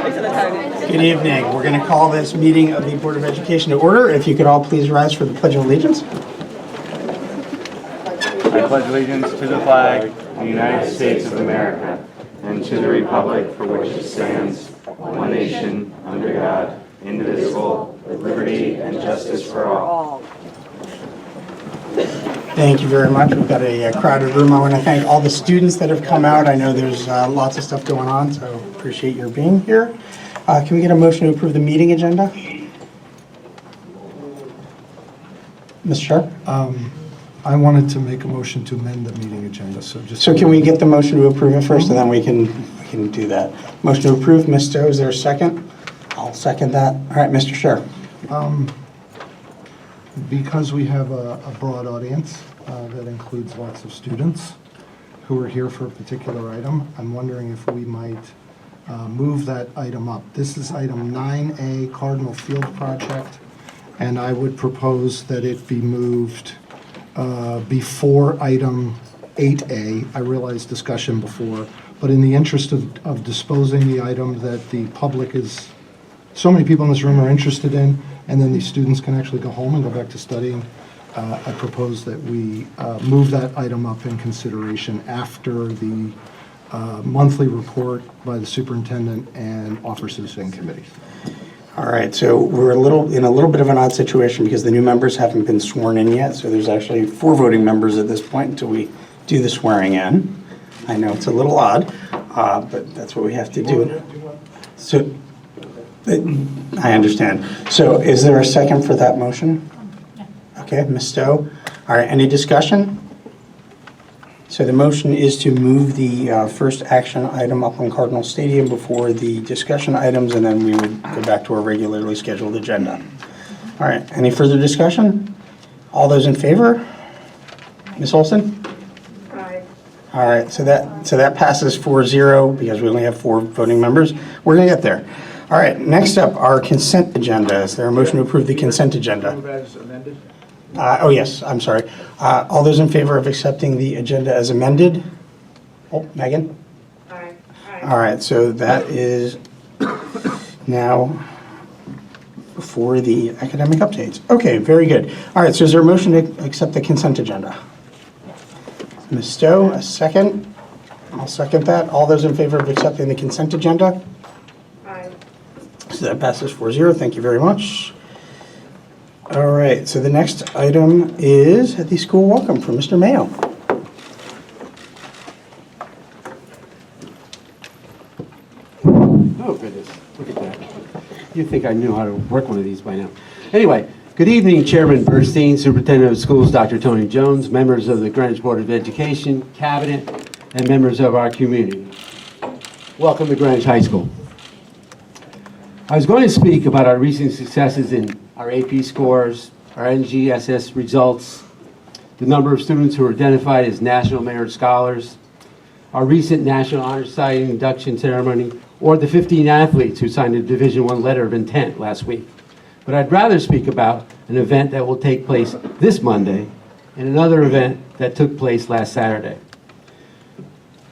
Good evening. We're going to call this meeting of the Board of Education to order. If you could all please rise for the Pledge of Allegiance. I pledge allegiance to the flag of the United States of America and to the republic for which it stands, one nation, under God, indivisible, with liberty and justice for all. Thank you very much. We've got a crowded room. I want to thank all the students that have come out. I know there's lots of stuff going on, so appreciate your being here. Can we get a motion to approve the meeting agenda? Mr. Sharp? I wanted to make a motion to amend the meeting agenda, So can we get the motion to approve it first, and then we can do that. Motion to approve, Ms. Stowe, is there a second? I'll second that. All right, Mr. Sharp. Because we have a broad audience that includes lots of students who are here for a particular item, I'm wondering if we might move that item up. This is item 9A, Cardinal Field Project, and I would propose that it be moved before item 8A. I realize discussion before, but in the interest of disposing the item that the public is, so many people in this room are interested in, and then these students can actually go home and go back to studying, I propose that we move that item up in consideration after the monthly report by the superintendent and officers and committees. All right, so we're in a little bit of an odd situation because the new members haven't been sworn in yet, so there's actually 4 voting members at this point until we do the swearing in. I know it's a little odd, but that's what we have to do. So, I understand. So is there a second for that motion? Okay, Ms. Stowe. All right, any discussion? So the motion is to move the first action item up on Cardinal Stadium before the discussion items, and then we would go back to our regularly scheduled agenda. All right, any further discussion? All those in favor? Ms. Olson? Aye. All right, so that passes 4-0 because we only have 4 voting members. We're going to get there. All right, next up, our consent agenda. Is there a motion to approve the consent agenda? Move as amended. Oh, yes, I'm sorry. All those in favor of accepting the agenda as amended? Oh, Megan? Aye. All right, so that is now for the academic updates. Okay, very good. All right, so is there a motion to accept the consent agenda? Ms. Stowe, a second? I'll second that. All those in favor of accepting the consent agenda? Aye. So that passes 4-0. Thank you very much. All right, so the next item is the school welcome from Mr. Mayo. Oh, goodness. Look at that. You'd think I knew how to work one of these by now. Anyway, good evening, Chairman Burstein, Superintendent of Schools, Dr. Tony Jones, members of the Greenwich Board of Education, Cabinet, and members of our community. Welcome to Greenwich High School. I was going to speak about our recent successes in our AP scores, our NGSS results, the number of students who were identified as National Merit Scholars, our recent National Honor Society induction ceremony, or the 15 athletes who signed a Division I letter of intent last week. But I'd rather speak about an event that will take place this Monday and another event that took place last Saturday.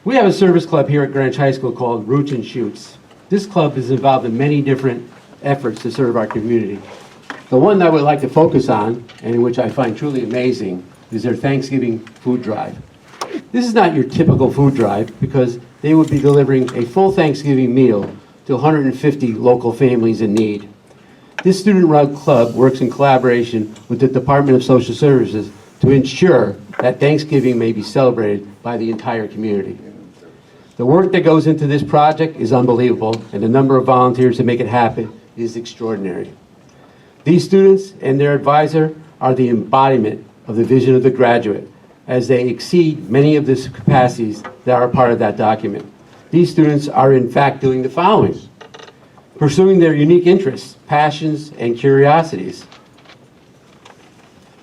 We have a service club here at Greenwich High School called Roots and Shoots. This club is involved in many different efforts to serve our community. The one that I would like to focus on, and in which I find truly amazing, is their Thanksgiving food drive. This is not your typical food drive because they would be delivering a full Thanksgiving meal to 150 local families in need. This student-run club works in collaboration with the Department of Social Services to ensure that Thanksgiving may be celebrated by the entire community. The work that goes into this project is unbelievable, and the number of volunteers to make it happen is extraordinary. These students and their advisor are the embodiment of the vision of the graduate, as they exceed many of the capacities that are part of that document. These students are in fact doing the following: pursuing their unique interests, passions, and curiosities,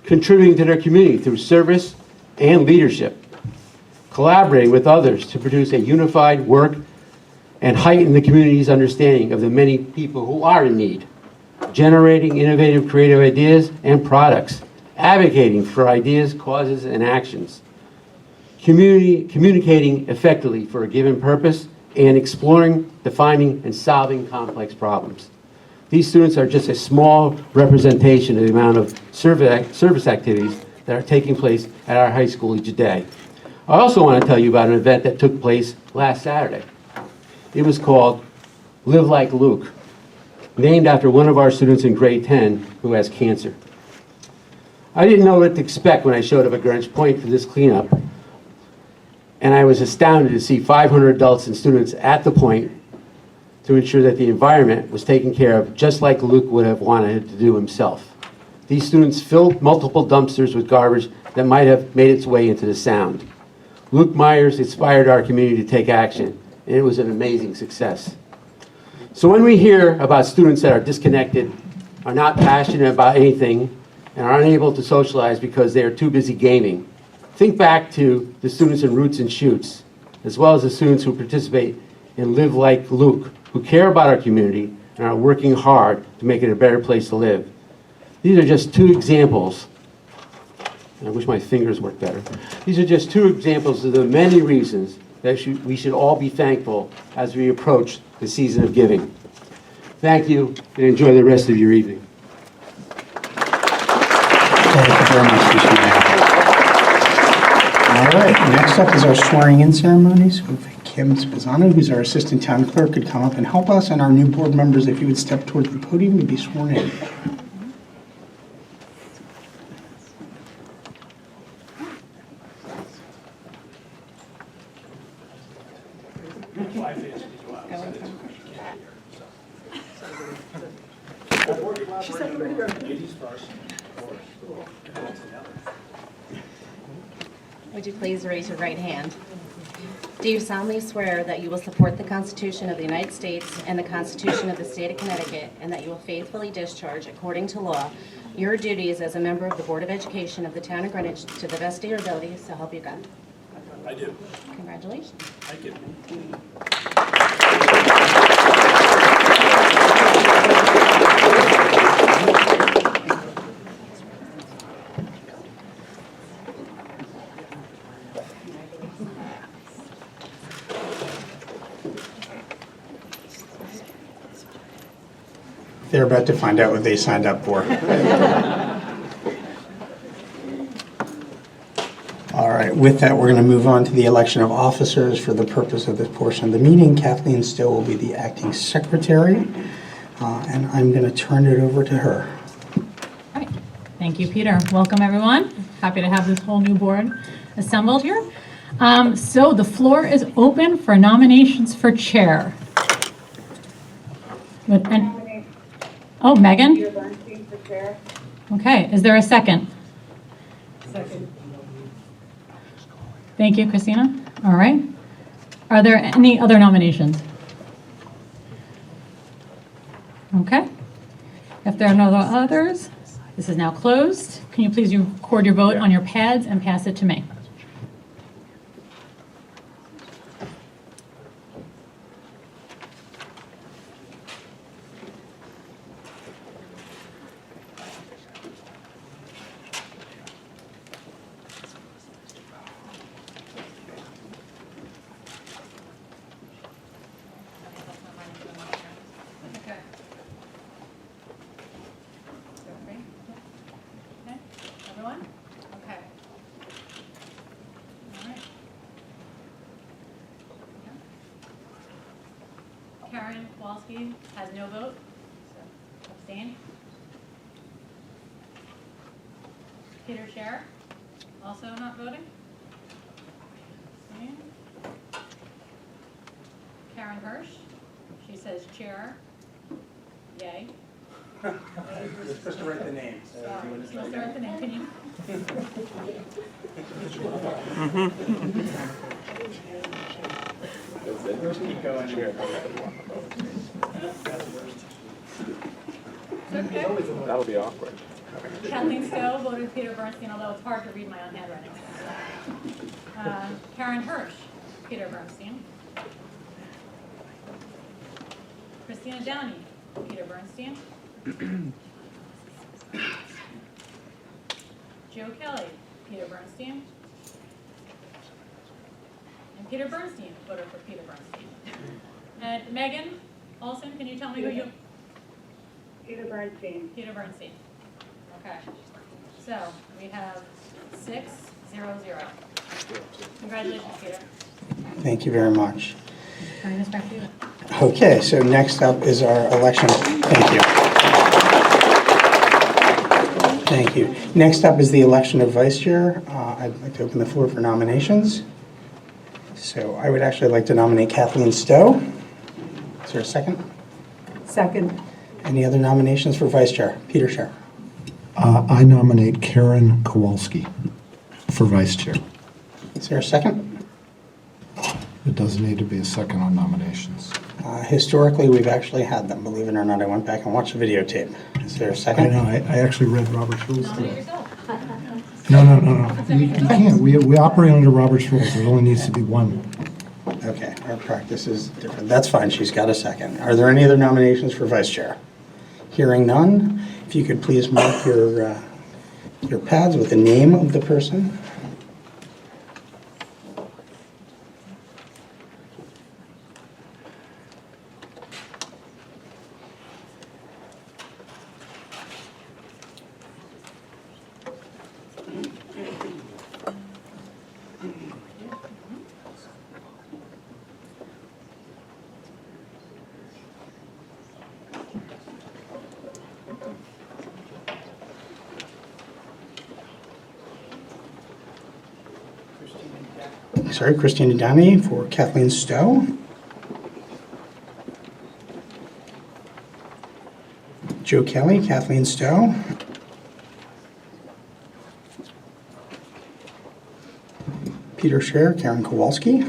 contributing to their community through service and leadership, collaborating with others to produce a unified work and heighten the community's understanding of the many people who are in need, generating innovative, creative ideas and products, advocating for ideas, causes, and actions, communicating effectively for a given purpose, and exploring, defining, and solving complex problems. These students are just a small representation of the amount of service activities that are taking place at our high school each day. I also want to tell you about an event that took place last Saturday. It was called Live Like Luke, named after one of our students in grade 10 who has cancer. I didn't know what to expect when I showed up at Greenwich Point for this cleanup, and I was astounded to see 500 adults and students at the point to ensure that the environment was taken care of just like Luke would have wanted to do himself. These students filled multiple dumpsters with garbage that might have made its way into the Sound. Luke Myers inspired our community to take action, and it was an amazing success. So when we hear about students that are disconnected, are not passionate about anything, and are unable to socialize because they are too busy gaming, think back to the students in Roots and Shoots, as well as the students who participate in Live Like Luke, who care about our community and are working hard to make it a better place to live. These are just two examples. I wish my fingers worked better. These are just two examples of the many reasons that we should all be thankful as we approach the season of giving. Thank you, and enjoy the rest of your evening. Thank you very much, Mr. Mayor. All right, next up is our swearing-in ceremonies. Kim Spizzano, who's our assistant town clerk, could come up and help us, and our new board members, if you would step towards the podium to be sworn in. Would you please raise your right hand? Do you solemnly swear that you will support the Constitution of the United States and the Constitution of the State of Connecticut, and that you will faithfully discharge, according to law, your duties as a member of the Board of Education of the Town of Greenwich to the best of your abilities, so help you God? I do. Congratulations. Thank you. They're about to find out what they signed up for. All right, with that, we're going to move on to the election of officers. For the purpose of this portion of the meeting, Kathleen Stowe will be the acting secretary, and I'm going to turn it over to her. All right. Thank you, Peter. Welcome, everyone. Happy to have this whole new board assembled here. So the floor is open for nominations for chair. Oh, Megan? Peter Bernstein for chair. Okay, is there a second? Second. Thank you, Christina. All right. Are there any other nominations? Okay. If there are no others, this is now closed. Can you please record your vote on your pads and pass it to me? Everyone? Okay. All right. Karen Kowalski has no vote, so abstain. Peter Scher, also not voting. Abstain. Karen Hirsch, she says chair, yay. You're supposed to write the names. Sorry, supposed to write the name, can you? Keep going here. Okay. That'll be awkward. Kathleen Stowe voted Peter Bernstein, although it's hard to read my own handwriting. Karen Hirsch, Peter Bernstein. Christina Downey, Peter Bernstein. Joe Kelly, Peter Bernstein. And Peter Bernstein, voter for Peter Bernstein. And Megan Olson, can you tell me who you? Peter Bernstein. Peter Bernstein. Okay. So we have 6-0-0. Congratulations, Peter. Thank you very much. Turning this back to you. Okay, so next up is our election. Thank you. Thank you. Next up is the election of vice chair. I'd like to open the floor for nominations. So I would actually like to nominate Kathleen Stowe. Is there a second? Second. Any other nominations for vice chair? Peter Scher. I nominate Karen Kowalski for vice chair. Is there a second? It doesn't need to be a second on nominations. Historically, we've actually had them, believe it or not. I went back and watched the videotape. Is there a I second? know, I actually read Robert's rules Nominate today. yourself. No. You can't. We operate under Robert's rules. There only needs to be one. Okay, our practice is different. That's fine, she's got a second. Are there any other nominations for vice chair? Hearing none, if you could please mark your pads with the name of the person. Sorry, Christina Downey for Kathleen Stowe. Joe Kelly, Kathleen Stowe. Peter Scher, Karen Kowalski.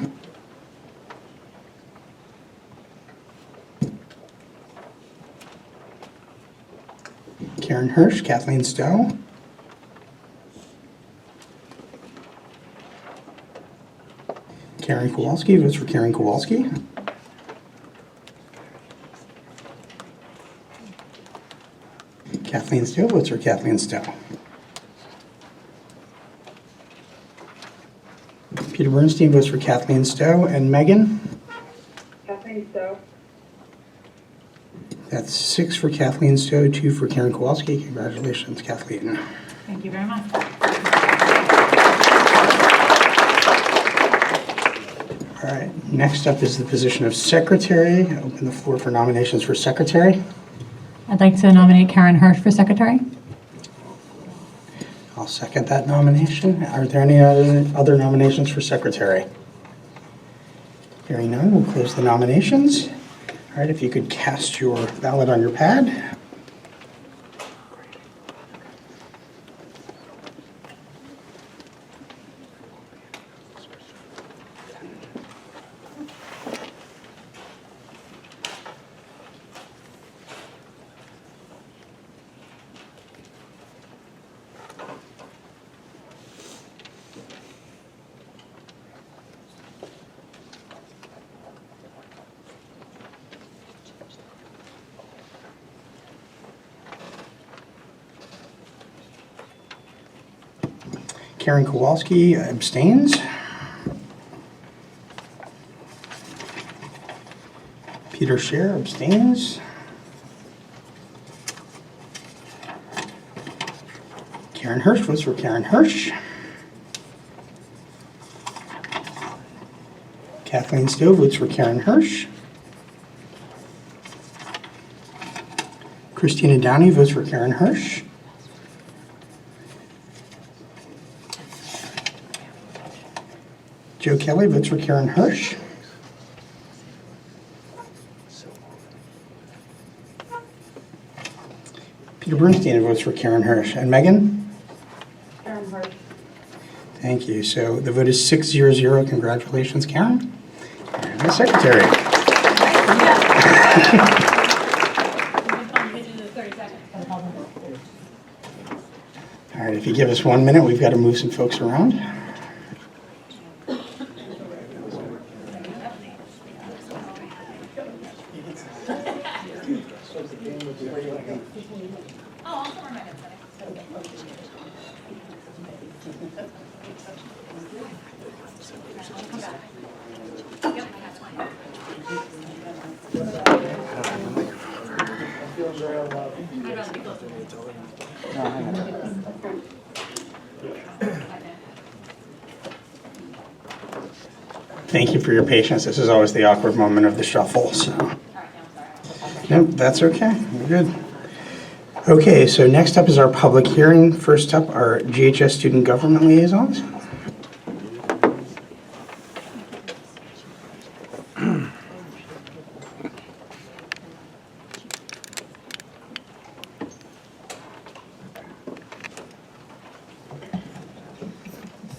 Karen Hirsch, Kathleen Stowe. Karen Kowalski votes for Karen Kowalski. Kathleen Stowe votes for Kathleen Stowe. Peter Bernstein votes for Kathleen Stowe. And Megan? Kathleen Stowe. That's 6 for Kathleen Stowe, 2 for Karen Kowalski. Congratulations, Kathleen. Thank you very much. All right, next up is the position of secretary. I open the floor for nominations for secretary. I'd like to nominate Karen Hirsch for secretary. I'll second that nomination. Are there any other nominations for secretary? Hearing none, we'll close the nominations. All right, if you could cast your ballot on your pad. Karen Kowalski abstains. Peter Scher abstains. Karen Hirsch votes for Karen Hirsch. Kathleen Stowe votes for Karen Hirsch. Christina Downey votes for Karen Hirsch. Joe Kelly votes for Karen Hirsch. Peter Bernstein votes for Karen Hirsch. And Megan? Karen Hirsch. Thank you. So the vote is 6-0-0. Congratulations, Karen. And the secretary. All right, if you give us 1 minute, we've got to move some folks around. Thank you for your patience. This is always the awkward moment of the shuffle, so. Nope, that's okay. We're good. Okay, so next up is our public hearing. First up, our GHS student government liaisons.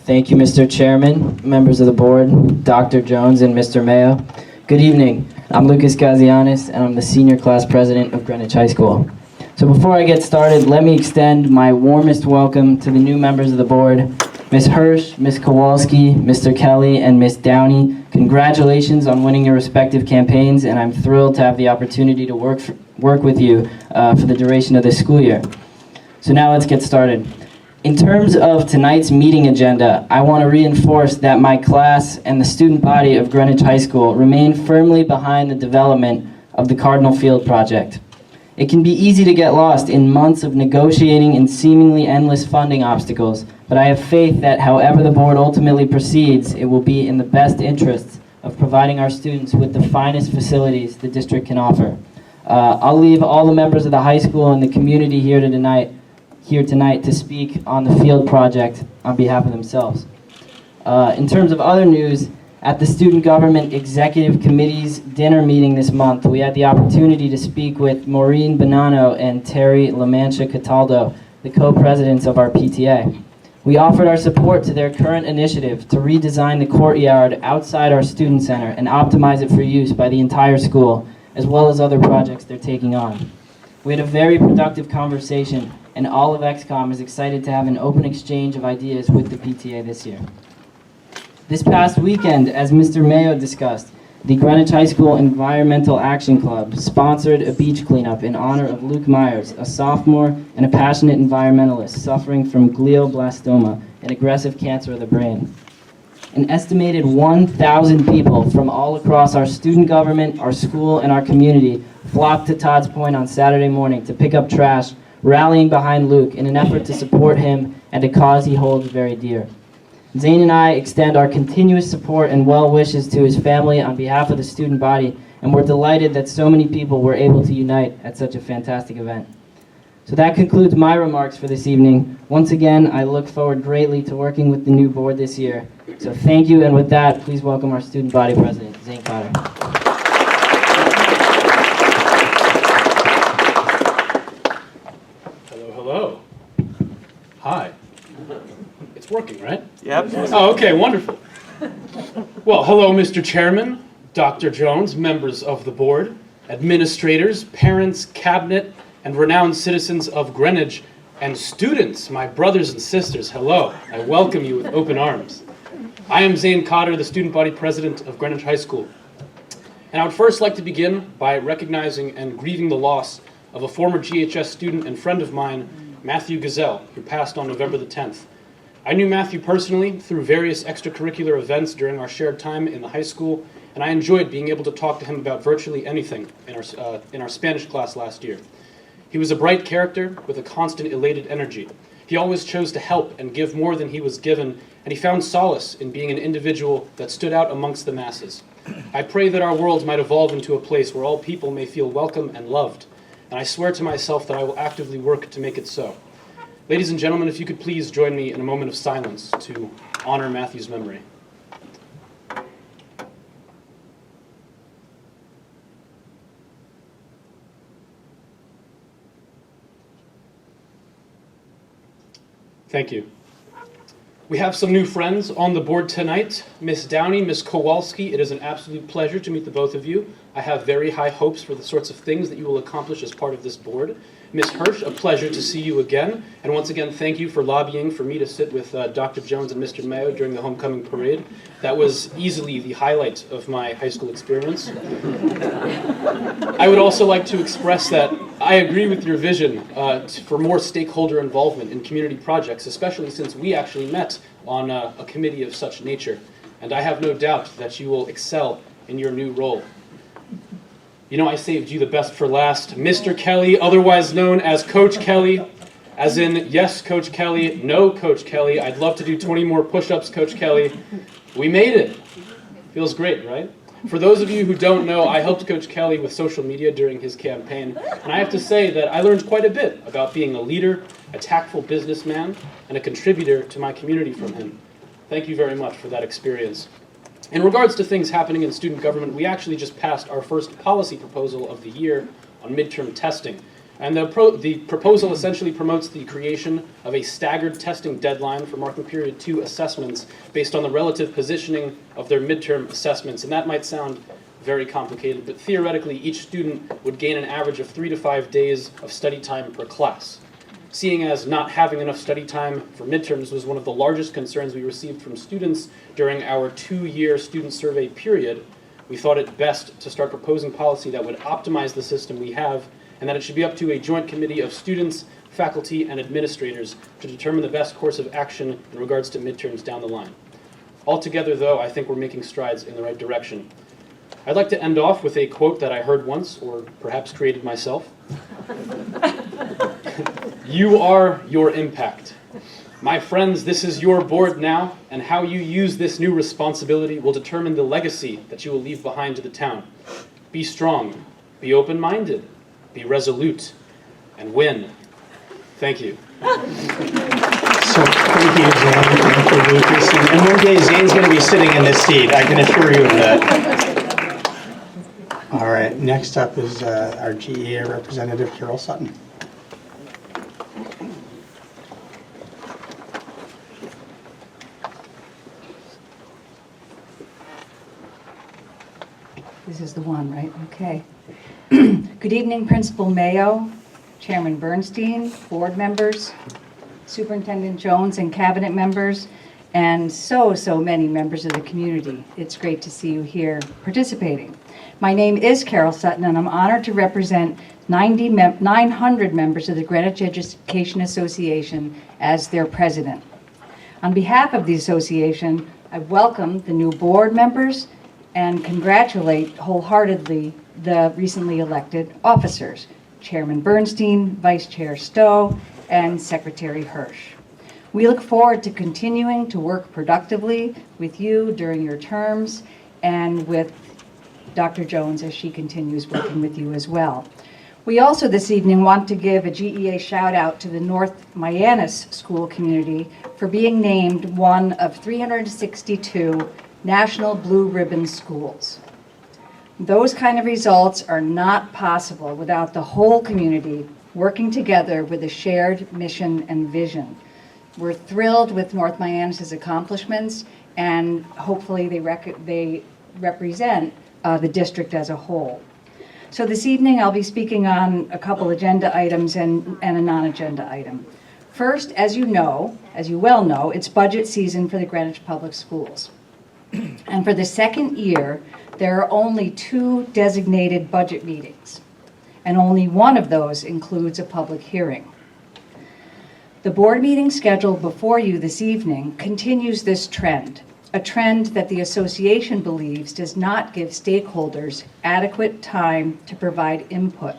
Thank you, Mr. Chairman, members of the board, Dr. Jones, and Mr. Mayo. Good evening. I'm Lucas Gazianis, and I'm the senior class president of Greenwich High School. So before I get started, let me extend my warmest welcome to the new members of the board, Ms. Hirsch, Ms. Kowalski, Mr. Kelly, and Ms. Downey. Congratulations on winning your respective campaigns, and I'm thrilled to have the opportunity to work with you for the duration of this school year. So now let's get started. In terms of tonight's meeting agenda, I want to reinforce that my class and the student body of Greenwich High School remain firmly behind the development of the Cardinal Field project. It can be easy to get lost in months of negotiating and seemingly endless funding obstacles, but I have faith that however the board ultimately proceeds, it will be in the best interests of providing our students with the finest facilities the district can offer. I'll leave all the members of the high school and the community here tonight to speak on the field project on behalf of themselves. In terms of other news, at the Student Government Executive Committee's dinner meeting this month, we had the opportunity to speak with Maureen Bonanno and Terry LaMancha Cataldo, the co-presidents of our PTA. We offered our support to their current initiative to redesign the courtyard outside our student center and optimize it for use by the entire school, as well as other projects they're taking on. We had a very productive conversation, and all of XCOM is excited to have an open exchange of ideas with the PTA this year. This past weekend, as Mr. Mayo discussed, the Greenwich High School Environmental Action Club sponsored a beach cleanup in honor of Luke Myers, a sophomore and a passionate environmentalist suffering from glioblastoma, an aggressive cancer of the brain. An estimated 1,000 people from all across our student government, our school, and our community flocked to Todd's Point on Saturday morning to pick up trash, rallying behind Luke in an effort to support him and a cause he holds very dear. Zane and I extend our continuous support and well wishes to his family on behalf of the student body, and we're delighted that so many people were able to unite at such a fantastic event. So that concludes my remarks for this evening. Once again, I look forward greatly to working with the new board this year. So thank you, and with that, please welcome our student body president, Zane Cotter. Hello. Hi. It's working, right? Yep. Oh, okay, wonderful. Well, hello, Mr. Chairman, Dr. Jones, members of the board, administrators, parents, cabinet, and renowned citizens of Greenwich, and students, my brothers and sisters, hello. I welcome you with open arms. I am Zane Cotter, the student body president of Greenwich High School. And I would first like to begin by recognizing and grieving the loss of a former GHS student and friend of mine, Matthew Gazelle, who passed on November the 10th. I knew Matthew personally through various extracurricular events during our shared time in the high school, and I enjoyed being able to talk to him about virtually anything in our Spanish class last year. He was a bright character with a constant elated energy. He always chose to help and give more than he was given, and he found solace in being an individual that stood out amongst the masses. I pray that our world might evolve into a place where all people may feel welcome and loved, and I swear to myself that I will actively work to make it so. Ladies and gentlemen, if you could please join me in a moment of silence to honor Matthew's memory. Thank you. We have some new friends on the board tonight. Miss Downey, Miss Kowalski, it is an absolute pleasure to meet the both of you. I have very high hopes for the sorts of things that you will accomplish as part of this board. Miss Hirsch, a pleasure to see you again. And once again, thank you for lobbying for me to sit with Dr. Jones and Mr. Mayo during the homecoming parade. That was easily the highlight of my high school experience. I would also like to express that I agree with your vision for more stakeholder involvement in community projects, especially since we actually met on a committee of such nature. And I have no doubt that you will excel in your new role. You know, I saved you the best for last. Mr. Kelly, otherwise known as Coach Kelly, as in, yes, Coach Kelly, no, Coach Kelly. I'd love to do 20 more push-ups, Coach Kelly. We made it. Feels great, right? For those of you who don't know, I helped Coach Kelly with social media during his campaign, and I have to say that I learned quite a bit about being a leader, a tactful businessman, and a contributor to my community from him. Thank you very much for that experience. In regards to things happening in student government, we actually just passed our first policy proposal of the year on midterm testing. And the proposal essentially promotes the creation of a staggered testing deadline for marking period 2 assessments based on the relative positioning of their midterm assessments. And that might sound very complicated, but theoretically each student would gain an average of 3 to 5 days of study time per class. Seeing as not having enough study time for midterms was one of the largest concerns we received from students during our 2-year student survey period, we thought it best to start proposing policy that would optimize the system we have, and that it should be up to a joint committee of students, faculty, and administrators to determine the best course of action in regards to midterms down the line. Altogether, though, I think we're making strides in the right direction. I'd like to end off with a quote that I heard once, or perhaps created myself. You are your impact. My friends, this is your board now, and how you use this new responsibility will determine the legacy that you will leave behind to the town. Be strong, be open-minded, be resolute, and win. Thank you. So thank you, Zane. Thank you, Lucas. And one day Zane's going to be sitting in this seat. I can assure you of that. All right. Next up is our GEA representative, Carol Sutton. This is the one, right? Okay. Good evening, Principal Mayo, Chairman Bernstein, board members, Superintendent Jones, and cabinet members, and so many members of the community. It's great to see you here participating. My name is Carol Sutton, and I'm honored to represent 900 members of the Greenwich Education Association as their president. On behalf of the association, I welcome the new board members and congratulate wholeheartedly the recently elected officers, Chairman Bernstein, Vice Chair Stowe, and Secretary Hirsch. We look forward to continuing to work productively with you during your terms and with Dr. Jones as she continues working with you as well. We also this evening want to give a GEA shout out to the North Mianus school community for being named one of 362 National Blue Ribbon schools. Those kind of results are not possible without the whole community working together with a shared mission and vision. We're thrilled with North Mianus' accomplishments, and hopefully they represent the district as a whole. So this evening I'll be speaking on a couple agenda items and a non-agenda item. First, as you well know, it's budget season for the Greenwich Public Schools. And for the second year, there are only 2 designated budget meetings, and only one of those includes a public hearing. The board meeting scheduled before you this evening continues this trend, a trend that the association believes does not give stakeholders adequate time to provide input.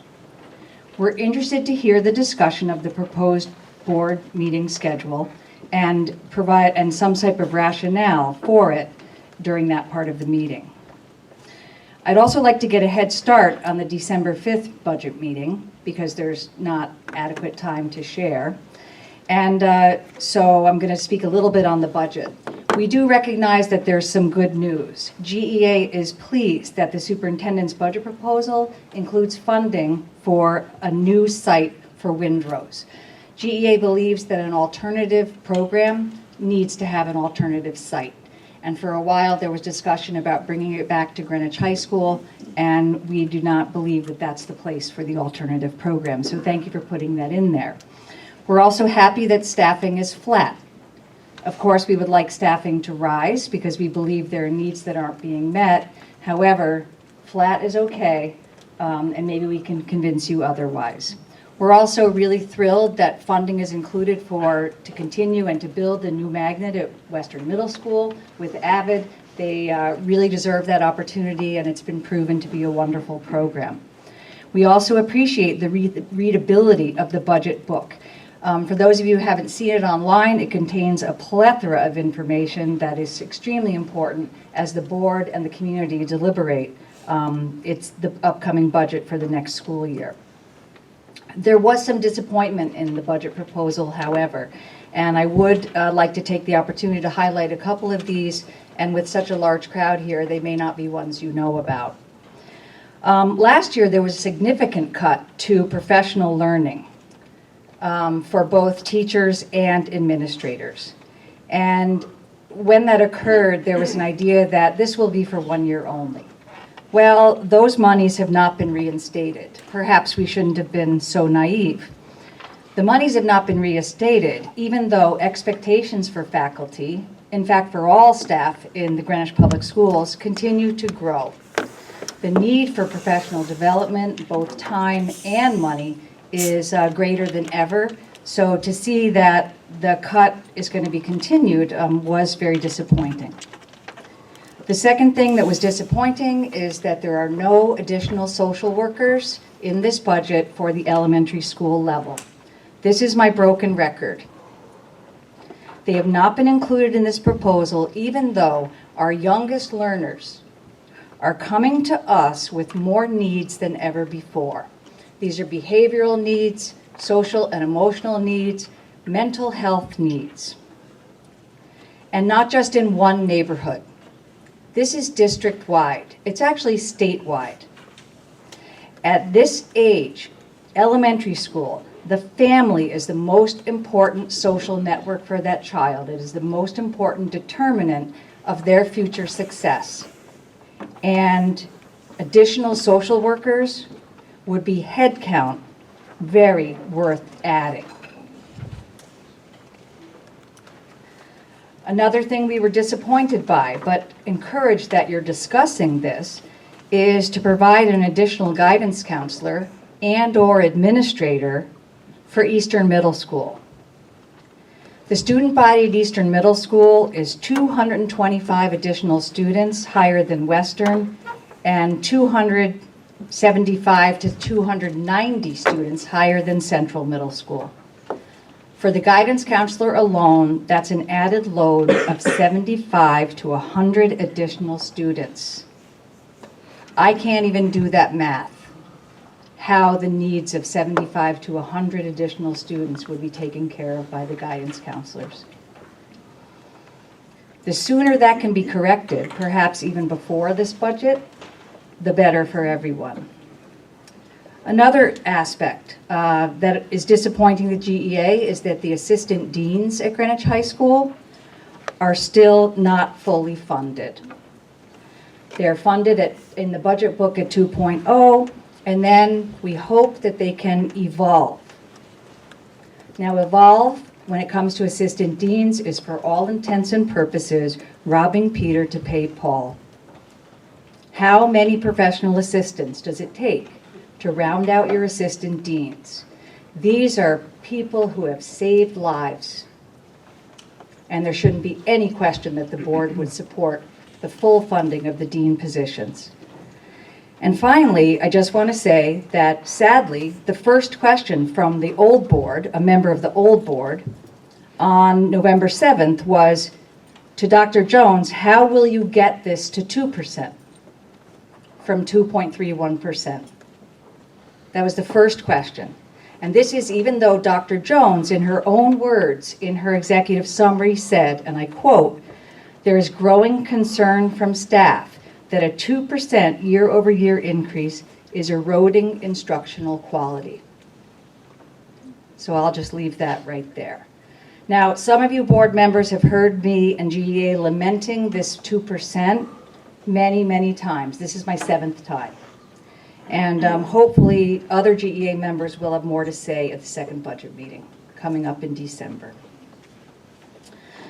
We're interested to hear the discussion of the proposed board meeting schedule and provide some type of rationale for it during that part of the meeting. I'd also like to get a head start on the December 5th budget meeting because there's not adequate time to share. And so I'm going to speak a little bit on the budget. We do recognize that there's some good news. GEA is pleased that the superintendent's budget proposal includes funding for a new site for Windrose. GEA believes that an alternative program needs to have an alternative site. And for a while, there was discussion about bringing it back to Greenwich High School, and we do not believe that that's the place for the alternative program. So thank you for putting that in there. We're also happy that staffing is flat. Of course, we would like staffing to rise because we believe there are needs that aren't being met. However, flat is okay, and maybe we can convince you otherwise. We're also really thrilled that funding is included to continue and to build the new magnet at Western Middle School with Avid They really deserve that opportunity, and it's been proven to be a wonderful program. We also appreciate the readability of the budget book. For those of you who haven't seen it online, it contains a plethora of information that is extremely important as the board and the community deliberate. It's the upcoming budget for the next school year. There was some disappointment in the budget proposal, however, and I would like to take the opportunity to highlight a couple of these, and with such a large crowd here, they may not be ones you know about. Last year, there was a significant cut to professional learning for both teachers and administrators. And when that occurred, there was an idea that this will be for 1 year only. Well, those monies have not been reinstated. Perhaps we shouldn't have been so naive. The monies have not been reinstated, even though expectations for faculty, in fact for all staff in the Greenwich Public Schools, continue to grow. The need for professional development, both time and money, is greater than ever. So to see that the cut is going to be continued was very disappointing. The second thing that was disappointing is that there are no additional social workers in this budget for the elementary school level. This is my broken record. They have not been included in this proposal, even though our youngest learners are coming to us with more needs than ever before. These are behavioral needs, social and emotional needs, mental health needs. And not just in one neighborhood. This is district-wide. It's actually statewide. At this age, elementary school, the family is the most important social network for that child. It is the most important determinant of their future success. And additional social workers would be head count very worth adding. Another thing we were disappointed by, but encouraged that you're discussing this, is to provide an additional guidance counselor and/or administrator for Eastern Middle School. The student body at Eastern Middle School is 225 additional students higher than Western, and 275 to 290 students higher than Central Middle School. For the guidance counselor alone, that's an added load of 75 to 100 additional students. I can't even do that math, how the needs of 75 to 100 additional students would be taken care of by the guidance counselors. The sooner that can be corrected, perhaps even before this budget, the better for everyone. Another aspect that is disappointing the GEA is that the assistant deans at Greenwich High School are still not fully funded. They're funded in the budget book at 2.0, and then we hope that they can evolve. Now, evolve, when it comes to assistant deans, is for all intents and purposes robbing Peter to pay Paul. How many professional assistants does it take to round out your assistant deans? These are people who have saved lives. And there shouldn't be any question that the board would support the full funding of the dean positions. And finally, I just want to say that sadly, the first question from the old board, a member of the old board, on November 7th was to Dr. Jones, how will you get this to 2% from 2.31%? That was the first question. And this is even though Dr. Jones, in her own words, in her executive summary said, and I quote, "There is growing concern from staff that a 2% year-over-year increase is eroding instructional quality." So I'll just leave that right there. Now, some of you board members have heard me and GEA lamenting this 2% many, many times. This is my 7th time. And hopefully other GEA members will have more to say at the second budget meeting coming up in December.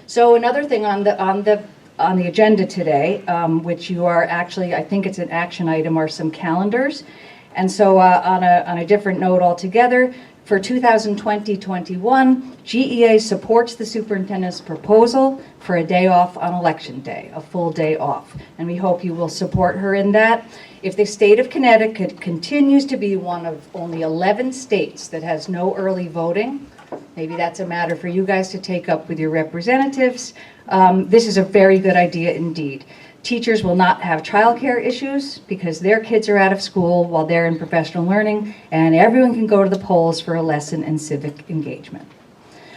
So another thing on the agenda today, which you are actually, I think it's an action item, are some calendars. And so on a different note altogether, For 2020-21, GEA supports the superintendent's proposal for a day off on Election Day, a full day off. And we hope you will support her in that. If the state of Connecticut continues to be one of only 11 states that has no early voting, maybe that's a matter for you guys to take up with your representatives. This is a very good idea indeed. Teachers will not have childcare issues because their kids are out of school while they're in professional learning, and everyone can go to the polls for a lesson in civic engagement.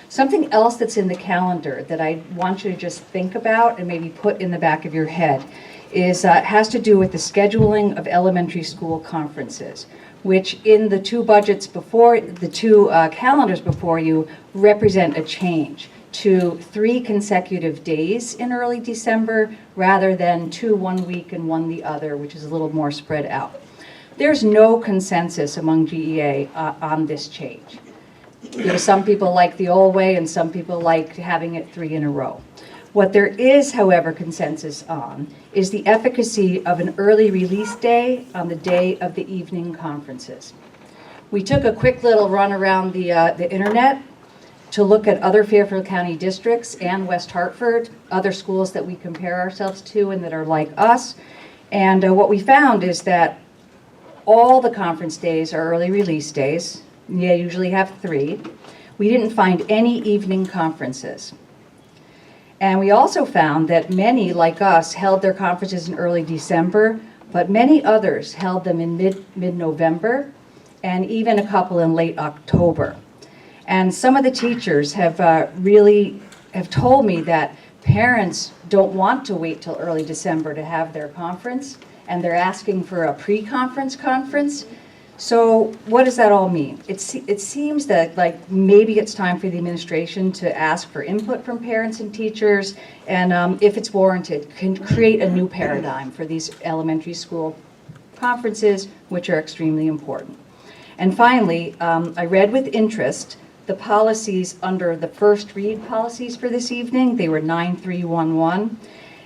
Something else that's in the calendar that I want you to just think about and maybe put in the back of your head is has to do with the scheduling of elementary school conferences, which in the two budgets before, the two calendars before you, represent a change to 3 consecutive days in early December rather than 2 one week and 1 the other, which is a little more spread out. There's no consensus among GEA on this change. You know, some people like the old way and some people like having it 3 in a row. What there is, however, consensus on is the efficacy of an early release day on the day of the evening conferences. We took a quick little run around the internet to look at other Fairfield County districts and West Hartford, other schools that we compare ourselves to and that are like us. And what we found is that all the conference days are early release days. They usually have 3. We didn't find any evening conferences. And we also found that many, like us, held their conferences in early December, but many others held them in mid-November, and even a couple in late October. And some of the teachers have really told me that parents don't want to wait till early December to have their conference, and they're asking for a pre-conference conference. So what does that all mean? It seems that like maybe it's time for the administration to ask for input from parents and teachers, and if it's warranted, can create a new paradigm for these elementary school conferences, which are extremely important. And finally, I read with interest the policies under the first read policies for this evening. They were 9311.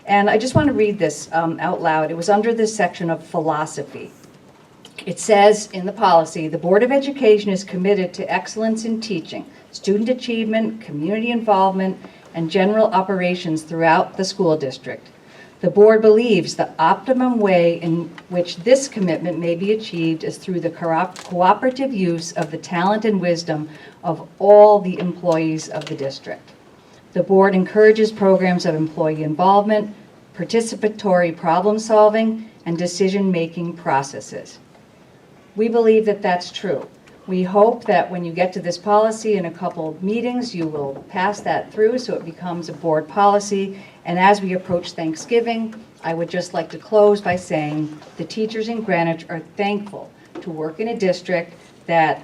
And I just want to read this out loud. It was under this section of philosophy. It says in the policy, the Board of Education is committed to excellence in teaching, student achievement, community involvement, and general operations throughout the school district. The board believes the optimum way in which this commitment may be achieved is through the cooperative use of the talent and wisdom of all the employees of the district. The board encourages programs of employee involvement, participatory problem solving, and decision-making processes. We believe that that's true. We hope that when you get to this policy in a couple of meetings, you will pass that through so it becomes a board policy. And as we approach Thanksgiving, I would just like to close by saying the teachers in Greenwich are thankful to work in a district that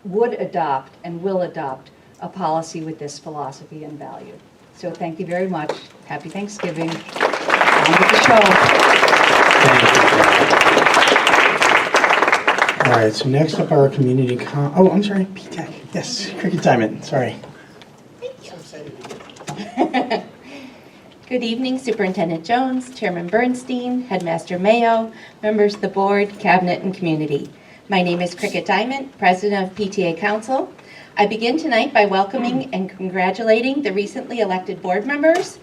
would adopt and will adopt a policy with this philosophy and value. So thank you very much. Happy Thanksgiving. On with the show. Thank you. All right, so next up our community oh, I'm sorry, PTA. Yes, cricket time. Sorry. Good evening, Superintendent Jones, Chairman Bernstein, Headmaster Mayo, members of the board, cabinet, and community. My name is Cricket Diamond, President of PTA Council. I begin tonight by welcoming and congratulating the recently elected board members.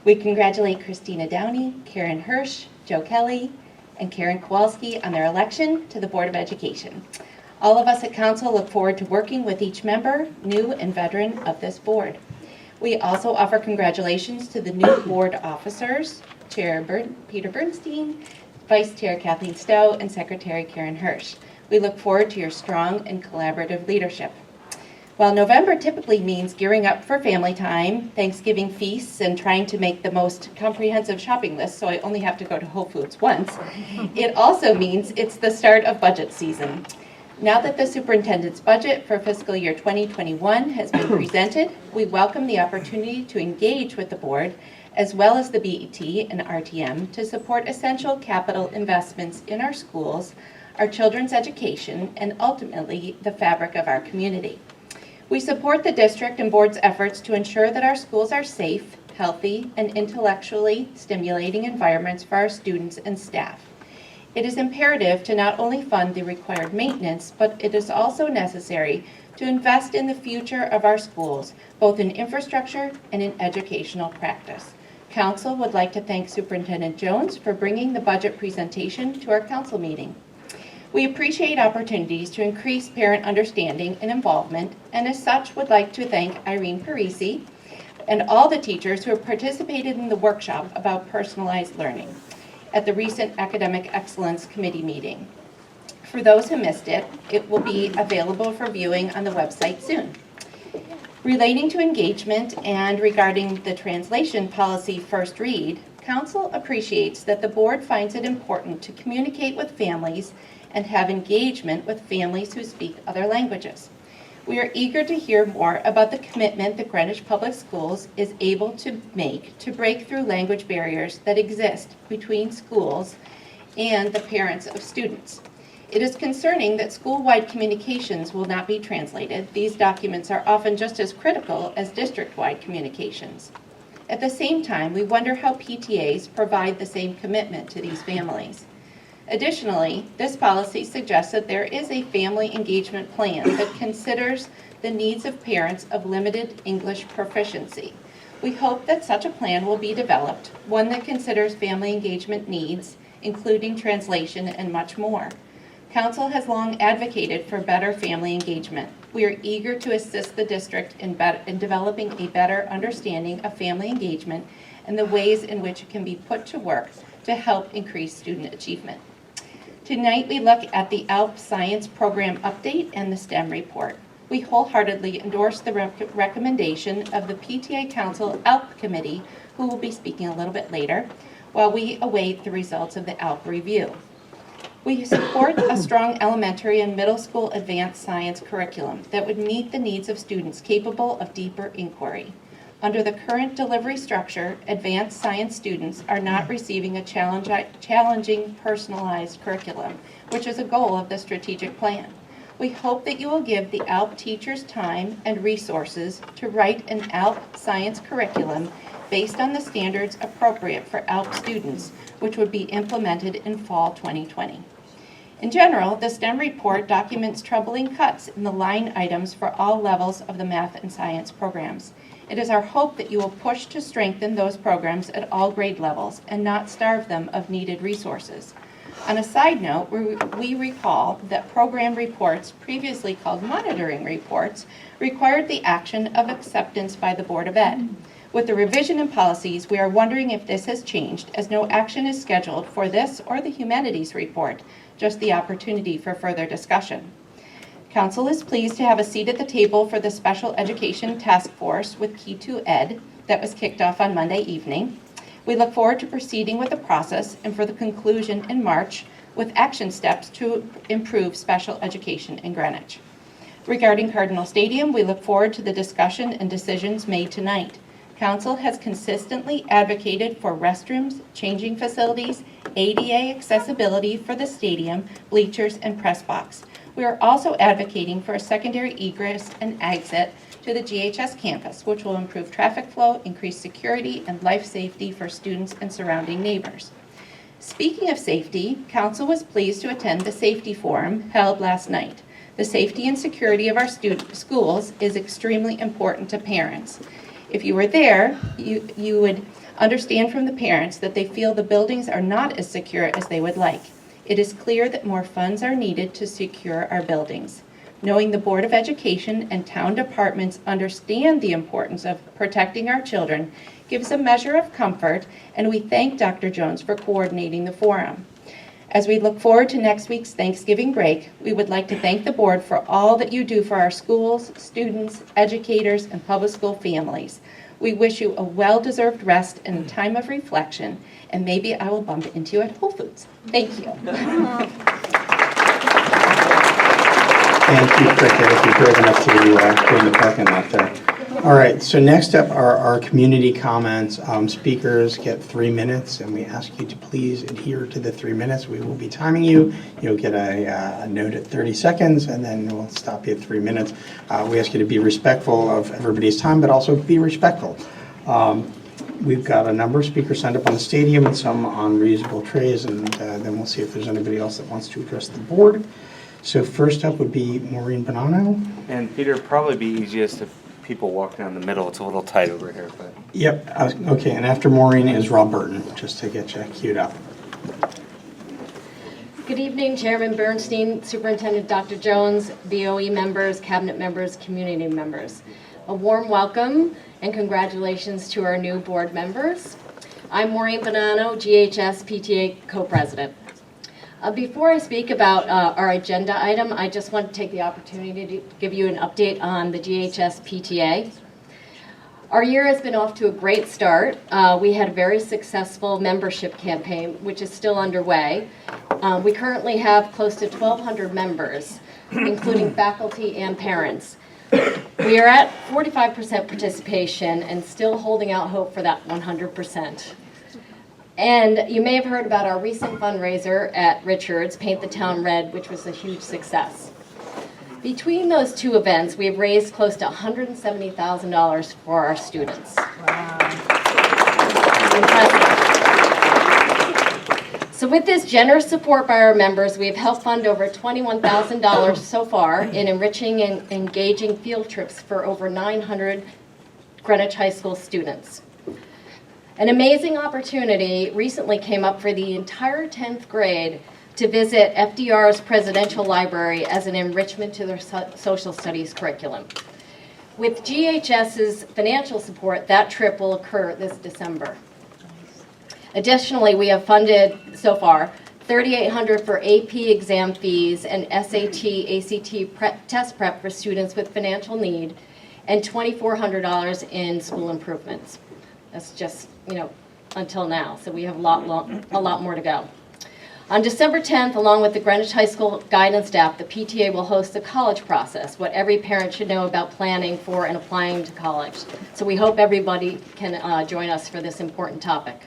We congratulate Christina Downey, Karen Hirsch, Joe Kelly, and Karen Kowalski on their election to the Board of Education. All of us at Council look forward to working with each member, new and veteran, of this board. We also offer congratulations to the new board officers, Chair Peter Bernstein, Vice Chair Kathleen Stowe, and Secretary Karen Hirsch. We look forward to your strong and collaborative leadership. While November typically means gearing up for family time, Thanksgiving feasts, and trying to make the most comprehensive shopping list, so I only have to go to Whole Foods once, it also means it's the start of budget season. Now that the superintendent's budget for fiscal year 2021 has been presented, we welcome the opportunity to engage with the board, as well as the BET and RTM, to support essential capital investments in our schools, our children's education, and ultimately the fabric of our community. We support the district and board's efforts to ensure that our schools are safe, healthy, and intellectually stimulating environments for our students and staff. It is imperative to not only fund the required maintenance, but it is also necessary to invest in the future of our schools, both in infrastructure and in educational practice. Council would like to thank Superintendent Jones for bringing the budget presentation to our council meeting. We appreciate opportunities to increase parent understanding and involvement, and as such would like to thank Irene Parisi and all the teachers who have participated in the workshop about personalized learning at the recent Academic Excellence Committee meeting. For those who missed it, it will be available for viewing on the website soon. Relating to engagement and regarding the translation policy first read, Council appreciates that the board finds it important to communicate with families and have engagement with families who speak other languages. We are eager to hear more about the commitment that Greenwich Public Schools is able to make to break through language barriers that exist between schools and the parents of students. It is concerning that school-wide communications will not be translated. These documents are often just as critical as district-wide communications. At the same time, we wonder how PTAs provide the same commitment to these families. Additionally, this policy suggests that there is a family engagement plan that considers the needs of parents of limited English proficiency. We hope that such a plan will be developed, one that considers family engagement needs, including translation and much more. Council has long advocated for better family engagement. We are eager to assist the district in developing a better understanding of family engagement and the ways in which it can be put to work to help increase student achievement. Tonight we look at the ALP Science Program Update and the STEM Report. We wholeheartedly endorse the recommendation of the PTA Council ALP Committee, who will be speaking a little bit later, while we await the results of the ALP review. We support a strong elementary and middle school advanced science curriculum that would meet the needs of students capable of deeper inquiry. Under the current delivery structure, advanced science students are not receiving a challenging, personalized curriculum, which is a goal of the strategic plan. We hope that you will give the ALP teachers time and resources to write an ALP science curriculum based on the standards appropriate for ALP students, which would be implemented in fall 2020. In general, the STEM report documents troubling cuts in the line items for all levels of the math and science programs. It is our hope that you will push to strengthen those programs at all grade levels and not starve them of needed resources. On a side note, we recall that program reports, previously called monitoring reports, required the action of acceptance by the Board of Ed. With the revision in policies, we are wondering if this has changed, as no action is scheduled for this or the humanities report, just the opportunity for further discussion. Council is pleased to have a seat at the table for the Special Education Task Force with Key to Ed that was kicked off on Monday evening. We look forward to proceeding with the process and for the conclusion in March with action steps to improve special education in Greenwich. Regarding Cardinal Stadium, we look forward to the discussion and decisions made tonight. Council has consistently advocated for restrooms, changing facilities, ADA accessibility for the stadium, bleachers, and press box. We are also advocating for a secondary egress and exit to the GHS campus, which will improve traffic flow, increase security, and life safety for students and surrounding neighbors. Speaking of safety, Council was pleased to attend the Safety Forum held last night. The safety and security of our schools is extremely important to parents. If you were there, you would understand from the parents that they feel the buildings are not as secure as they would like. It is clear that more funds are needed to secure our buildings. Knowing the Board of Education and town departments understand the importance of protecting our children gives a measure of comfort, and we thank Dr. Jones for coordinating the forum. As we look forward to next week's Thanksgiving break, we would like to thank the board for all that you do for our schools, students, educators, and public school families. We wish you a well-deserved rest and a time of reflection, and maybe I will bump into you at Whole Foods. Thank you. Thank you, Cricket, if you're brave enough to go in the parking lot there. All right, so next up are our community comments. Speakers get 3 minutes, and we ask you to please adhere to the 3 minutes. We will be timing you. You'll get a note at 30 seconds, and then we'll stop you at 3 minutes. We ask you to be respectful of everybody's time, but also be respectful. We've got a number of speakers signed up on the stadium and some on reusable trays, and then we'll see if there's anybody else that wants to address the board. So first up would be Maureen Bonanno. And Peter, probably be easiest if people walk down the middle. It's a little tight over here, but. Yep, okay, and after Maureen is Rob Burton, just to get you queued up. Good evening, Chairman Bernstein, Superintendent Dr. Jones, BOE members, cabinet members, community members. A warm welcome and congratulations to our new board members. I'm Maureen Bonanno, GHS PTA co-president. Before I speak about our agenda item, I just want to take the opportunity to give you an update on the GHS PTA. Our year has been off to a great start. We had a very successful membership campaign, which is still underway. We currently have close to 1,200 members, including faculty and parents. We are at 45% participation and still holding out hope for that 100%. And you may have heard about our recent fundraiser at Richards, Paint the Town Red, which was a huge success. Between those two events, we have raised close to $170,000 for our students. Wow. So with this generous support by our members, we have helped fund over $21,000 so far in enriching and engaging field trips for over 900 Greenwich High School students. An amazing opportunity recently came up for the entire 10th grade to visit FDR's Presidential Library as an enrichment to their social studies curriculum. With GHS's financial support, that trip will occur this December. Additionally, we have funded so far $3,800 for AP exam fees and SAT, ACT test prep for students with financial need, and $2,400 in school improvements. That's just, until now, so we have a lot more to go. On December 10th, along with the Greenwich High School guidance staff, the PTA will host the college process, what every parent should know about planning for and applying to college. So we hope everybody can join us for this important topic.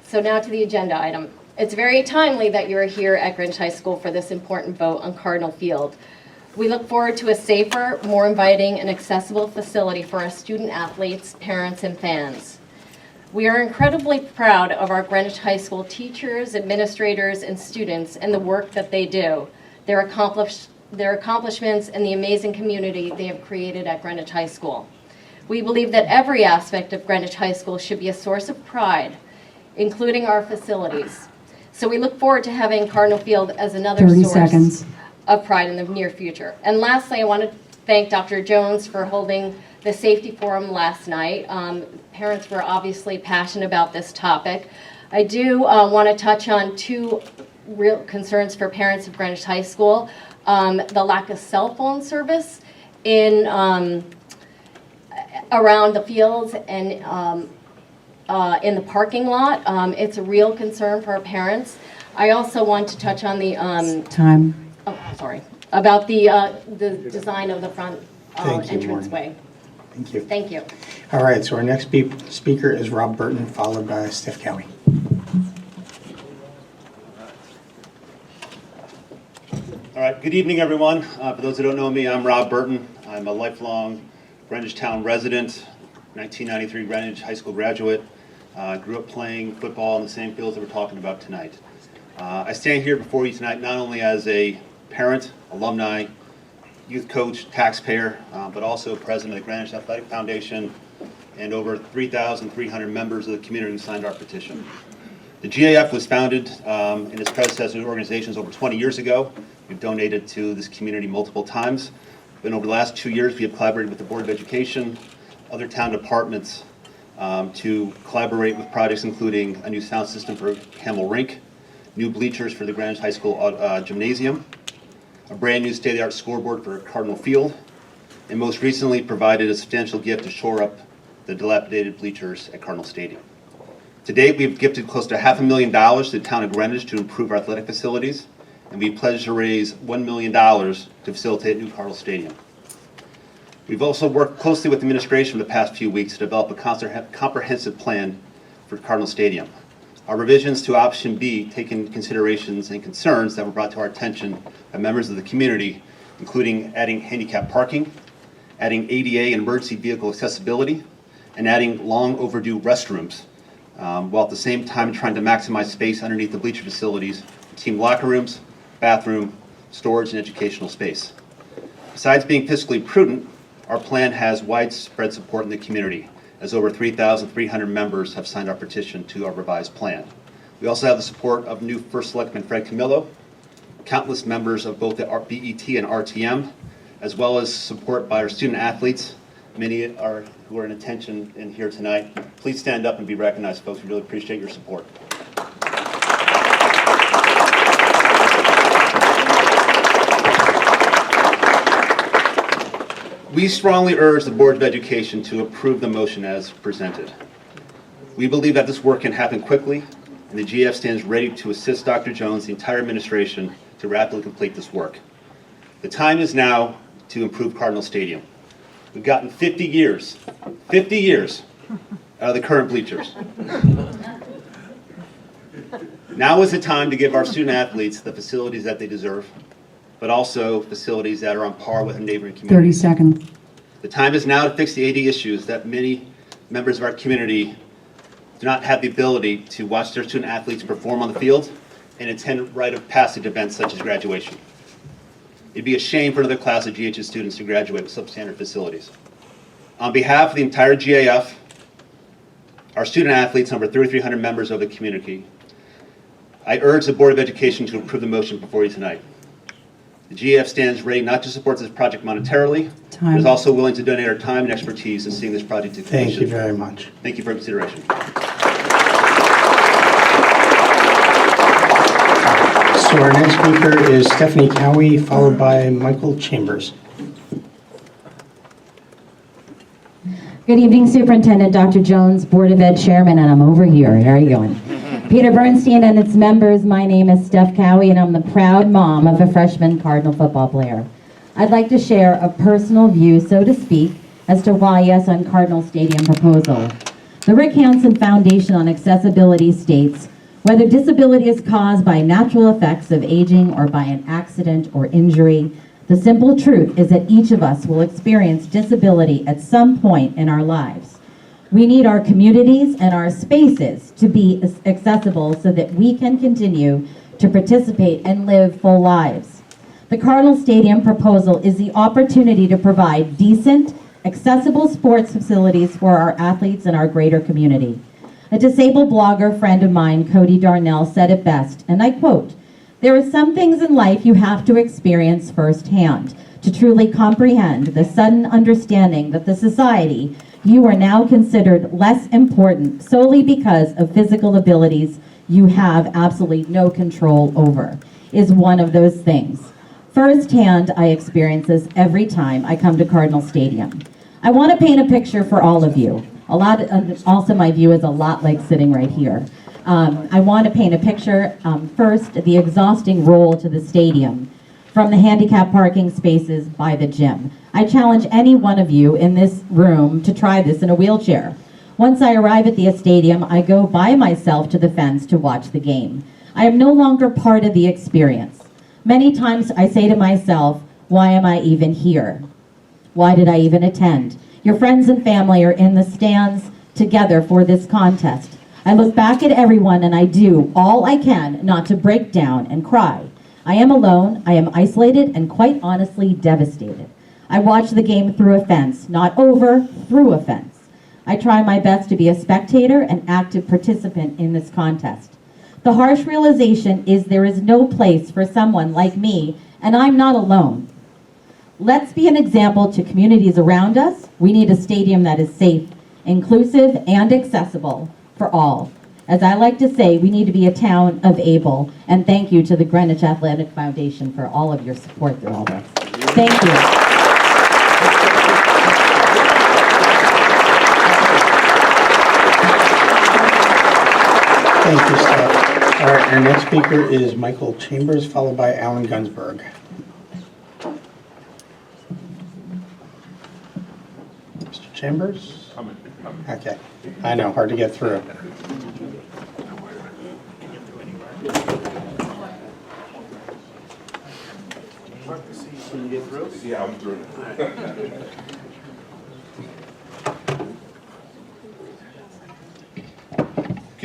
So now to the agenda item. It's very timely that you're here at Greenwich High School for this important vote on Cardinal Field. We look forward to a safer, more inviting, and accessible facility for our student athletes, parents, and fans. We are incredibly proud of our Greenwich High School teachers, administrators, and students and the work that they do, their accomplishments, and the amazing community they have created at Greenwich High School. We believe that every aspect of Greenwich High School should be a source of pride, including our facilities. So we look forward to having Cardinal Field as another source of pride in the near future. And lastly, I want to thank Dr. Jones for holding the safety forum last night. Parents were obviously passionate about this topic. I do want to touch on two real concerns for parents of Greenwich High School. The lack of cell phone service in around the fields and in the parking lot. It's a real concern for our parents. I also want to touch on the about the design of the front entranceway. Thank you. Thank you. All right, so our next speaker is Rob Burton, followed by Steph Cowie. All right, good evening, everyone. For those who don't know me, I'm Rob Burton. I'm a lifelong Greenwich Town resident, 1993 Greenwich High School graduate. Grew up playing football in the same fields that we're talking about tonight. I stand here before you tonight not only as a parent, alumni, youth coach, taxpayer, but also president of the Greenwich Athletic Foundation and over 3,300 members of the community who signed our petition. The GAF was founded in its predecessor organizations over 20 years ago. We've donated to this community multiple times. And over the last 2 years, we have collaborated with the Board of Education, other town departments, to collaborate with projects including a new sound system for Hamel Rink, new bleachers for the Greenwich High School gymnasium, a brand new state-of-the-art scoreboard for Cardinal Field, and most recently provided a substantial gift to shore up the dilapidated bleachers at Cardinal Stadium. To date, we've gifted close to $500,000 to the town of Greenwich to improve our athletic facilities, and we pledged to raise $1 million to facilitate new Cardinal Stadium. We've also worked closely with the administration the past few weeks to develop a comprehensive plan for Cardinal Stadium. Our revisions to option B take into considerations and concerns that were brought to our attention by members of the community, including adding handicap parking, adding ADA and emergency vehicle accessibility, and adding long overdue restrooms, while at the same time trying to maximize space underneath the bleacher facilities, team locker rooms, bathroom, storage, and educational space. Besides being fiscally prudent, our plan has widespread support in the community, as over 3,300 members have signed our petition to our revised plan. We also have the support of new First Selectman Fred Camillo, countless members of both the BET and RTM, as well as support by our student athletes. Many who are in attention in here tonight. Please stand up and be recognized, folks. We really appreciate your support. We strongly urge the Board of Education to approve the motion as presented. We believe that this work can happen quickly, and the GF stands ready to assist Dr. Jones, the entire administration, to rapidly complete this work. The time is now to improve Cardinal Stadium. We've gotten 50 years out of the current bleachers. Now is the time to give our student athletes the facilities that they deserve, but also facilities that are on par with a neighboring community. 30 seconds. The time is now to fix the AD issues that many members of our community do not have the ability to watch their student athletes perform on the field and attend rite of passage events such as graduation. It'd be a shame for another class of GHS students to graduate with substandard facilities. On behalf of the entire GAF, our student athletes, and over 3,300 members of the community, I urge the Board of Education to approve the motion before you tonight. The GAF stands ready not to support this project monetarily, but is also willing to donate our time and expertise in seeing this project to completion. Thank you very much. Thank you for your consideration. So our next speaker is Stephanie Cowie, followed by Michael Chambers. Good evening, Superintendent Dr. Jones, Board of Ed Chairman, and I'm over here. How are you going? Peter Bernstein and its members, my name is Steph Cowie, and I'm the proud mom of a freshman Cardinal football player. I'd like to share a personal view, so to speak, as to why yes on Cardinal Stadium proposal. The Rick Hansen Foundation on Accessibility states, whether disability is caused by natural effects of aging or by an accident or injury, the simple truth is that each of us will experience disability at some point in our lives. We need our communities and our spaces to be accessible so that we can continue to participate and live full lives. The Cardinal Stadium proposal is the opportunity to provide decent, accessible sports facilities for our athletes and our greater community. A disabled blogger friend of mine, Cody Darnell, said it best, and I quote, "There are some things in life you have to experience firsthand to truly comprehend the sudden understanding that the society you are now considered less important solely because of physical abilities you have absolutely no control over is one of those things. Firsthand, I experience this every time I come to Cardinal Stadium. I want to paint a picture for all of you. Also, my view is a lot like sitting right here. I want to paint a picture, first, the exhausting roll to the stadium from the handicap parking spaces by the gym. I challenge any one of you in this room to try this in a wheelchair. Once I arrive at the stadium, I go by myself to the fence to watch the game. I am no longer part of the experience. Many times I say to myself, why am I even here? Why did I even attend? Your friends and family are in the stands together for this contest. I look back at everyone and I do all I can not to break down and cry. I am alone, I am isolated, and quite honestly devastated. I watch the game through a fence, not over, through a fence. I try my best to be a spectator and active participant in this contest. The harsh realization is there is no place for someone like me, and I'm not alone. Let's be an example to communities around us. We need a stadium that is safe, inclusive, and accessible for all. As I like to say, we need to be a town of able. And thank you to the Greenwich Athletic Foundation for all of your support through all this. Thank you. Thank you, Steph. All right, our next speaker is Michael Chambers, followed by Alan Gunsberg. Mr. Chambers? Okay, I know, hard to get through. Can you get through? Yeah, I'm through.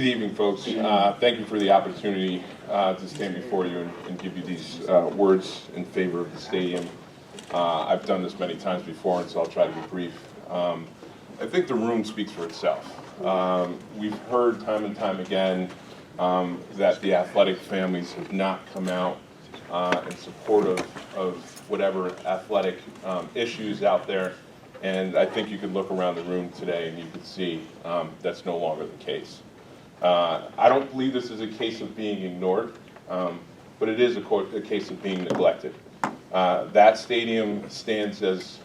Good evening, folks. Thank you for the opportunity to stand before you and give you these words in favor of the stadium. I've done this many times before, and so I'll try to be brief. I think the room speaks for itself. We've heard time and time again that the athletic families have not come out in support of whatever athletic issues out there. And I think you could look around the room today and you could see that's no longer the case. I don't believe this is a case of being ignored, but it is a case of being neglected. That stadium stands as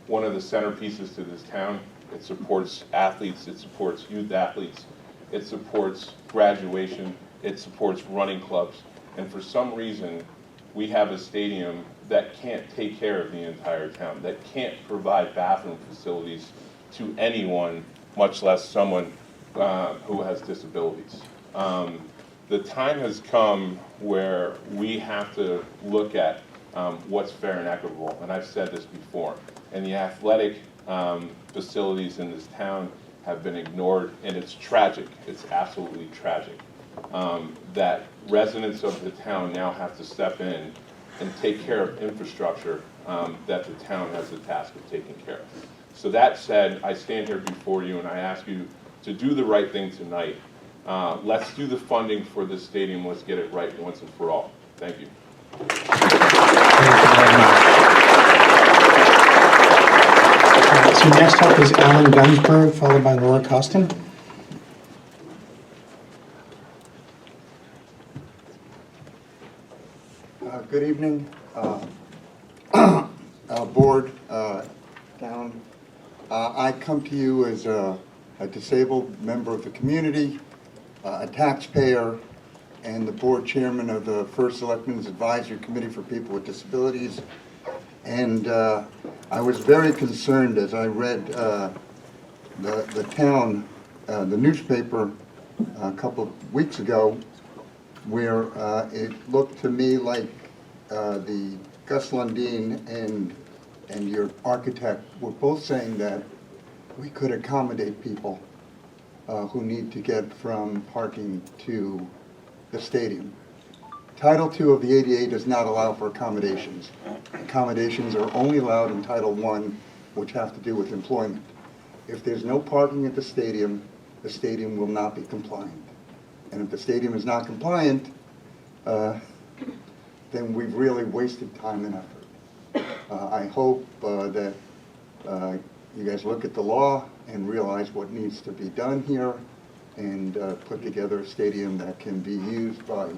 one of the centerpieces to this town. It supports athletes, it supports youth athletes, it supports graduation, it supports running clubs. And for some reason, we have a stadium that can't take care of the entire town, that can't provide bathroom facilities to anyone, much less someone who has disabilities. The time has come where we have to look at what's fair and equitable, and I've said this before, and the athletic facilities in this town have been ignored, and it's tragic, it's absolutely tragic, that residents of the town now have to step in and take care of infrastructure that the town has the task of taking care of. So that said, I stand here before you and I ask you to do the right thing tonight. Let's do the funding for this stadium. Let's get it right once and for all. Thank you. Thank you very much. All right, so next up is Alan Gunsberg, followed by Laura Costin. Good evening, board, town. I come to you as a disabled member of the community, a taxpayer, and the board chairman of the First Selectmen's Advisory Committee for People with Disabilities. And I was very concerned as I read the town, the newspaper a couple of weeks ago, where it looked to me like the Gus Lundin and your architect were both saying that we could accommodate people who need to get from parking to the stadium. Title II of the ADA does not allow for accommodations. Accommodations are only allowed in Title I, which have to do with employment. If there's no parking at the stadium will not be compliant. And if the stadium is not compliant, then we've really wasted time and effort. I hope that you guys look at the law and realize what needs to be done here and put together a stadium that can be used by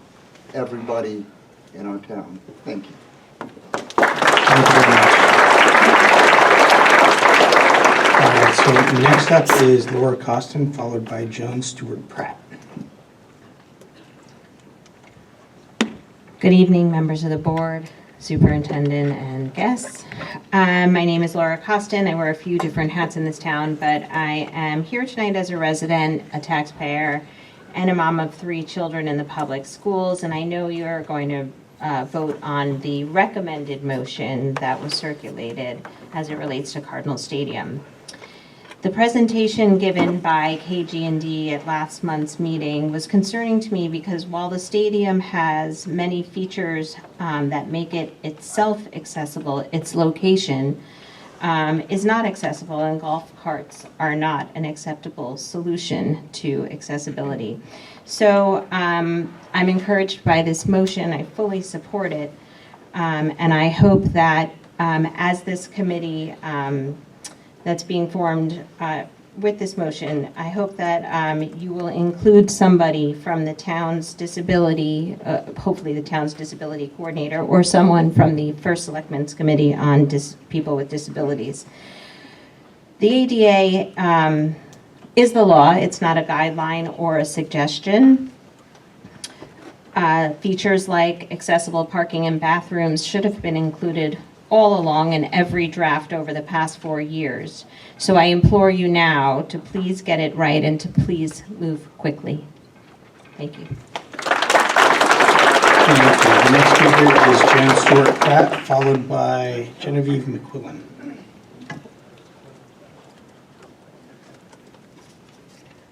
everybody in our town. Thank you. Thank you very much. All right, so next up is Laura Costin, followed by Joan, Stewart, Pratt. Good evening, members of the board, superintendent, and guests. My name is Laura Costin. I wear a few different hats in this town, but I am here tonight as a resident, a taxpayer, and a mom of 3 children in the public schools. And I know you're going to vote on the recommended motion that was circulated as it relates to Cardinal Stadium. The presentation given by KG&D at last month's meeting was concerning to me because while the stadium has many features that make it itself accessible, its location is not accessible, and golf carts are not an acceptable solution to accessibility. So I'm encouraged by this motion. I fully support it, and I hope that as this committee that's being formed with this motion, I hope that you will include somebody from the town's disability, hopefully the town's disability coordinator, or someone from the First Selectmen's Committee on People with Disabilities. The ADA is the law. It's not a guideline or a suggestion. Features like accessible parking and bathrooms should have been included all along in every draft over the past 4 years. So I implore you now to please get it right and to please move quickly. Thank you. Thank you. The next speaker is Joan Stewart Pratt, followed by Genevieve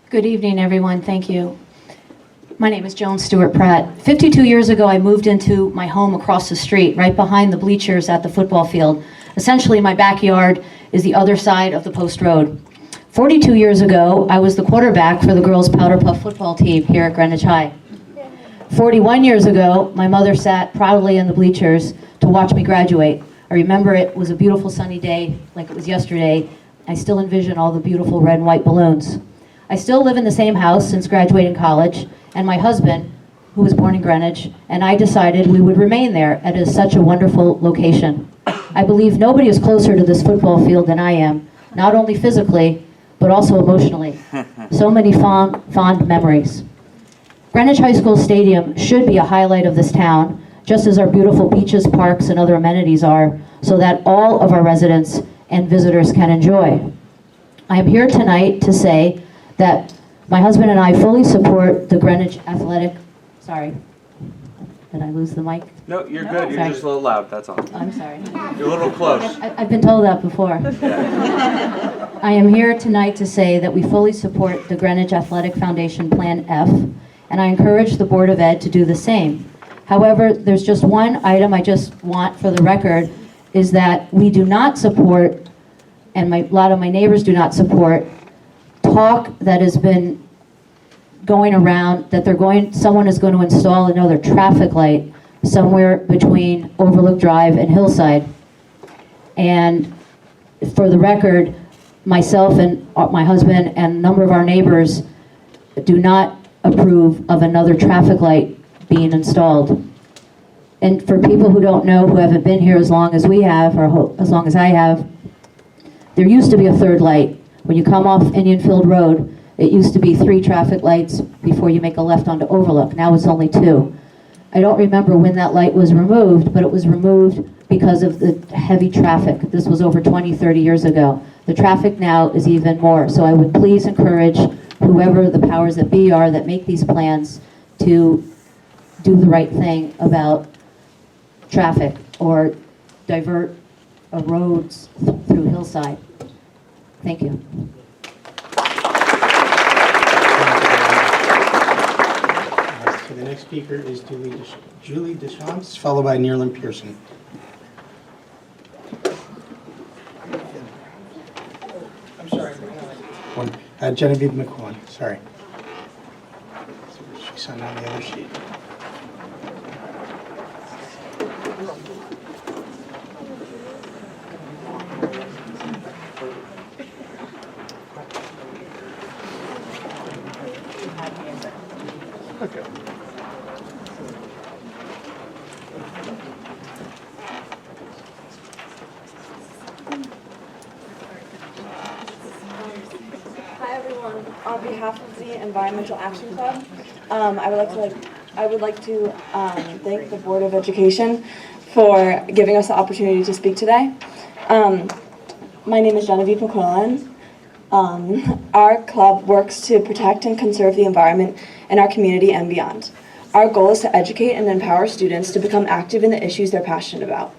Good Good evening, everyone. Thank you. My name is Joan Stewart Pratt. 52 years ago, I moved into my home across the street, right behind the bleachers at the football field. Essentially, my backyard is the other side of the post road. 42 years ago, I was the quarterback for the girls' Powder Puff football team here at Greenwich High. 41 years ago, my mother sat proudly in the bleachers to watch me graduate. I remember it was a beautiful sunny day, like it was yesterday. I still envision all the beautiful red and white balloons. I still live in the same house since graduating college, and my husband, who was born in Greenwich, and I decided we would remain there. It is such a wonderful location. I believe nobody is closer to this football field than I am, not only physically, but also emotionally. So many fond memories. Greenwich High School Stadium should be a highlight of this town, just as our beautiful beaches, parks, and other amenities are, so that all of our residents and visitors can enjoy. I am here tonight to say that my husband and I fully support the Greenwich Athletic, sorry, did I lose the mic? No, you're good. You're just a little loud, that's all. I'm sorry. You're a little close. I've been told that before. I am here tonight to say that we fully support the Greenwich Athletic Foundation Plan F, and I encourage the Board of Ed to do the same. However, there's just one item I just want for the record, is that we do not support, and a lot of my neighbors do not support, talk that has been going around that someone is going to install another traffic light somewhere between Overlook Drive and Hillside. And for the record, myself and my husband and a number of our neighbors do not approve of another traffic light being installed. And for people who don't know, who haven't been here as long as we have, or as long as I have, there used to be a third light. When you come off Indian Field Road, it used to be 3 traffic lights before you make a left onto Overlook. Now it's only 2. I don't remember when that light was removed, but it was removed because of the heavy traffic. This was over 20, 30 years ago. The traffic now is even more. So I would please encourage whoever the powers that be are that make these plans to do the right thing about traffic or divert roads through Hillside. Thank you. So the next speaker is Julie Deschamps, followed by Neerlin Pearson. I'm sorry. Genevieve McQuillan, sorry. She signed on the other sheet. Okay. Hi everyone. On behalf of the Environmental Action Club, I would like to thank the Board of Education for giving us the opportunity to speak today. My name is Genevieve McQuillan. Our club works to protect and conserve the environment in our community and beyond. Our goal is to educate and empower students to become active in the issues they're passionate about.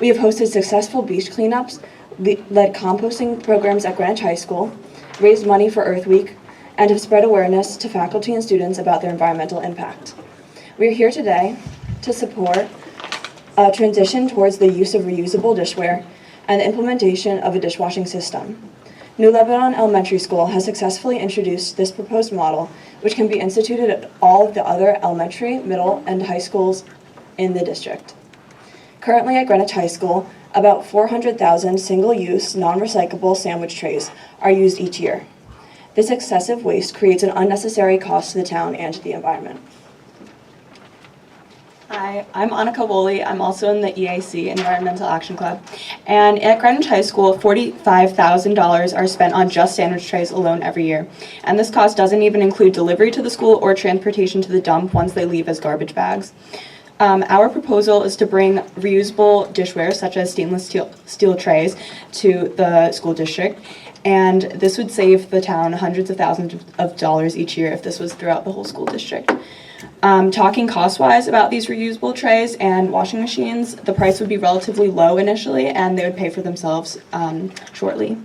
We have hosted successful beach cleanups, led composting programs at Greenwich High School, raised money for Earth Week, and have spread awareness to faculty and students about their environmental impact. We are here today to support a transition towards the use of reusable dishware and the implementation of a dishwashing system. New Lebanon Elementary School has successfully introduced this proposed model, which can be instituted at all of the other elementary, middle, and high schools in the district. Currently at Greenwich High School, about 400,000 single-use, non-recyclable sandwich trays are used each year. This excessive waste creates an unnecessary cost to the town and to the environment. Hi, I'm Annika Woolley. I'm also in the EAC, Environmental Action Club. And at Greenwich High School, $45,000 are spent on just sandwich trays alone every year. And this cost doesn't even include delivery to the school or transportation to the dump once they leave as garbage bags. Our proposal is to bring reusable dishware, such as stainless steel trays, to the school district. And this would save the town hundreds of thousands of dollars each year if this was throughout the whole school district. Talking cost-wise about these reusable trays and washing machines, the price would be relatively low initially, and they would pay for themselves shortly.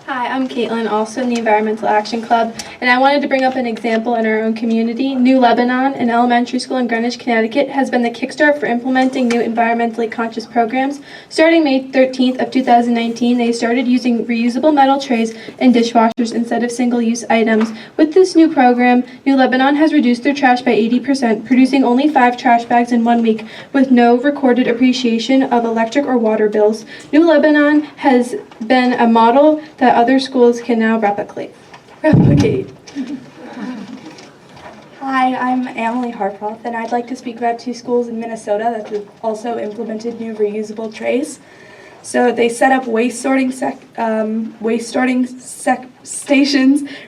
Hi, I'm Caitlin, also in the Environmental Action Club, and I wanted to bring up an example in our own community. New Lebanon, an elementary school in Greenwich, Connecticut, has been the kickstart for implementing new environmentally conscious programs. Starting May 13th of 2019, they started using reusable metal trays and dishwashers instead of single-use items. With this new program, New Lebanon has reduced their trash by 80%, producing only 5 trash bags in 1 week with no recorded appreciation of electric or water bills. New Lebanon has been a model that other schools can now replicate. Hi, I'm Emily Harproth, and I'd like to speak about 2 schools in Minnesota that have also implemented new reusable trays. So they set up waste sorting stations,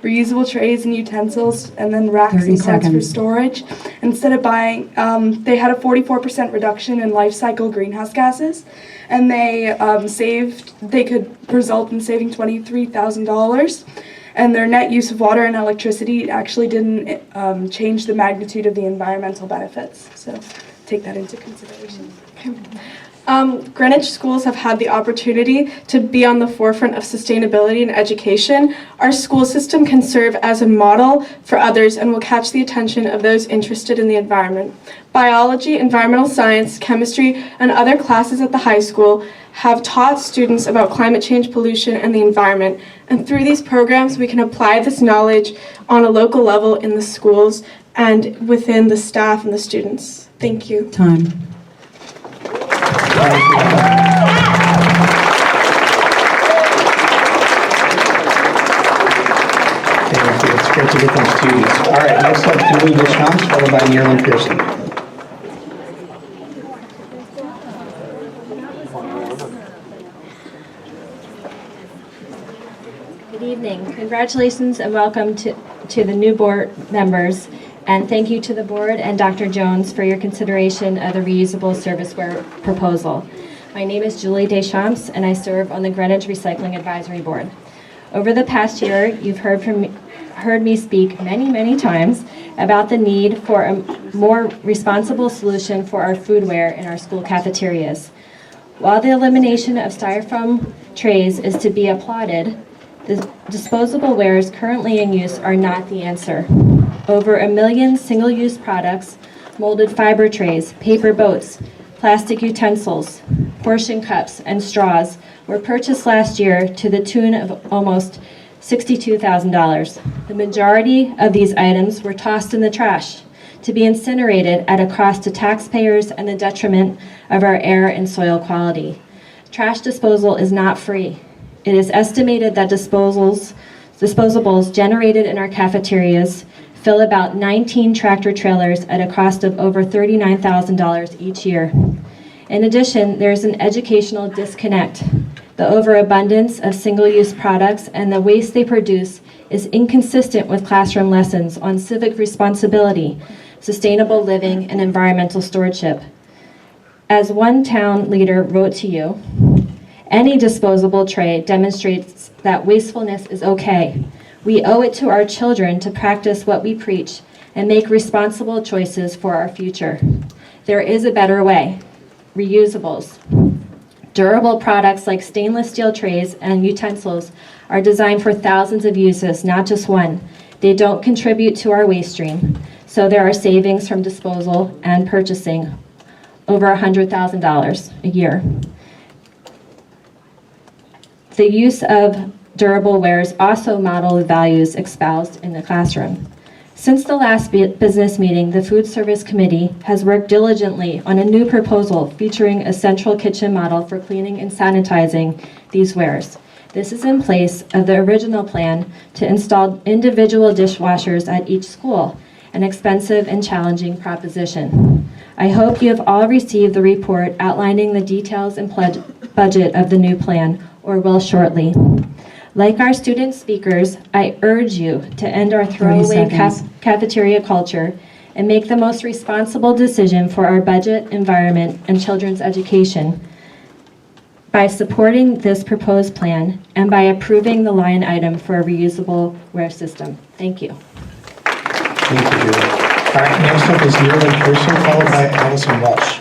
reusable trays and utensils, and then racks and carts for storage. Instead of buying, they had a 44% reduction in life cycle greenhouse gases, and they could result in saving $23,000. And their net use of water and electricity actually didn't change the magnitude of the environmental benefits. So take that into consideration. Greenwich schools have had the opportunity to be on the forefront of sustainability and education. Our school system can serve as a model for others and will catch the attention of those interested in the environment. Biology, environmental science, chemistry, and other classes at the high school have taught students about climate change, pollution, and the environment. And through these programs, we can apply this knowledge on a local level in the schools and within the staff and the students. Thank you. Time. Thank you. It's great to get those students. All right, next up, Julie Deschamps, followed by Neerlin Pearson. Good evening. Congratulations and welcome to the new board members. And thank you to the board and Dr. Jones for your consideration of the reusable serviceware proposal. My name is Julie Deschamps, and I serve on the Greenwich Recycling Advisory Board. Over the past year, you've heard me speak many times about the need for a more responsible solution for our foodware in our school cafeterias. While the elimination of styrofoam trays is to be applauded, the disposable wares currently in use are not the answer. Over 1 million single-use products, molded fiber trays, paper boats, plastic utensils, portion cups, and straws were purchased last year to the tune of almost $62,000. The majority of these items were tossed in the trash to be incinerated at a cost to taxpayers and the detriment of our air and soil quality. Trash disposal is not free. It is estimated that disposables generated in our cafeterias fill about 19 tractor trailers at a cost of over $39,000 each year. In addition, there's an educational disconnect. The overabundance of single-use products and the waste they produce is inconsistent with classroom lessons on civic responsibility, sustainable living, and environmental stewardship. As one town leader wrote to you, any disposable tray demonstrates that wastefulness is okay. We owe it to our children to practice what we preach and make responsible choices for our future. There is a better way. Reusables. Durable products like stainless steel trays and utensils are designed for thousands of uses, not just one. They don't contribute to our waste stream, so there are savings from disposal and purchasing, over $100,000 a year. The use of durable wares also model the values espoused in the classroom. Since the last business meeting, the Food Service Committee has worked diligently on a new proposal featuring a central kitchen model for cleaning and sanitizing these wares. This is in place of the original plan to install individual dishwashers at each school, an expensive and challenging proposition. I hope you have all received the report outlining the details and budget of the new plan, or will shortly. Like our student speakers, I urge you to end our throwaway cafeteria culture and make the most responsible decision for our budget, environment, and children's education by supporting this proposed plan and by approving the line item for a reusable ware system. Thank you. Thank you, Julie. All right, next up is Neerlin Pearson, followed by Allison Walsh.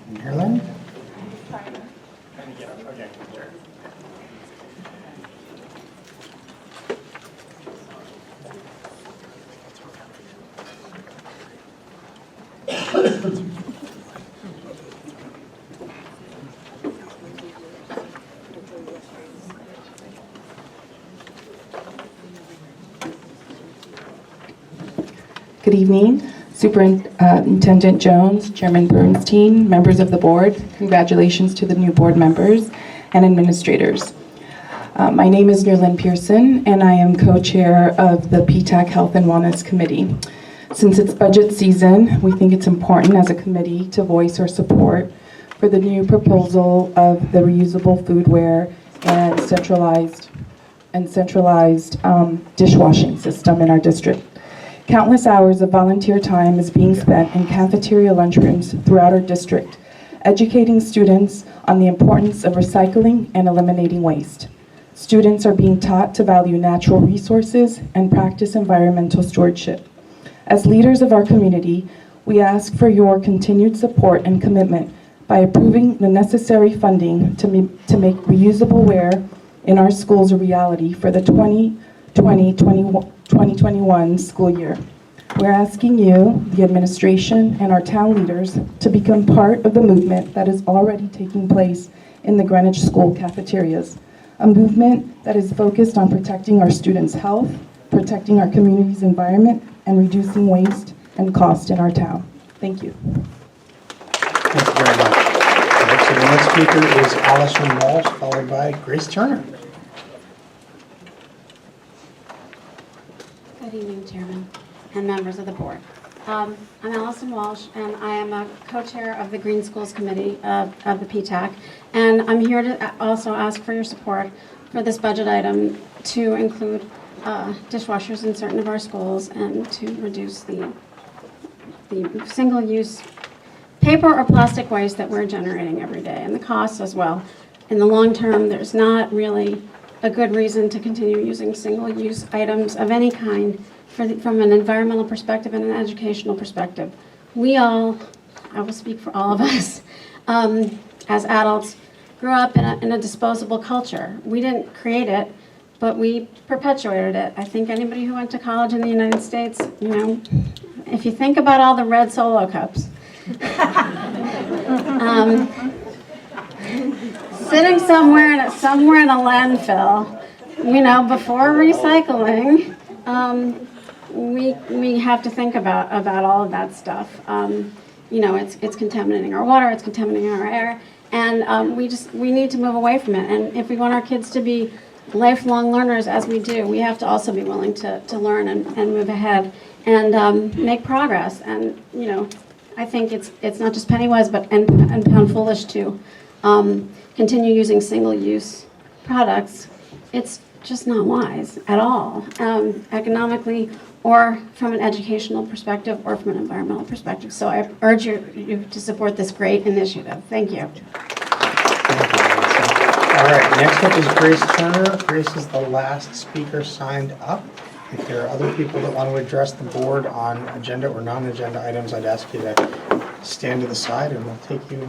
Neerlin? Good evening, Superintendent Jones, Chairman Bernstein, members of the board. Congratulations to the new board members and administrators. My name is Nerlyn Pearson, and I am co-chair of the PTA Health and Wellness Committee. Since it's budget season, we think it's important as a committee to voice our support for the new proposal of the reusable foodware and centralized dishwashing system in our district. Countless hours of volunteer time is being spent in cafeteria lunchrooms throughout our district, educating students on the importance of recycling and eliminating waste. Students are being taught to value natural resources and practice environmental stewardship. As leaders of our community, we ask for your continued support and commitment by approving the necessary funding to make reusable ware in our schools a reality for the 2020-2021 school year. We're asking you, the administration, and our town leaders to become part of the movement that is already taking place in the Greenwich school cafeterias, a movement that is focused on protecting our students' health, protecting our community's environment, and reducing waste and cost in our town. Thank you. Thank you very much. All right, so the next speaker is Allison Walsh, followed by Grace Turner. Good evening, Chairman and members of the board. I'm Allison Walsh, and I am a co-chair of the Green Schools Committee of the PTAC, and I'm here to also ask for your support for this budget item to include dishwashers in certain of our schools and to reduce the single-use paper or plastic waste that we're generating every day, and the costs as well. In the long term, there's not really a good reason to continue using single-use items of any kind from an environmental perspective and an educational perspective. We all, I will speak for all of us, as adults, grew up in a disposable culture. We didn't create it, but we perpetuated it. I think anybody who went to college in the United States, you know, if you think about all the red Solo cups, sitting somewhere in a landfill, you know, before recycling, we have to think about all of that stuff. You know, it's contaminating our water, it's contaminating our air, and we need to move away from it. And if we want our kids to be lifelong learners, as we do, we have to also be willing to learn and move ahead and make progress. And you know, I think it's not just penny wise, but and pound foolish to continue using single-use products. It's just not wise at all, economically, or from an educational perspective, or from an environmental perspective. So I urge you to support this great initiative. Thank you. All right, next up is Grace Turner. Grace is the last speaker signed up. If there are other people that want to address the board on agenda or non-agenda items, I'd ask you to stand to the side and we'll take you.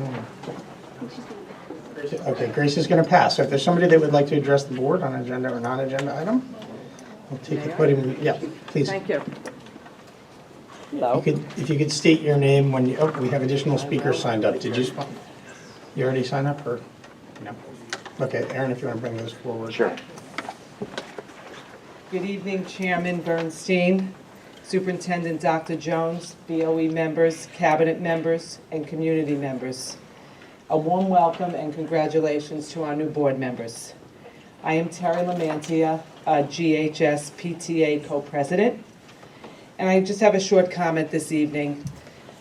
Okay, Grace is going to pass. So if there's somebody that would like to address the board on agenda or non-agenda item, we'll take the podium. Yeah, please. Thank you. Hello. If you could state your name when you, we have additional speakers signed up. Did you already sign up or no? Okay, Aaron, if you want to bring those forward. Sure. Good evening, Chairman Bernstein, Superintendent Dr. Jones, BOE members, cabinet members, and community members. A warm welcome and congratulations to our new board members. I am Terry Lamantia, a GHS PTA co-president, and I just have a short comment this evening.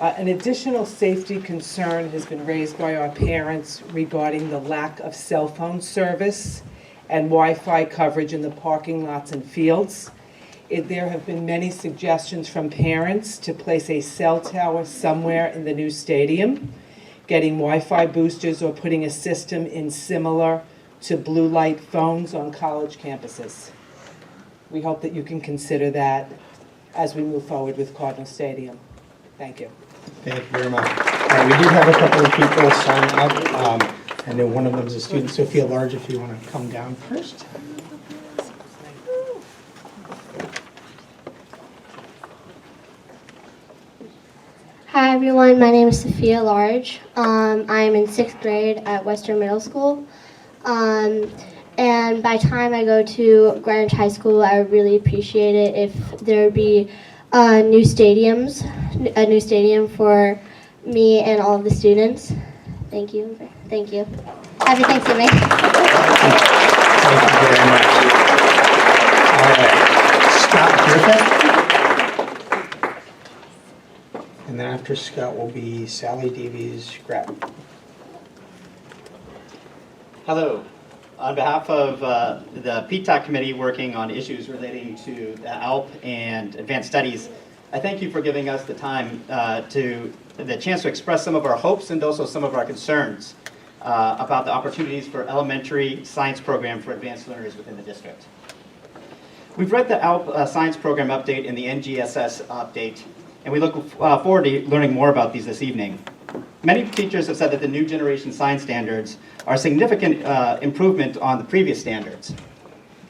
An additional safety concern has been raised by our parents regarding the lack of cell phone service and Wi-Fi coverage in the parking lots and fields. There have been many suggestions from parents to place a cell tower somewhere in the new stadium, getting Wi-Fi boosters or putting a system in similar to blue light phones on college campuses. We hope that you can consider that as we move forward with Cardinal Stadium. Thank you. Thank you very much. All right, we did have a couple of people sign up. I know one of them is a student. Sophia Large, if you want to come down first. Hi everyone, my name is Sophia Large. I'm in 6th grade at Western Middle School. And by the time I go to Greenwich High School, I would really appreciate it if there would be new stadiums, a new stadium for me and all of the students. Thank you. Thank you. Happy Thanksgiving. Thank you very much. All right. Scott Griffith. And then after Scott will be Sally Davies Grab. Hello. On behalf of the PTA committee working on issues relating to the ALP and advanced studies, I thank you for giving us the time the chance to express some of our hopes and also some of our concerns about the opportunities for elementary science program for advanced learners within the district. We've read the ALP science program update and the NGSS update, and we look forward to learning more about these this evening. Many teachers have said that the new generation science standards are a significant improvement on the previous standards.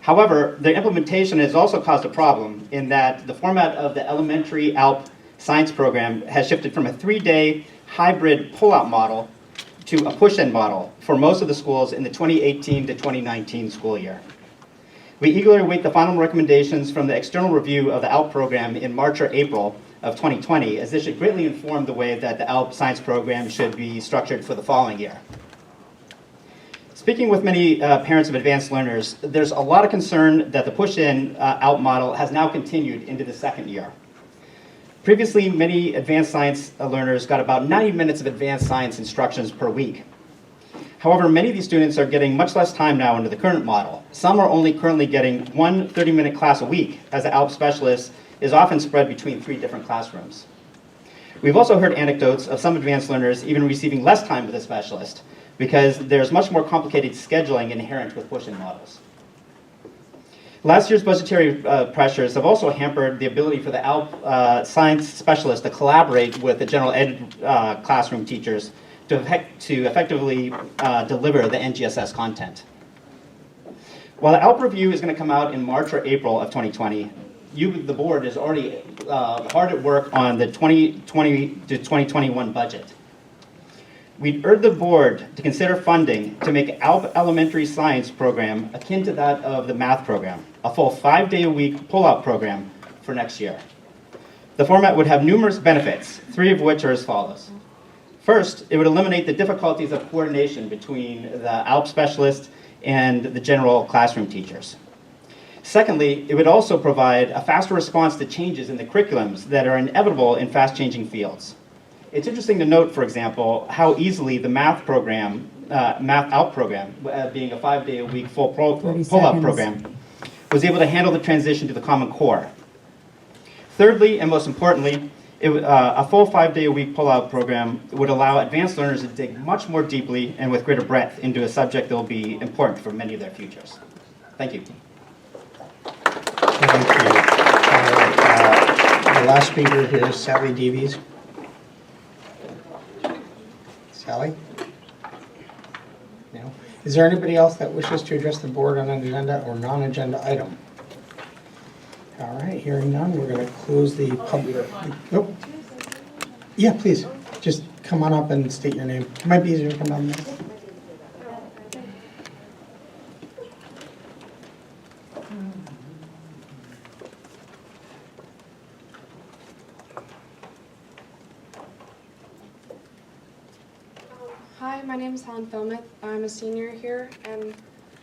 However, their implementation has also caused a problem in that the format of the elementary ALP science program has shifted from a 3-day hybrid pull-out model to a push-in model for most of the schools in the 2018 to 2019 school year. We eagerly await the final recommendations from the external review of the ALP program in March or April of 2020, as this should greatly inform the way that the ALP science program should be structured for the following year. Speaking with many parents of advanced learners, there's a lot of concern that the push-in ALP model has now continued into the second year. Previously, many advanced science learners got about 90 minutes of advanced science instructions per week. However, many of these students are getting much less time now under the current model. Some are only currently getting one 30-minute class a week, as the ALP specialist is often spread between 3 different classrooms. We've also heard anecdotes of some advanced learners even receiving less time with a specialist because there's much more complicated scheduling inherent with push-in models. Last year's budgetary pressures have also hampered the ability for the ALP science specialist to collaborate with the general ed classroom teachers to effectively deliver the NGSS content. While the ALP review is going to come out in March or April of 2020, the board is already hard at work on the 2020 to 2021 budget. We'd urge the board to consider funding to make ALP elementary science program akin to that of the math program, a full 5-day-a-week pull-out program for next year. The format would have numerous benefits, 3 of which are as follows. First, it would eliminate the difficulties of coordination between the ALP specialist and the general classroom teachers. Secondly, it would also provide a faster response to changes in the curriculums that are inevitable in fast-changing fields. It's interesting to note, for example, how easily the math program, math ALP program, being a 5-day-a-week full pull-out program, was able to handle the transition to the Common Core. Thirdly, and most importantly, a full 5-day-a-week pull-out program would allow advanced learners to dig much more deeply and with greater breadth into a subject that will be important for many of their futures. Thank you. Thank you. All right, the last speaker here is Sally Davies. Sally? No. Is there anybody else that wishes to address the board on an agenda or non-agenda item? All right, hearing none, we're going to close the public. Nope. Yeah, please. Just come on up and state your name. It might be easier to come down there. Hi, my name is Helen Philmeth. I'm a senior here, and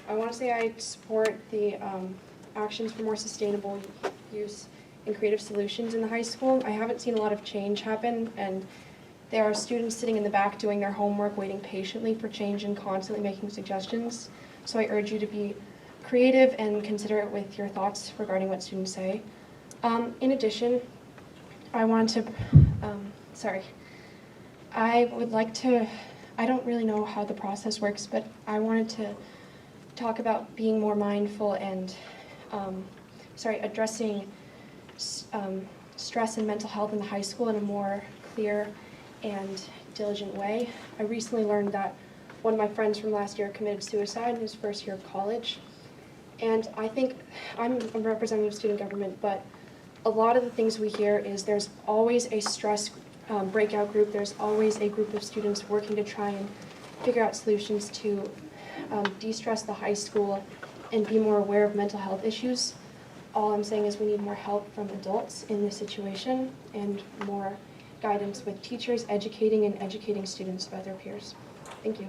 I want to say I support the actions for more sustainable use and creative solutions in the high school. I haven't seen a lot of change happen, and there are students sitting in the back doing their homework, waiting patiently for change and constantly making suggestions. So I urge you to be creative and considerate with your thoughts regarding what students say. In addition, I want to, I would like to, I don't really know how the process works, but I wanted to talk about being more mindful and addressing stress and mental health in the high school in a more clear and diligent way. I recently learned that one of my friends from last year committed suicide in his first year of college. And I think I'm a representative of student government, but a lot of the things we hear is there's always a stress breakout group. There's always a group of students working to try and figure out solutions to de-stress the high school and be more aware of mental health issues. all I'm saying is we need more help from adults in this situation and more guidance with teachers educating students about their peers. Thank you.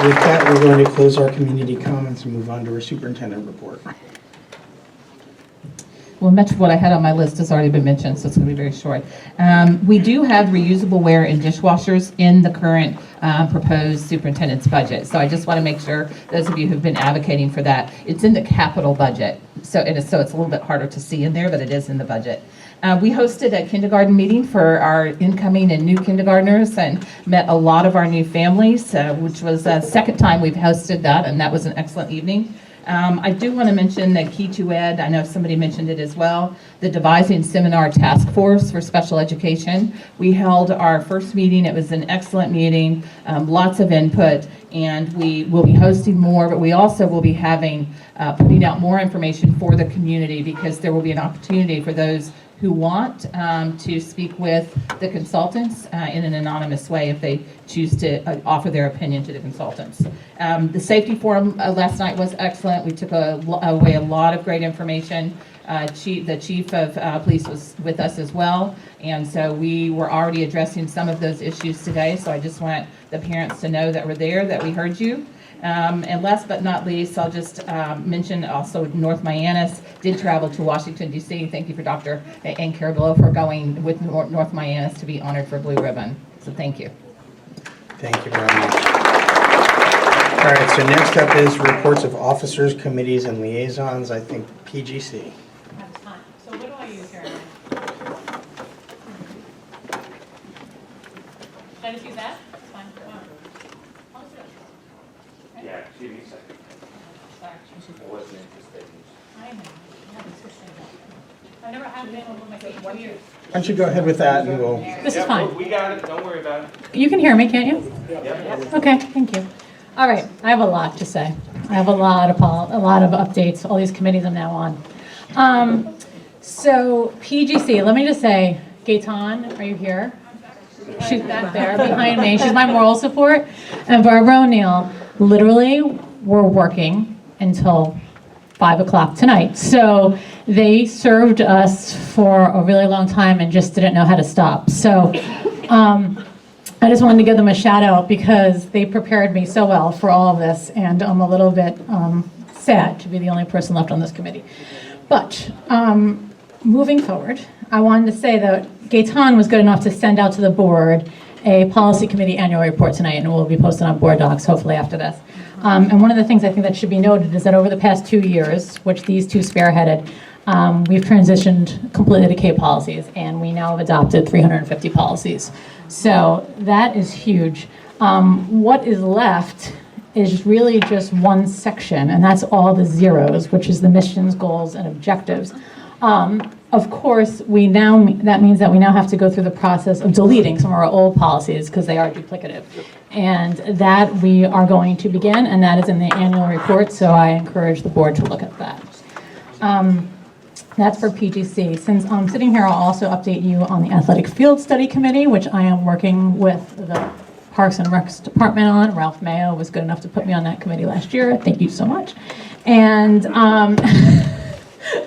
With that, we're going to close our community comments and move on to our superintendent report. Well, much of what I had on my list has already been mentioned, so it's going to be very short. We do have reusable ware and dishwashers in the current proposed superintendent's budget. So I just want to make sure those of you who've been advocating for that, it's in the capital budget. So it's a little bit harder to see in there, but it is in the budget. We hosted a kindergarten meeting for our incoming and new kindergartners and met a lot of our new families, which was the second time we've hosted that, and that was an excellent evening. I do want to mention that Key to Ed, I know somebody mentioned it as well, the Devising Seminar Task Force for Special Education. We held our first meeting. It was an excellent meeting, lots of input, and we will be hosting more, but we also will be having, putting out more information for the community because there will be an opportunity for those who want to speak with the consultants in an anonymous way if they choose to offer their opinion to the consultants. The safety forum last night was excellent. We took away a lot of great information. The chief of police was with us as well, and so we were already addressing some of those issues today, so I just want the parents to know that we're there, that we heard you. And last but not least, I'll just mention also North Miamis did travel to Washington, D.C. Thank you for Dr. Ann Carabillo for going with North Miamis to be honored for Blue Ribbon. So thank you. Thank you very much. All right, so next up is reports of officers, committees, and liaisons. I think PGC. So what do I use here? Should I just use that? It's fine. Yeah, give me a second. Sorry. I wasn't interested. I know. I haven't switched it up. I never have been able to my feet for years. Why don't you go ahead with that and we'll... This is fine. We got it. Don't worry about it. You can hear me, can't you? Yep. Okay, thank you. All right, I have a lot to say. I have a lot of updates, all these committees I'm now on. So PGC, let me just say, Gaetan, are you here? She's back there behind me. She's my moral support. And Barbara O'Neill, literally, we're working until 5 o'clock tonight. So they served us for a really long time and just didn't know how to stop. So I just wanted to give them a shout out because they prepared me so well for all of this, and I'm a little bit sad to be the only person left on this committee. But moving forward, I wanted to say that Gaetan was good enough to send out to the board a policy committee annual report tonight, and it will be posted on board docs hopefully after this. And one of the things I think that should be noted is that over the past 2 years, which these two spearheaded, we've transitioned completely to K policies, and we now have adopted 350 policies. So that is huge. What is left is really just one section, and that's all the zeros, which is the missions, goals, and objectives. Of course, that means that we now have to go through the process of deleting some of our old policies because they are duplicative. And that we are going to begin, and that is in the annual report, so I encourage the board to look at that. That's for PGC. Since I'm sitting here, I'll also update you on the Athletic Field Study Committee, which I am working with the Parks and Recs Department on. Ralph Mayo was good enough to put me on that committee last year. Thank you so much. And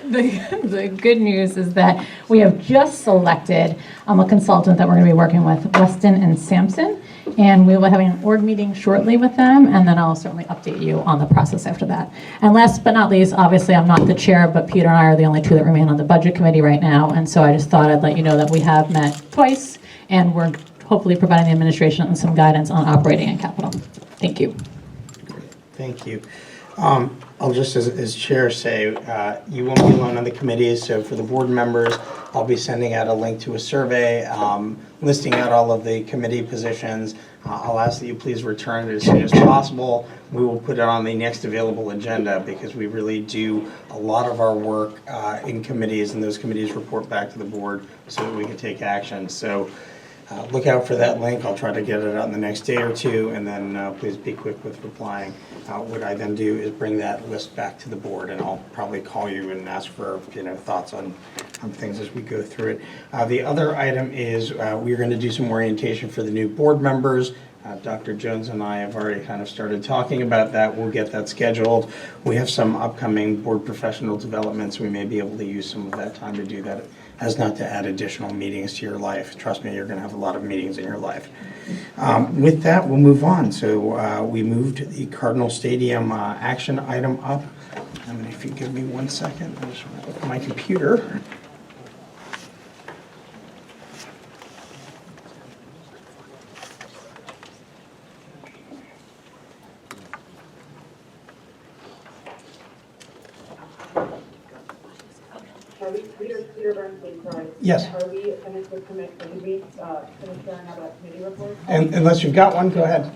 the good news is that we have just selected a consultant that we're going to be working with, Weston and Sampson, and we will be having an org meeting shortly with them, and then I'll certainly update you on the process after that. And last but not least, obviously I'm not the chair, but Peter and I are the only two that remain on the budget committee right now, and so I just thought I'd let you know that we have met twice, and we're hopefully providing the administration some guidance on operating and capital. Thank you. Thank you. I'll just, as chair, say you won't be alone on the committees, so for the board members, I'll be sending out a link to a survey listing out all of the committee positions. I'll ask that you please return it as soon as possible. We will put it on the next available agenda because we really do a lot of our work in committees, and those committees report back to the board so that we can take action. So look out for that link. I'll try to get it out in the next day or two, and then please be quick with replying. What I then do is bring that list back to the board, and I'll probably call you and ask for thoughts on things as we go through it. The other item is we're going to do some orientation for the new board members. Dr. Jones and I have already kind of started talking about that. We'll get that scheduled. We have some upcoming board professional developments. We may be able to use some of that time to do that, as not to add additional meetings to your life. Trust me, you're going to have a lot of meetings in your life. With that, we'll move on. So we moved the Cardinal Stadium action item up. And if you give me 1 second, I just want to open my computer. Yes. Are we finished with did we finish sharing about committee reports? And unless you've got one, go ahead.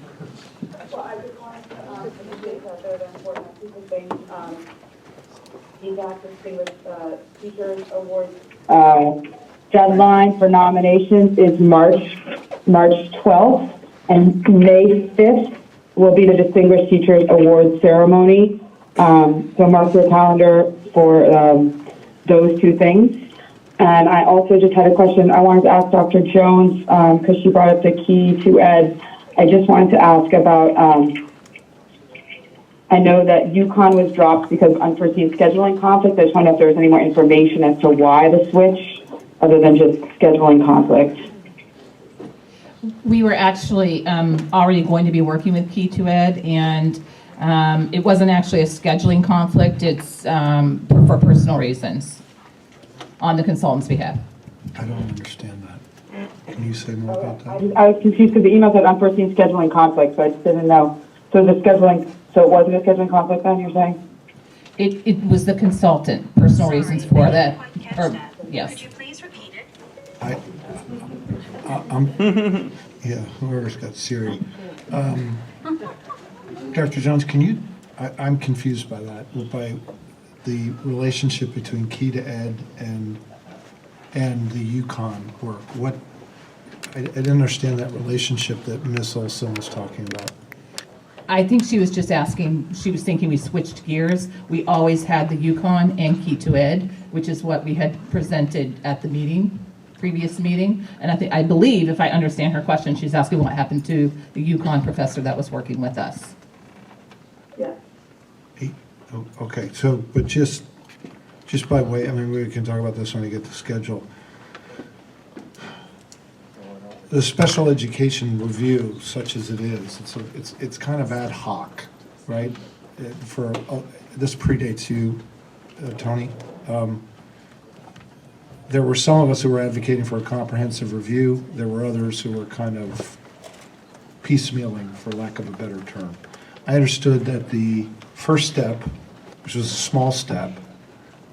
Well, I just wanted to indicate that there are important people things. DDAC Distinguished Teachers Awards. Deadline for nominations is March 12th, and May 5th will be the Distinguished Teachers Awards ceremony. So mark your calendar for those two things. And I also just had a question. I wanted to ask Dr. Jones, because she brought up the key to ed. I just wanted to ask about, I know that UConn was dropped because of unforeseen scheduling conflict. I just want to know if there was any more information as to why the switch, other than just scheduling conflict. We were actually already going to be working with Key to Ed, and it wasn't actually a scheduling conflict. It's for personal reasons on the consultant's behalf. I don't understand that. Can you say more about that? I was confused because the email said unforeseen scheduling conflict, so I just didn't know. So the scheduling, so it wasn't a scheduling conflict then, you're saying? It was the consultant, personal reasons for that. Yes. Could you please repeat it? Yeah, whoever's got Siri. Dr. Jones, can you, I'm confused by that, by the relationship between Key to Ed and the UConn work. What, I didn't understand that relationship that Ms. Olson was talking about. I think she was just asking, she was thinking we switched gears. We always had the UConn and Key to Ed, which is what we had presented at the meeting, previous meeting. And I believe, if I understand her question, she's asking what happened to the UConn professor that was working with us. Yeah. Okay, so, but just by way, I mean, we can talk about this when we get the schedule. The special education review, such as it is, it's kind of ad hoc, right? This predates you, Tony. There were some of us who were advocating for a comprehensive review. There were others who were kind of piecemealing, for lack of a better term. I understood that the first step, which was a small step,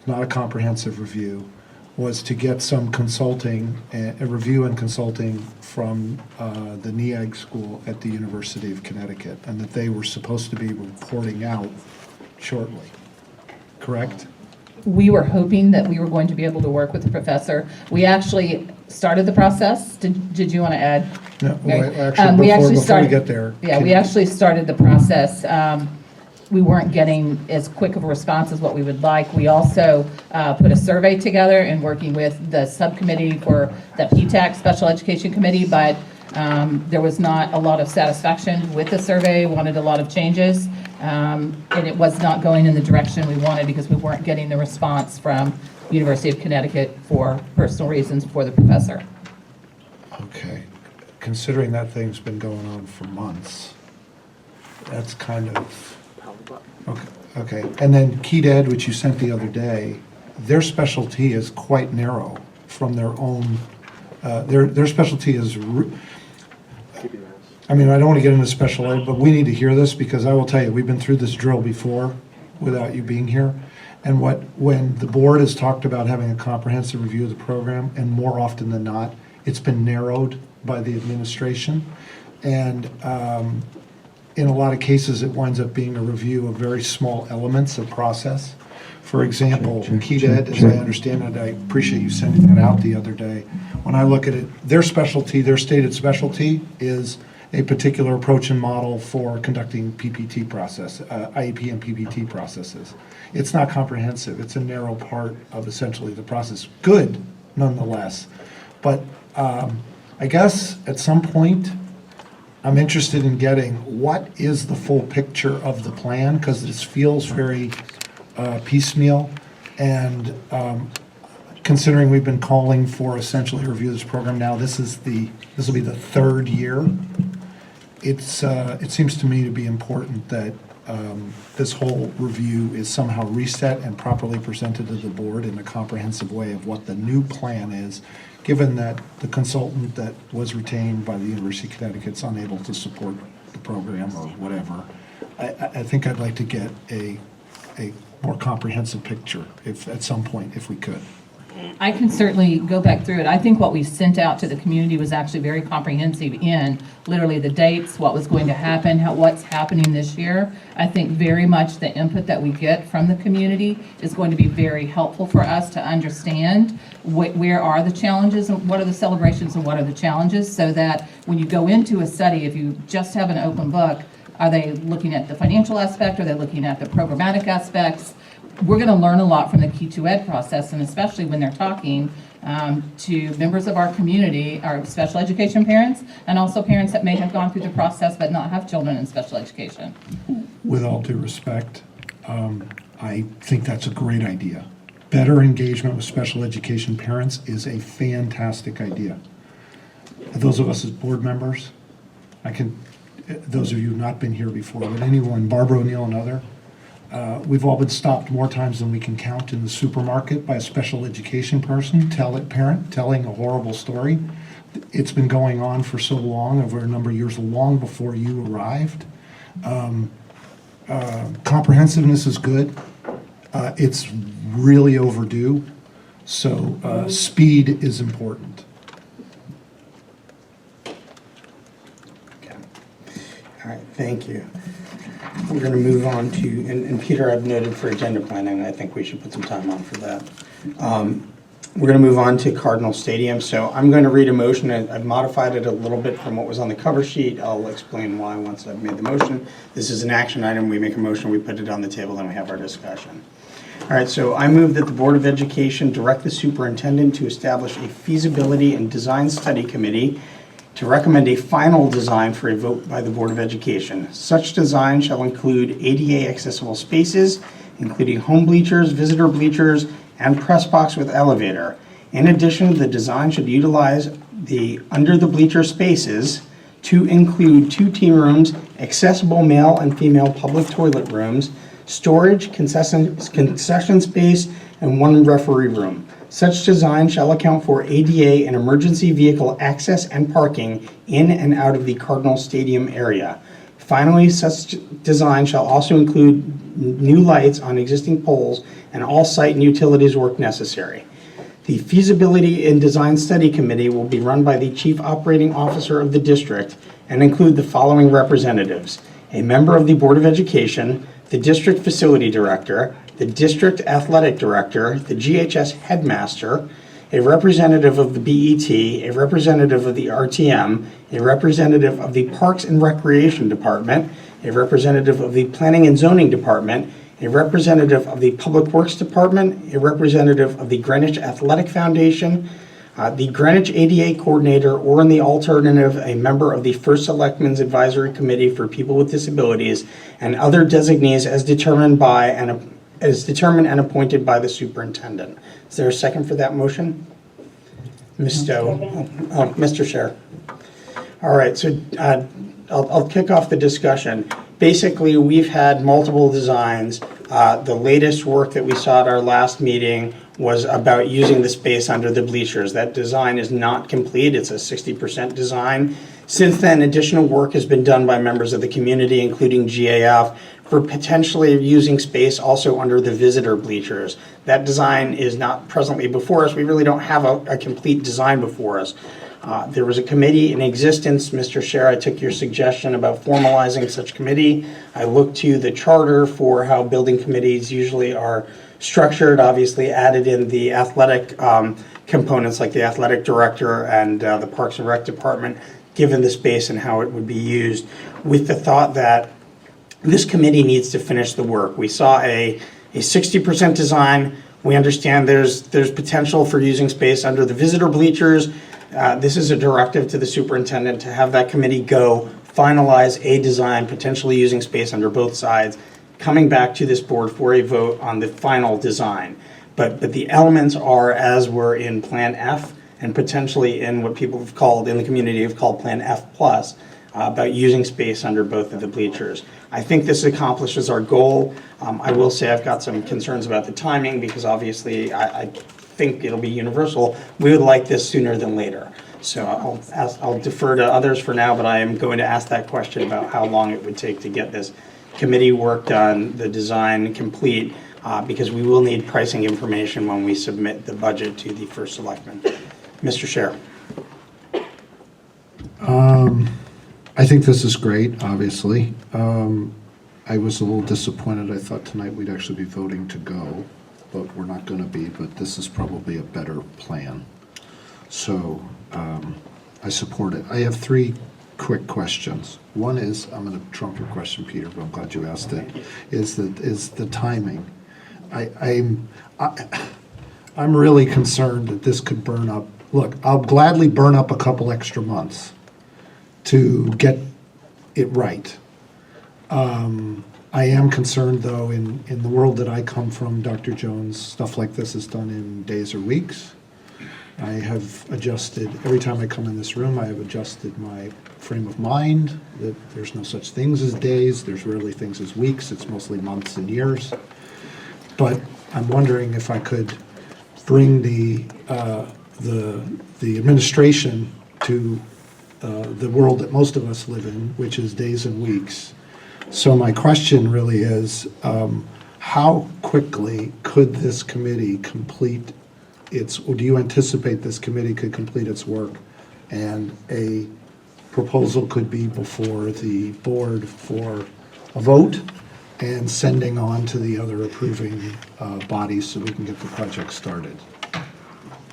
not a comprehensive review, was to get some consulting, a review and consulting from the NEAG school at the University of Connecticut, and that they were supposed to be reporting out shortly, correct? We were hoping that we were going to be able to work with the professor. We actually started the process. Did you want to add? No, well, actually, before we get there. Yeah, we actually started the process. We weren't getting as quick of a response as what we would like. We also put a survey together in working with the subcommittee for the PTA Special Education Committee, but there was not a lot of satisfaction with the survey, wanted a lot of changes, and it was not going in the direction we wanted because we weren't getting the response from University of Connecticut for personal reasons for the professor. Okay, considering that thing's been going on for months, that's kind of, okay. And then Key to Ed, which you sent the other day, their specialty is quite narrow from their own, their specialty is, I mean, I don't want to get into special ed, but we need to hear this because I will tell you, we've been through this drill before without you being here. And when the board has talked about having a comprehensive review of the program, and more often than not, it's been narrowed by the administration. And in a lot of cases, it winds up being a review of very small elements of process. For example, Key to Ed, as I understand it, I appreciate you sending that out the other day. When I look at it, their specialty, their stated specialty is a particular approach and model for conducting PPT process, IEP and PPT processes. It's not comprehensive. It's a narrow part of essentially the process. Good, nonetheless. But I guess at some point, I'm interested in getting what is the full picture of the plan, because this feels very piecemeal. And considering we've been calling for essentially a review of this program now, this will be the third year. It seems to me to be important that this whole review is somehow reset and properly presented to the board in a comprehensive way of what the new plan is, given that the consultant that was retained by the University of Connecticut is unable to support the program or whatever. I think I'd like to get a more comprehensive picture if at some point, if we could. I can certainly go back through it. I think what we sent out to the community was actually very comprehensive in literally the dates, what was going to happen, what's happening this year. I think very much the input that we get from the community is going to be very helpful for us to understand where are the challenges and what are the celebrations and what are the challenges, so that when you go into a study, if you just have an open book, are they looking at the financial aspect? Are they looking at the programmatic aspects? We're going to learn a lot from the Key to Ed process, and especially when they're talking to members of our community, our special education parents, and also parents that may have gone through the process but not have children in special education. With all due respect, I think that's a great idea. Better engagement with special education parents is a fantastic idea. Those of us as board members, those of you who've not been here before, but anyone, Barbara O'Neill and other, we've all been stopped more times than we can count in the supermarket by a special education person, parent telling a horrible story. It's been going on for so long, over a number of years, long before you arrived. Comprehensiveness is good. It's really overdue. So speed is important. Okay. All right, thank you. We're going to move on to, and Peter, I've noted for agenda planning, I think we should put some time on for that. We're going to move on to Cardinal Stadium. So I'm going to read a motion. I've modified it a little bit from what was on the cover sheet. I'll explain why once I've made the motion. This is an action item. We make a motion, we put it on the table, then we have our discussion. All right, so I move that the Board of Education direct the superintendent to establish a feasibility and design study committee to recommend a final design for a vote by the Board of Education. Such design shall include ADA accessible spaces, including home bleachers, visitor bleachers, and press box with elevator. In addition, the design should utilize the under the bleacher spaces to include 2 team rooms, accessible male and female public toilet rooms, storage, concession space, and 1 referee room. Such design shall account for ADA and emergency vehicle access and parking in and out of the Cardinal Stadium area. Finally, such design shall also include new lights on existing poles and all site and utilities work necessary. The Feasibility and Design Study Committee will be run by the Chief Operating Officer of the district and include the following representatives: a member of the Board of Education, the District Facility Director, the District Athletic Director, the GHS Headmaster, a representative of the BET, a representative of the RTM, a representative of the Parks and Recreation Department, a representative of the Planning and Zoning Department, a representative of the Public Works Department, a representative of the Greenwich Athletic Foundation, the Greenwich ADA Coordinator, or in the alternative, a member of the First Selectmen's Advisory Committee for People with Disabilities, and other designees as determined and appointed by the superintendent. Is there a second for that motion? Ms. Stowe. Mr. Scher. All right, so I'll kick off the discussion. Basically, we've had multiple designs. The latest work that we saw at our last meeting was about using the space under the bleachers. That design is not complete. It's a 60% design. Since then, additional work has been done by members of the community, including GAF, for potentially using space also under the visitor bleachers. That design is not presently before us. We really don't have a complete design before us. There was a committee in existence. Mr. Scher, I took your suggestion about formalizing such committee. I looked to the charter for how building committees usually are structured, obviously added in the athletic components like the athletic director and the Parks and Rec department. given the space and how it would be used, with the thought that this committee needs to finish the work. We saw a 60% design. We understand there's potential for using space under the visitor bleachers. This is a directive to the superintendent to have that committee go finalize a design, potentially using space under both sides, coming back to this board for a vote on the final design. But the elements are as were in Plan F and potentially in what people have called, in the community have called Plan F+, about using space under both of the bleachers. I think this accomplishes our goal. I will say I've got some concerns about the timing because obviously I think it'll be universal. We would like this sooner than later. So I'll defer to others for now, but I am going to ask that question about how long it would take to get this committee work done, the design complete, because we will need pricing information when we submit the budget to the first selectman. Mr. Chair. I think this is great, obviously. I was a little disappointed. I thought tonight we'd actually be voting to go, but we're not going to be, but this is probably a better plan. So I support it. I have 3 quick questions. One is, I'm going to trump your question, Peter, but I'm glad you asked it, is the timing. I'm really concerned that this could burn up. Look, I'll gladly burn up a couple extra months to get it right. I am concerned, though, in the world that I come from, Dr. Jones, stuff like this is done in days or weeks. I have adjusted, every time I come in this room, I have adjusted my frame of mind, that there's no such things as days, there's rarely things as weeks, it's mostly months and years. But I'm wondering if I could bring the administration to the world that most of us live in, which is days and weeks. So my question really is, how quickly could this committee complete its, or do you anticipate this committee could complete its work and a proposal could be before the board for a vote and sending on to the other approving bodies so we can get the project started?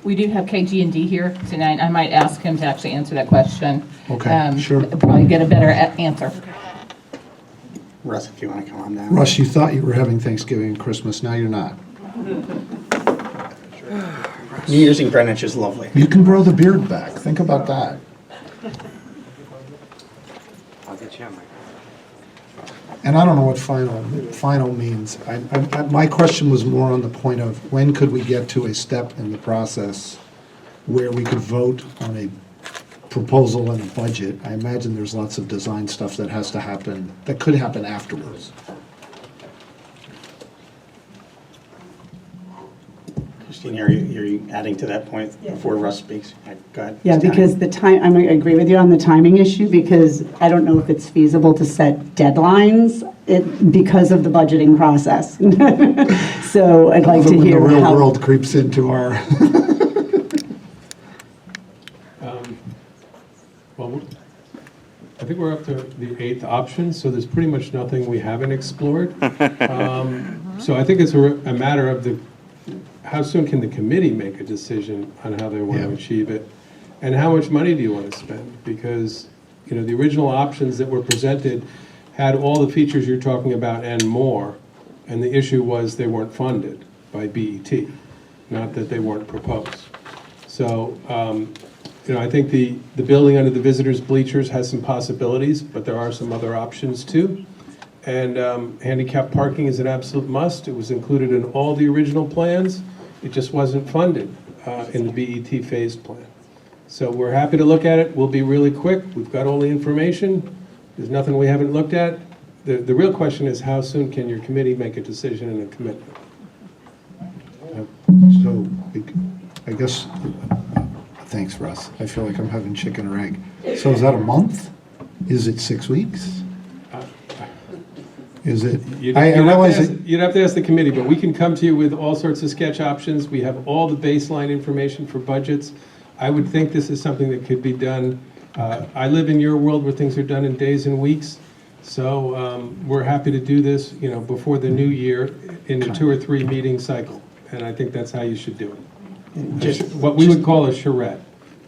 We do have KG&D here tonight. I might ask him to actually answer that question. Okay, sure. Probably get a better answer. Russ, if you want to come on down. Russ, you thought you were having Thanksgiving and Christmas, now you're not. New Year's in Greenwich is lovely. You can grow the beard back, think about that. I'll get you on my... And I don't know what final means. My question was more on the point of when could we get to a step in the process where we could vote on a proposal and a budget. I imagine there's lots of design stuff that has to happen, that could happen afterwards. Christine, are you adding to that point before Russ speaks? Go ahead. Yeah, because the time, I agree with you on the timing issue, because I don't know if it's feasible to set deadlines because of the budgeting process. So I'd like to hear when the real how. world creeps into our. Well, I think we're up to the 8th option, so there's pretty much nothing we haven't explored. So I think it's a matter of how soon can the committee make a decision on how they want to achieve it, and how much money do you want to spend? Because the original options that were presented had all the features you're talking about and more, and the issue was they weren't funded by BET, not that they weren't proposed. So I think the building under the visitors' bleachers has some possibilities, but there are some other options too. And handicap parking is an absolute must. It was included in all the original plans. It just wasn't funded in the BET phased plan. So we're happy to look at it. We'll be really quick. We've got all the information. There's nothing we haven't looked at. The real question is, how soon can your committee make a decision and a commitment? So I guess, thanks, Russ. I feel like I'm having chicken or egg. So is that a month? Is it 6 weeks? Is it? You'd have to ask the committee, but we can come to you with all sorts of sketch options. We have all the baseline information for budgets. I would think this is something that could be done. I live in your world where things are done in days and weeks. So we're happy to do this, before the new year in a 2 or 3 meeting cycle. And I think that's how you should do it. What we would call a charrette.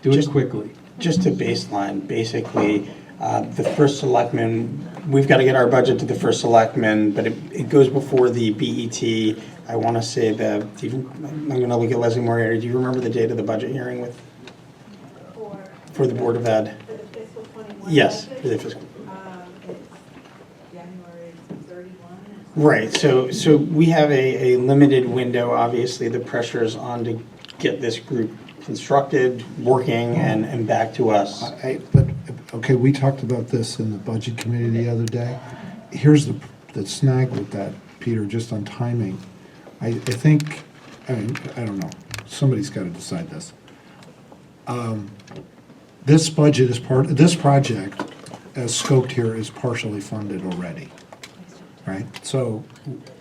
Do it quickly. just to baseline, basically, the first selectman, we've got to get our budget to the first selectman, but it goes before the BET. I want to say I'm going to look at Leslie Moriarty. Do you remember the date of the budget hearing for the Board of Ed? For the fiscal 21 Yes, budget, for the fiscal. it's January 31. Right, so we have a limited window. Obviously, the pressure is on to get this group constructed, working, and back to us. Okay, we talked about this in the budget committee the other day. Here's the snag with that, Peter, just on timing. I think, I don't know, somebody's got to decide this. This budget is this project, as scoped here, is partially funded already, right? So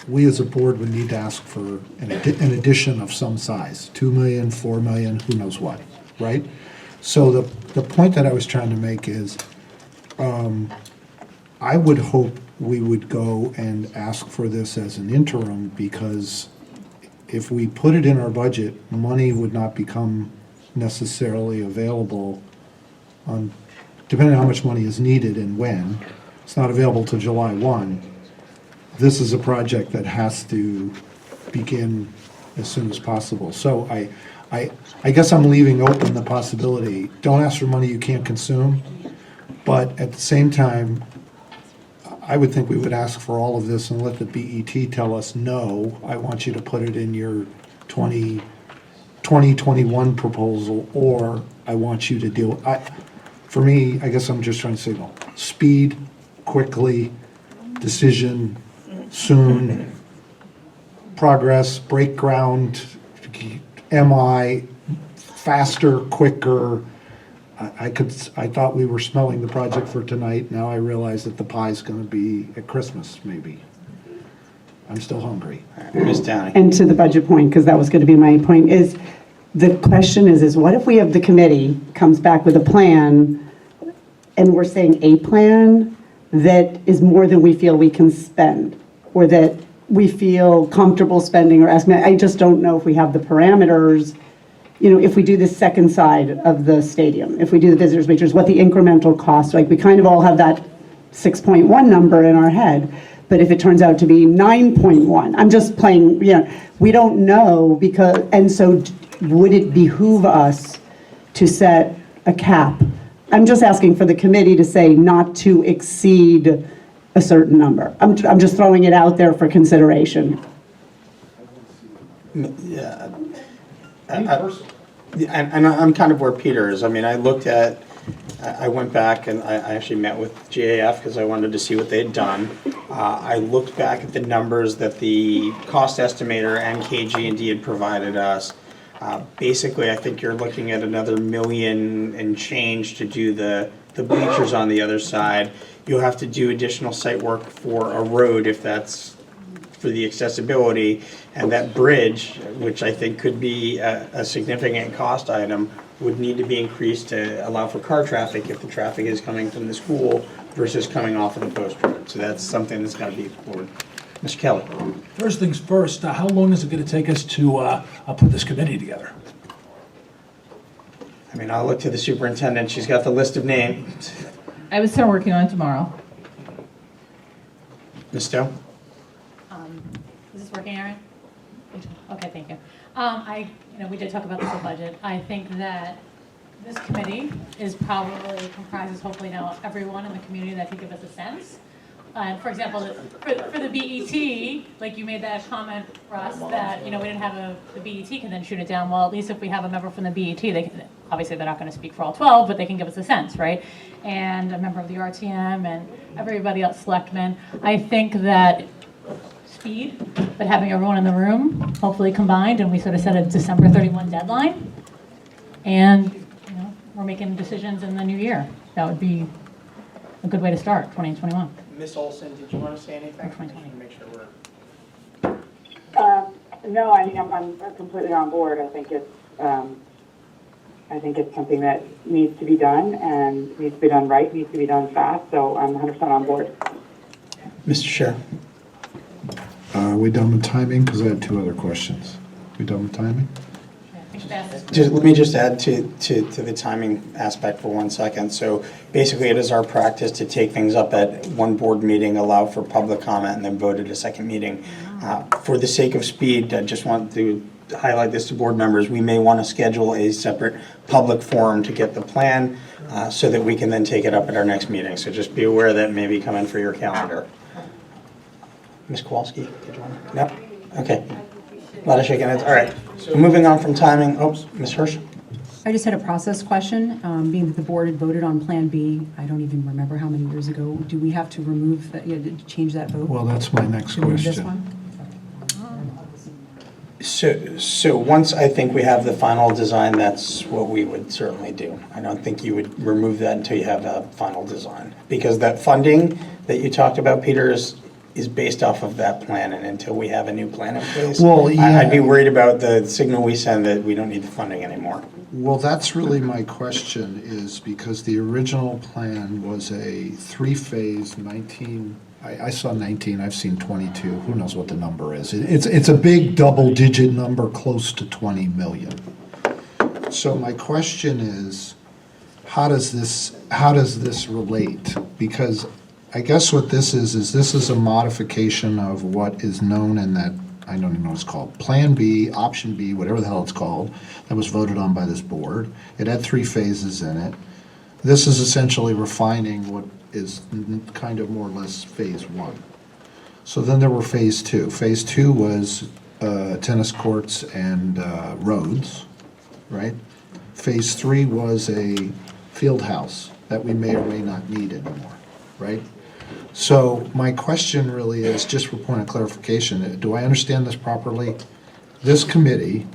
we as a board would need to ask for an addition of some size, 2 million, 4 million, who knows what, right? So the point that I was trying to make is, I would hope we would go and ask for this as an interim, because if we put it in our budget, money would not become necessarily available on, depending on how much money is needed and when. It's not available till July 1. This is a project that has to begin as soon as possible. So I guess I'm leaving open the possibility, don't ask for money you can't consume, but at the same time, I would think we would ask for all of this and let the BET tell us, no, I want you to put it in your 2021 proposal, or I want you to deal. For me, I guess I'm just trying to signal speed, quickly, decision, soon, progress, break ground, MI, faster, quicker. I thought we were smelling the project for tonight. Now I realize that the pie's going to be at Christmas, maybe. I'm still hungry. Ms. Downey. And to the budget point, because that was going to be my point, is the question is what if we have the committee comes back with a plan, and we're saying a plan that is more than we feel we can spend, or that we feel comfortable spending or asking. I just don't know if we have the parameters. You know, if we do the second side of the stadium, if we do the visitors majors, what the incremental cost, like we kind of all have that 6.1 number in our head, but if it turns out to be 9.1, I'm just playing, we don't know, because, and so would it behoove us to set a cap? I'm just asking for the committee to say not to exceed a certain number. I'm just throwing it out there for consideration. Yeah. And I'm kind of where Peter is. I mean, I went back and I actually met with GAF because I wanted to see what they had done. I looked back at the numbers that the cost estimator and KG&D had provided us. Basically, I think you're looking at another $1 million and change to do the bleachers on the other side. You'll have to do additional site work for a road if that's for the accessibility, and that bridge, which I think could be a significant cost item, would need to be increased to allow for car traffic if the traffic is coming from the school versus coming off of the post road. So that's something that's got to be explored. Mr. Kelly. First things first, how long is it going to take us to put this committee together? I mean, I'll look to the superintendent. She's got the list of names. I would start working on it tomorrow. Ms. Stowe? Is this working, Aaron? Okay, thank you. We did talk about this whole budget. I think that this committee comprises hopefully now everyone in the community that can give us a sense. For example, for the BET, like you made that comment, Russ, that we didn't have the BET can then shoot it down. Well, at least if we have a member from the BET, they can, obviously they're not going to speak for all 12, but they can give us a sense, right? And a member of the RTM and everybody else, selectmen. I think that speed, but having everyone in the room, hopefully combined, and we sort of set a December 31 deadline, and we're making decisions in the new year. That would be a good way to start 2021. Ms. Olson, did you want to say anything? Make sure we're... No, I mean, I'm completely on board. I think it's something that needs to be done and needs to be done right, needs to be done fast. So I'm 100% on board. Mr. Sheriff. Are we done with timing? Because I had two other questions. We done with timing? think fastest. Let me just add to the timing aspect for 1 second. So basically, it is our practice to take things up at one board meeting, allow for public comment, and then vote at a second meeting. For the sake of speed, I just want to highlight this to board members. We may want to schedule a separate public forum to get the plan so that we can then take it up at our next meeting. So just be aware that may be coming for your calendar. Ms. Kowalski, did you want to? Nope. Okay. A lot of shaking heads. All right. So moving on from timing. Oops, Ms. Hirsch. I just had a process question. Being that the board had voted on Plan B, I don't even remember how many years ago. Do we have to remove that, change that vote? Well, that's my next Remove this question. one? So once I think we have the final design, that's what we would certainly do. I don't think you would remove that until you have a final design. Because that funding that you talked about, Peter, is based off of that plan, and until we have a new plan in place, Well, yeah. I'd be worried about the signal we send that we don't need the funding anymore. Well, that's really my question, is because the original plan was a three-phase 19, I saw 19, I've seen 22, who knows what the number is. It's a big double-digit number, close to 20 million. So my question is, how does this relate? Because I guess what this is a modification of what is known in that, I don't even know what it's called, Plan B, Option B, whatever the hell it's called, that was voted on by this board. It had three phases in it. This is essentially refining what is kind of more or less phase one. So then there were phase two. Phase two was tennis courts and roads, right? Phase three was a field house that we may or may not need anymore, right? So my question really is, just for point of clarification, do I understand this properly? This committee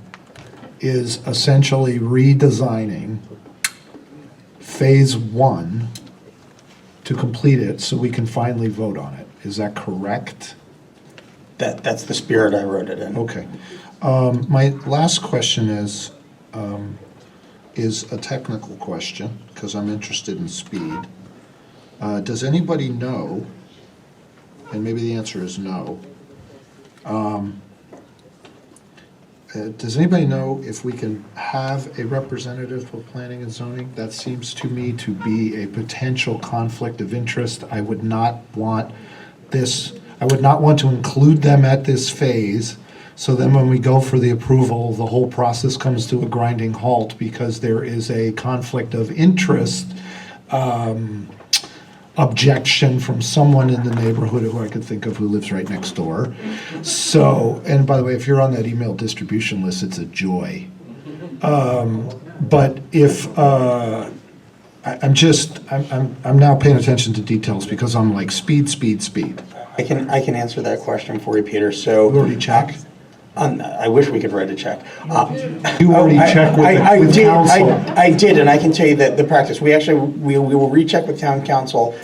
is essentially redesigning phase one to complete it so we can finally vote on it. Is that correct? That's the spirit I wrote it in. Okay. My last question is a technical question, because I'm interested in speed. Does anybody know, and maybe the answer is no, does anybody know if we can have a representative of planning and zoning? That seems to me to be a potential conflict of interest. I would not want to include them at this phase, so then when we go for the approval, the whole process comes to a grinding halt because there is a conflict of interest objection from someone in the neighborhood who I could think of who lives right next door. So, and by the way, if you're on that email distribution list, it's a joy. But if, I'm now paying attention to details because I'm like speed. I can answer that question for you, Peter. So You already checked? I wish we could write a check. You already checked with council. I did, and I can tell you that the practice, we will recheck with town council.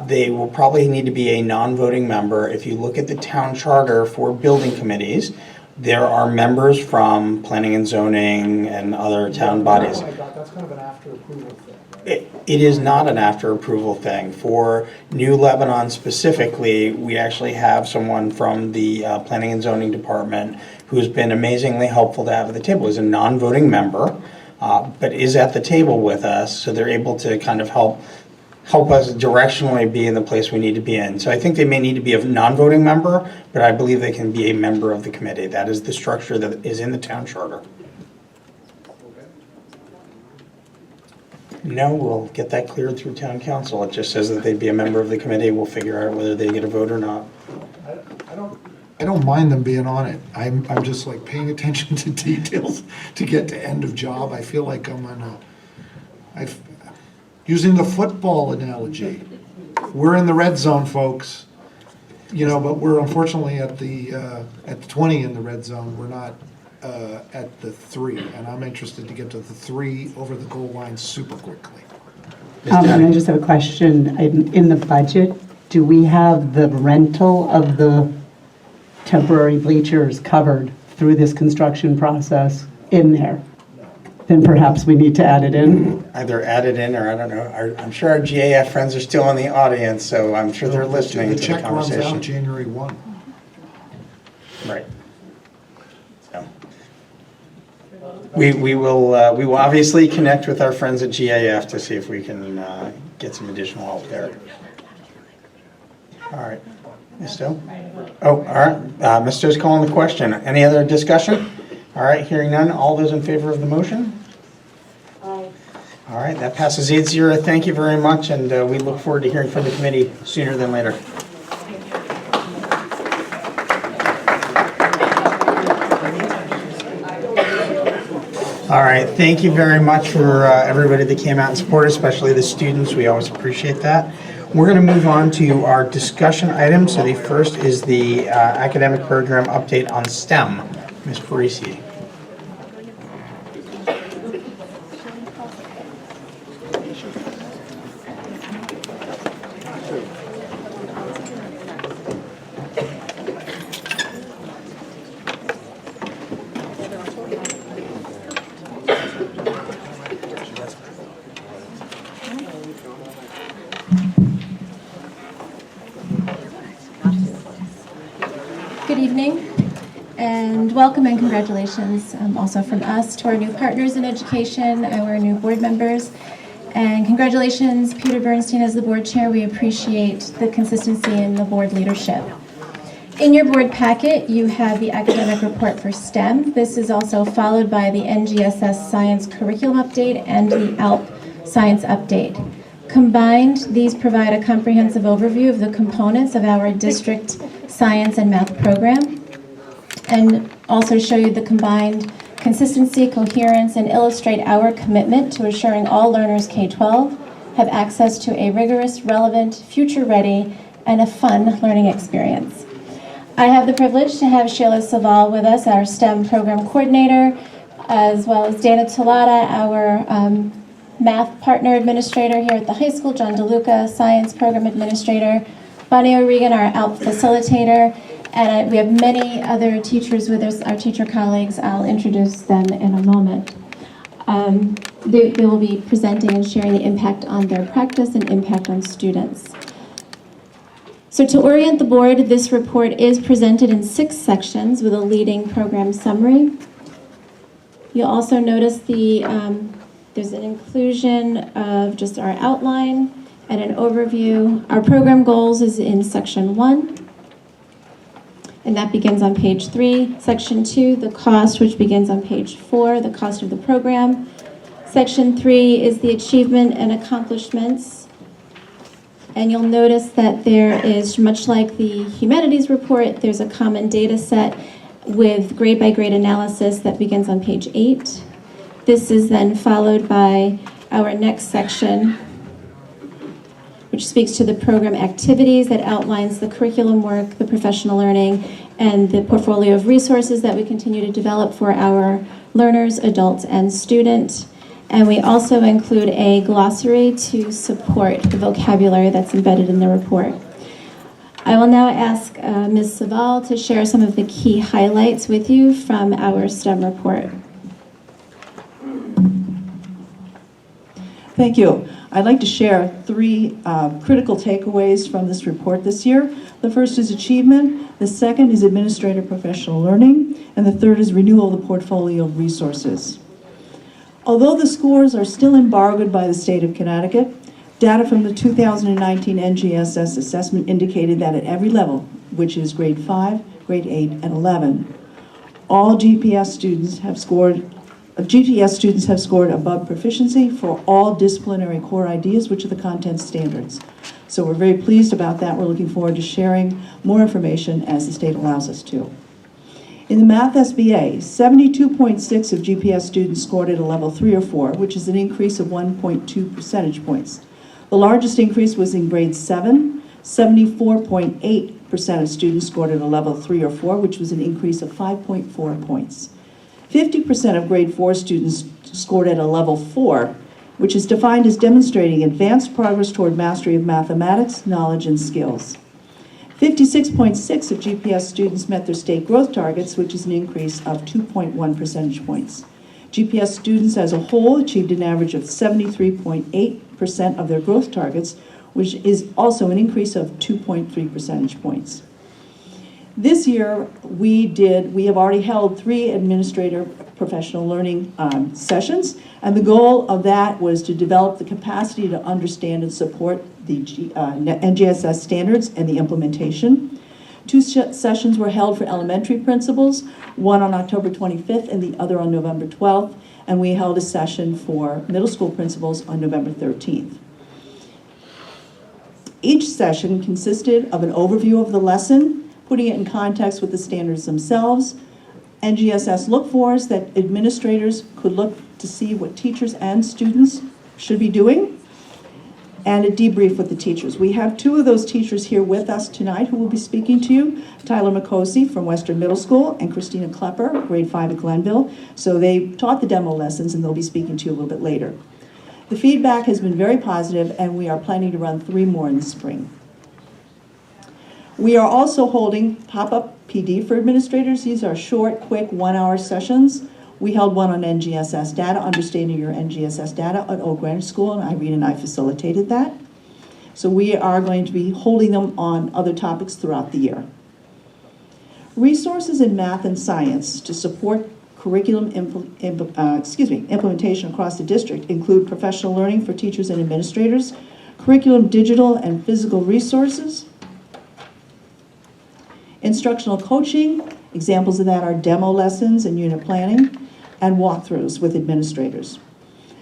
They will probably need to be a non-voting member. If you look at the town charter for building committees, there are members from planning and zoning and other town bodies. Oh my God, that's kind of an after approval thing. It is not an after approval thing. For New Lebanon specifically, we actually have someone from the Planning and Zoning Department who's been amazingly helpful to have at the table. He's a non-voting member, but is at the table with us, so they're able to kind of help us directionally be in the place we need to be in. So I think they may need to be a non-voting member, but I believe they can be a member of the committee. That is the structure that is in the town charter. No, we'll get that cleared through town council. It just says that they'd be a member of the committee. We'll figure out whether they get a vote or not. I don't mind them being on it. I'm just like paying attention to details to get to end of job. I feel like I'm on using the football analogy. We're in the red zone, folks. But we're unfortunately at the 20 in the red zone. We're not at the 3, and I'm interested to get to the 3 over the goal line super quickly. And I just have a question. In the budget, do we have the rental of the temporary bleachers covered through this construction process in there? Then perhaps we need to add it in. Either add it in or I don't know. I'm sure our GAF friends are still in the audience, so I'm sure they're listening to the check runs conversation. out January 1. Right. We will obviously connect with our friends at GAF to see if we can get some additional help there. All right, Ms. Stowe? Oh, all right, Ms. Stowe's calling the question. Any other discussion? All right, hearing none, all those in favor of the motion? Aye. All right, that passes 8-0. Thank you very much, and we look forward to hearing from the committee sooner than later. All right, thank you very much for everybody that came out and supported, especially the students. We always appreciate that. We're going to move on to our discussion items. So the first is the academic program update on STEM. Ms. Parisi. Good evening, and welcome and congratulations also from us to our new partners in education, our new board members. And congratulations, Peter Bernstein, as the board chair. We appreciate the consistency in the board leadership. In your board packet, you have the academic report for STEM. This is also followed by the NGSS Science Curriculum Update and the ALP Science Update. Combined, these provide a comprehensive overview of the components of our district science and math program, and also show you the combined consistency, coherence, and illustrate our commitment to assuring all learners K-12 have access to a rigorous, relevant, future-ready, and a fun learning experience. I have the privilege to have Sheila Saval with us, our STEM program coordinator, as well as Dana Talata, our math partner administrator here at the high school, John DeLuca, science program administrator, Bonnie O'Regan, our ALP facilitator, and we have many other teachers with us, our teacher colleagues. I'll introduce them in a moment. They will be presenting and sharing the impact on their practice and impact on students. So to orient the board, this report is presented in 6 sections with a leading program summary. You'll also notice there's an inclusion of just our outline and an overview. Our program goals is in section 1, and that begins on page 3. Section 2, the cost, which begins on page 4, the cost of the program. Section 3 is the achievement and accomplishments. And you'll notice that there is, much like the humanities report, there's a common data set with grade-by-grade analysis that begins on page 8. This is then followed by our next section, which speaks to the program activities that outlines the curriculum work, the professional learning, and the portfolio of resources that we continue to develop for our learners, adults, and students. And we also include a glossary to support the vocabulary that's embedded in the report. I will now ask Ms. Saval to share some of the key highlights with you from our STEM report. Thank you. I'd like to share 3 critical takeaways from this report this year. The first is achievement, the second is administrator professional learning, and the third is renewal of the portfolio of resources. Although the scores are still embargoed by the state of Connecticut, data from the 2019 NGSS assessment indicated that at every level, which is grade 5, grade 8, and 11, all GPS students have scored above proficiency for all disciplinary core ideas, which are the content standards. So we're very pleased about that. We're looking forward to sharing more information as the state allows us to. In the Math SBA, 72.6 of GPS students scored at a level 3 or 4, which is an increase of 1.2 percentage points. The largest increase was in grade 7. 74.8% of students scored at a level 3 or 4, which was an increase of 5.4 points. 50% of grade 4 students scored at a level 4, which is defined as demonstrating advanced progress toward mastery of mathematics, knowledge, and skills. 56.6 of GPS students met their state growth targets, which is an increase of 2.1 percentage points. GPS students as a whole achieved an average of 73.8% of their growth targets, which is also an increase of 2.3 percentage points. This year, we have already held 3 administrator professional learning sessions, and the goal of that was to develop the capacity to understand and support the NGSS standards and the implementation. 2 sessions were held for elementary principals, one on October 25th and the other on November 12th, and we held a session for middle school principals on November 13th. Each session consisted of an overview of the lesson, putting it in context with the standards themselves, NGSS look-fors that administrators could look to see what teachers and students should be doing, and a debrief with the teachers. We have 2 of those teachers here with us tonight who will be speaking to you, Tyler McCosey from Western Middle School and Christina Klepper, grade 5 at Glenville. So they taught the demo lessons and they'll be speaking to you a little bit later. The feedback has been very positive, and we are planning to run 3 more in the spring. We are also holding pop-up PD for administrators. These are short, quick, 1-hour sessions. We held one on NGSS data, understanding your NGSS data at Old Greenwich School, and Irene and I facilitated that. So we are going to be holding them on other topics throughout the year. Resources in math and science to support curriculum implementation across the district include professional learning for teachers and administrators, curriculum digital and physical resources, instructional coaching. Examples of that are demo lessons and unit planning, and walkthroughs with administrators.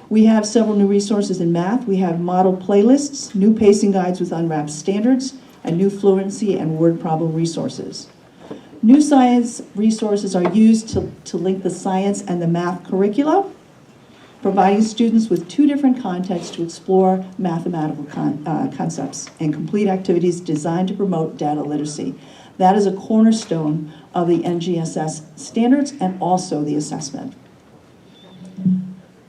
We have several new resources in math. We have model playlists, new pacing guides with unwrapped standards, and new fluency and word problem resources. New science resources are used to link the science and the math curricula, providing students with 2 different contexts to explore mathematical concepts and complete activities designed to promote data literacy. That is a cornerstone of the NGSS standards and also the assessment.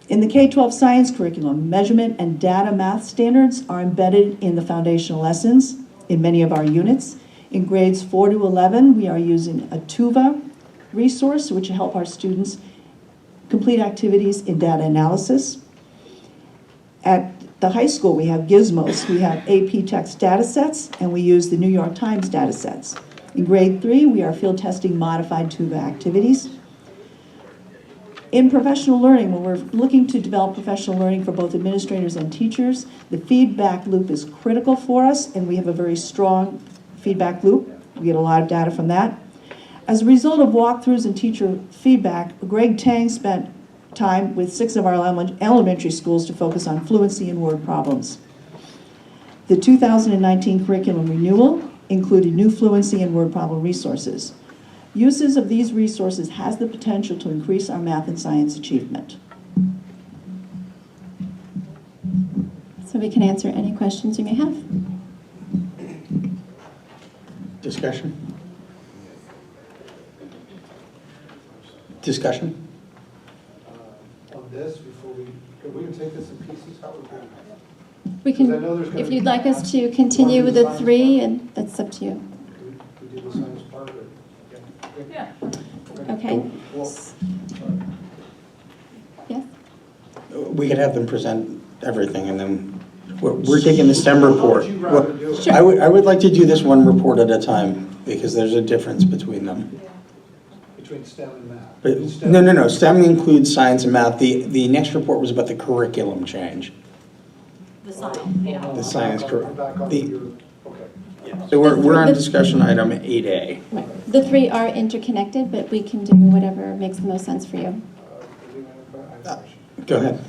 In the K-12 science curriculum, measurement and data math standards are embedded in the foundational lessons in many of our units. In grades 4 to 11, we are using a TUVA resource, which will help our students complete activities in data analysis. At the high school, we have gizmos, we have AP text data sets, and we use the New York Times data sets. In grade 3, we are field testing modified TUVA activities. In professional learning, when we're looking to develop professional learning for both administrators and teachers, the feedback loop is critical for us, and we have a very strong feedback loop. We get a lot of data from that. As a result of walkthroughs and teacher feedback, Greg Tang spent time with 6 of our elementary schools to focus on fluency and word problems. The 2019 curriculum renewal included new fluency and word problem resources. Uses of these resources has the potential to increase our math and science achievement. So we can answer any questions you may have. Discussion? Discussion? On this, before we can take this in pieces, how would We can, if you'd like us to continue with the 3, and that's up to you. we do the science part of it? Yeah. Okay. Yes? We could have them present everything, and then we're taking the STEM report. Sure. I would like to do this one report at a time, because there's a difference between them. Between STEM and math? But, no, STEM includes science and math. The next report was about the curriculum change. The science, yeah. The science curriculum. Okay. So we're on discussion item 8A. Right. The 3 are interconnected, but we can do whatever makes the most sense for you. Go ahead.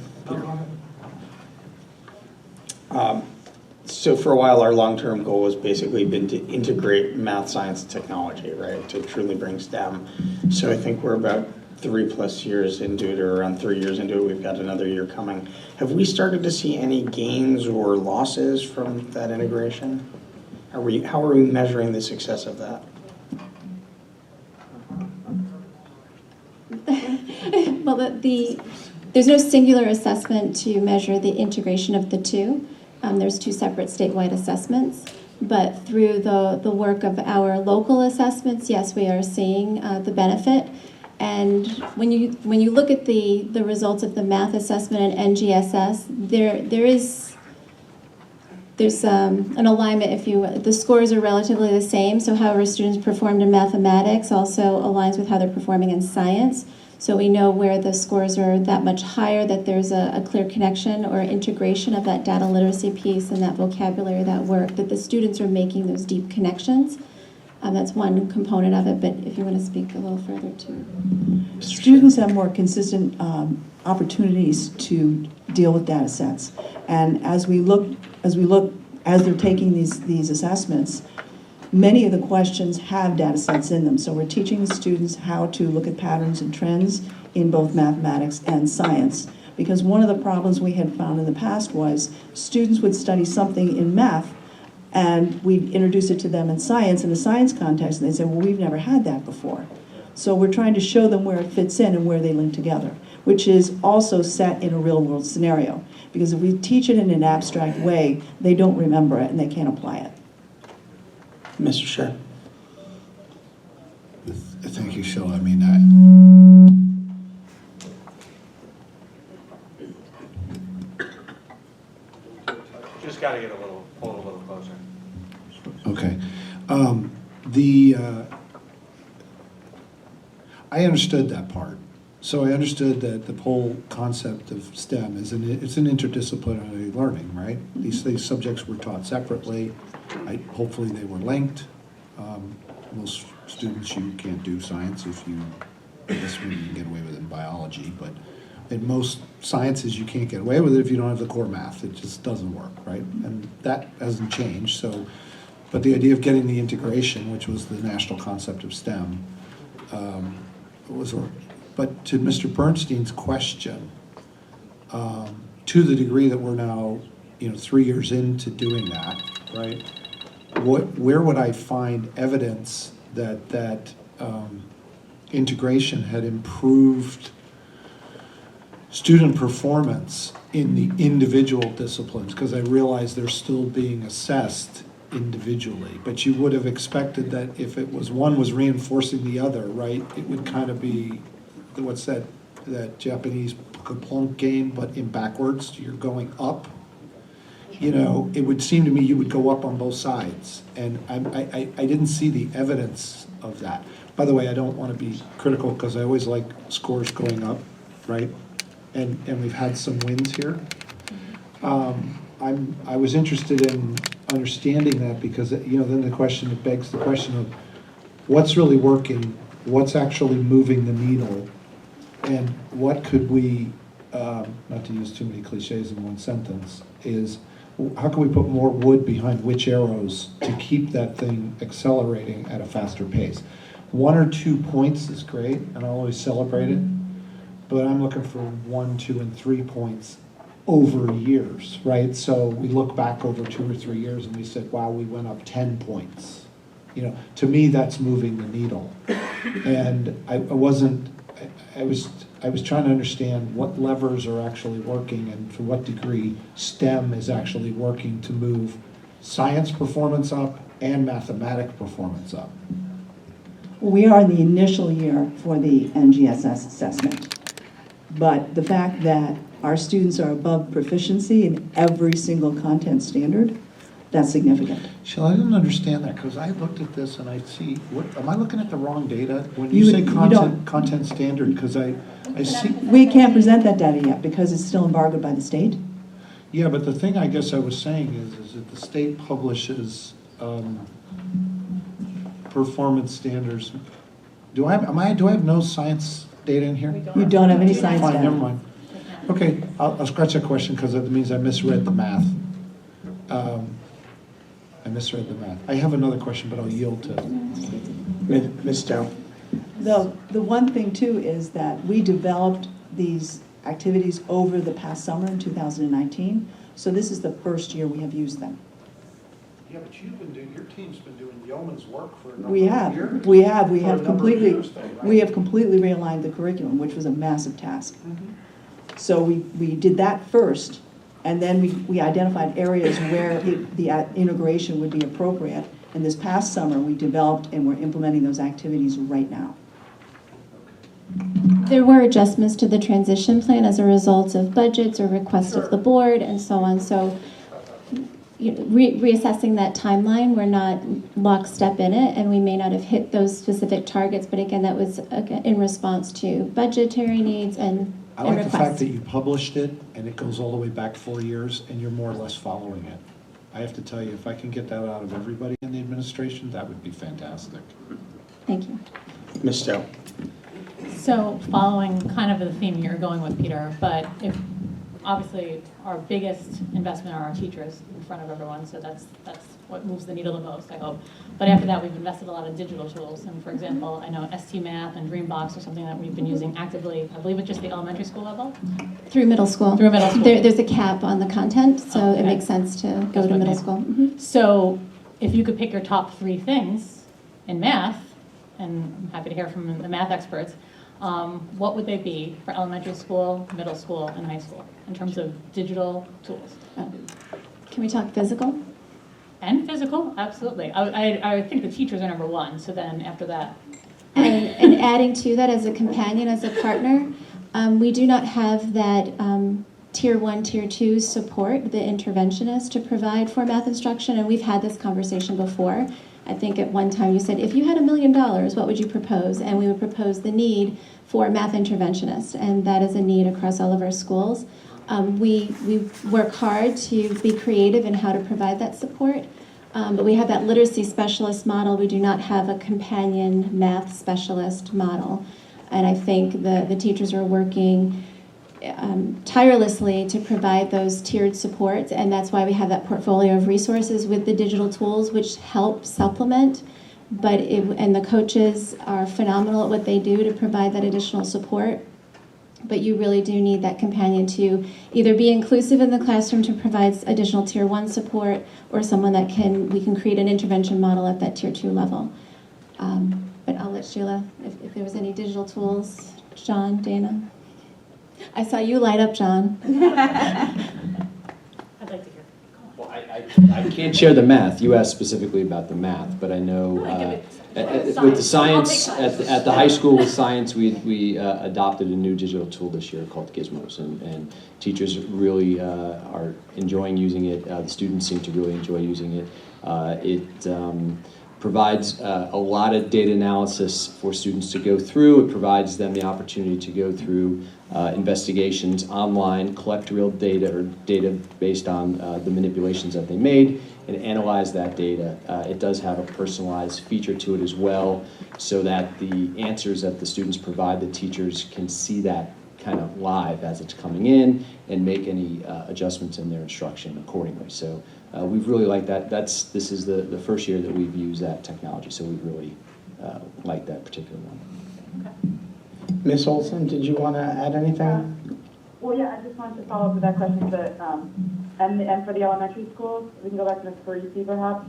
So for a while, our long-term goal has basically been to integrate math, science, and technology, right, to truly bring STEM. So I think we're about 3+ years into it, or around 3 years into it. We've got another year coming. Have we started to see any gains or losses from that integration? How are we measuring the success of that? Well, there's no singular assessment to measure the integration of the 2. There's 2 separate statewide assessments. But through the work of our local assessments, yes, we are seeing the benefit. And when you look at the results of the math assessment and NGSS, there is there's an alignment, the scores are relatively the same, so however students performed in mathematics also aligns with how they're performing in science. So we know where the scores are that much higher, that there's a clear connection or integration of that data literacy piece and that vocabulary, that work, that the students are making those deep connections. That's one component of it, but if you want to speak a little further too. Students have more consistent opportunities to deal with data sets. And as they're taking these assessments, many of the questions have data sets in them. So we're teaching the students how to look at patterns and trends in both mathematics and science. Because one of the problems we had found in the past was students would study something in math and we'd introduce it to them in science, in a science context, and they'd say, well, we've never had that before. So we're trying to show them where it fits in and where they link together, which is also set in a real-world scenario. Because if we teach it in an abstract way, they don't remember it and they can't apply it. Mr. Sher. Thank you, Sheila. I mean, Just got to get pull a little closer. okay. I understood that part. So I understood that the whole concept of STEM is it's an interdisciplinary learning, right? These subjects were taught separately. Hopefully they were linked. Most students, you can't do science if you, I guess maybe you can get away with it in biology, but in most sciences you can't get away with it if you don't have the core math. It just doesn't work, right? And that hasn't changed. So, but the idea of getting the integration, which was the national concept of STEM, but to Mr. Bernstein's question, to the degree that we're now, 3 years into doing that, right? Where would I find evidence that integration had improved student performance in the individual disciplines? Because I realize they're still being assessed individually, but you would have expected that if it was one was reinforcing the other, right, it would kind of be, what's that Japanese plunk game, but in backwards, you're going up. It would seem to me you would go up on both sides, and I didn't see the evidence of that. By the way, I don't want to be critical because I always like scores going up, right? And we've had some wins here. I was interested in understanding that because then it begs the question of what's really working, what's actually moving the needle, and what could we, not to use too many cliches in one sentence, is how can we put more wood behind which arrows to keep that thing accelerating at a faster pace? 1 or 2 points is great, and I'll always celebrate it, but I'm looking for 1, 2, and 3 points over years, right? So we look back over 2 or 3 years and we said, wow, we went up 10 points. To me, that's moving the needle. And I was trying to understand what levers are actually working and to what degree STEM is actually working to move science performance up and mathematics performance up. We are in the initial year for the NGSS assessment, but the fact that our students are above proficiency in every single content standard, that's significant. Sheila, I didn't understand that because I looked at this and I see, am I looking at the wrong data? When You you say don't. content standard, because I see. We can't present that data yet because it's still embargoed by the state. Yeah, but the thing I guess I was saying is that the state publishes performance standards. Do I have no science data in here? You don't have any science Fine, data. never mind. Okay, I'll scratch that question because that means I misread the math. I misread the math. I have another question, but I'll yield to Ms. Dow. The one thing too is that we developed these activities over the past summer in 2019. So this is the first year we have used them. Yeah, but your team's been doing yeoman's work for a number We of have years. We have completely realigned the curriculum, which was a massive task. So we did that first, and then we identified areas where the integration would be appropriate. And this past summer, we developed and we're implementing those activities right now. There were adjustments to the transition plan as a result of budgets or requests of the board and so on. So reassessing that timeline. We're not lockstep in it, and we may not have hit those specific targets, but again, that was in response to budgetary needs and I like the requests. fact that you published it and it goes all the way back 4 years and you're more or less following it. I have to tell you, if I can get that out of everybody in the administration, that would be fantastic. Thank you. Ms. Stowe. So following kind of the theme you're going with, Peter, but if, obviously our biggest investment are our teachers in front of everyone, so that's what moves the needle the most, I hope. But after that, we've invested a lot in digital tools, and for example, I know ST Math and Dreambox are something that we've been using actively, I believe at just the elementary school level? Through middle school. Through middle school. There's a cap on the content, so Okay. it makes sense to go to middle school. Mhm. So if you could pick your top 3 things in math, and I'm happy to hear from the math experts, what would they be for elementary school, middle school, and high school in terms of digital tools? Can we talk physical? And physical, absolutely. I think the teachers are number 1, so then after that. And adding to that as a companion, as a partner, we do not have that tier 1, tier 2 support, the interventionist, to provide for math instruction, and we've had this conversation before. I think at one time you said, if you had $1 million, what would you propose? And we would propose the need for a math interventionist, and that is a need across all of our schools. We work hard to be creative in how to provide that support, but we have that literacy specialist model. We do not have a companion math specialist model, and I think the teachers are working tirelessly to provide those tiered supports, and that's why we have that portfolio of resources with the digital tools, which help supplement. And the coaches are phenomenal at what they do to provide that additional support. But you really do need that companion to either be inclusive in the classroom to provide additional tier 1 support, or someone that we can create an intervention model at that tier 2 level. But I'll let Sheila, if there was any digital tools. John, Dana. I saw you light up, John. I'd like to hear. Well, I can't share the math. You asked specifically about the math, but I know with the science, at the high school with science, we adopted a new digital tool this year called Gizmos, and teachers really are enjoying using it. The students seem to really enjoy using it. It provides a lot of data analysis for students to go through. It provides them the opportunity to go through investigations online, collect real data or data based on the manipulations that they made, and analyze that data. It does have a personalized feature to it as well, so that the answers that the students provide, the teachers can see that kind of live as it's coming in and make any adjustments in their instruction accordingly. So we've really liked that. This is the first year that we've used that technology, so we've really liked that particular one. Ms. Olson, did you want to add anything? Well, yeah, I just wanted to follow up with that question, but, and for the elementary schools, we can go back to Ms. Parisi perhaps.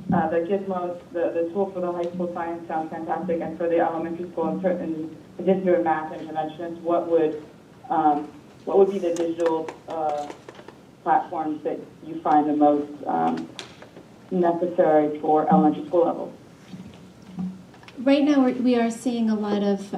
The Gizmos, the tool for the high school science sounds fantastic, and for the elementary school, in addition to a math interventionist, what would be the digital platforms that you find the most necessary for elementary school levels? Right now, we are seeing a lot of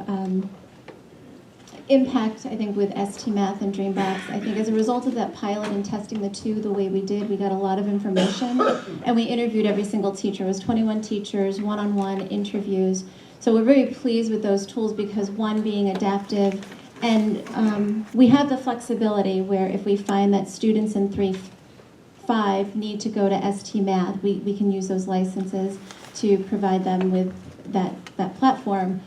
impact, I think, with ST Math and Dreambox. I think as a result of that pilot and testing the two the way we did, we got a lot of information, and we interviewed every single teacher. It was 21 teachers, one-on-one interviews. So we're very pleased with those tools because, one, being adaptive, and we have the flexibility where if we find that students in 3-5 need to go to ST Math, we can use those licenses to provide them with that platform.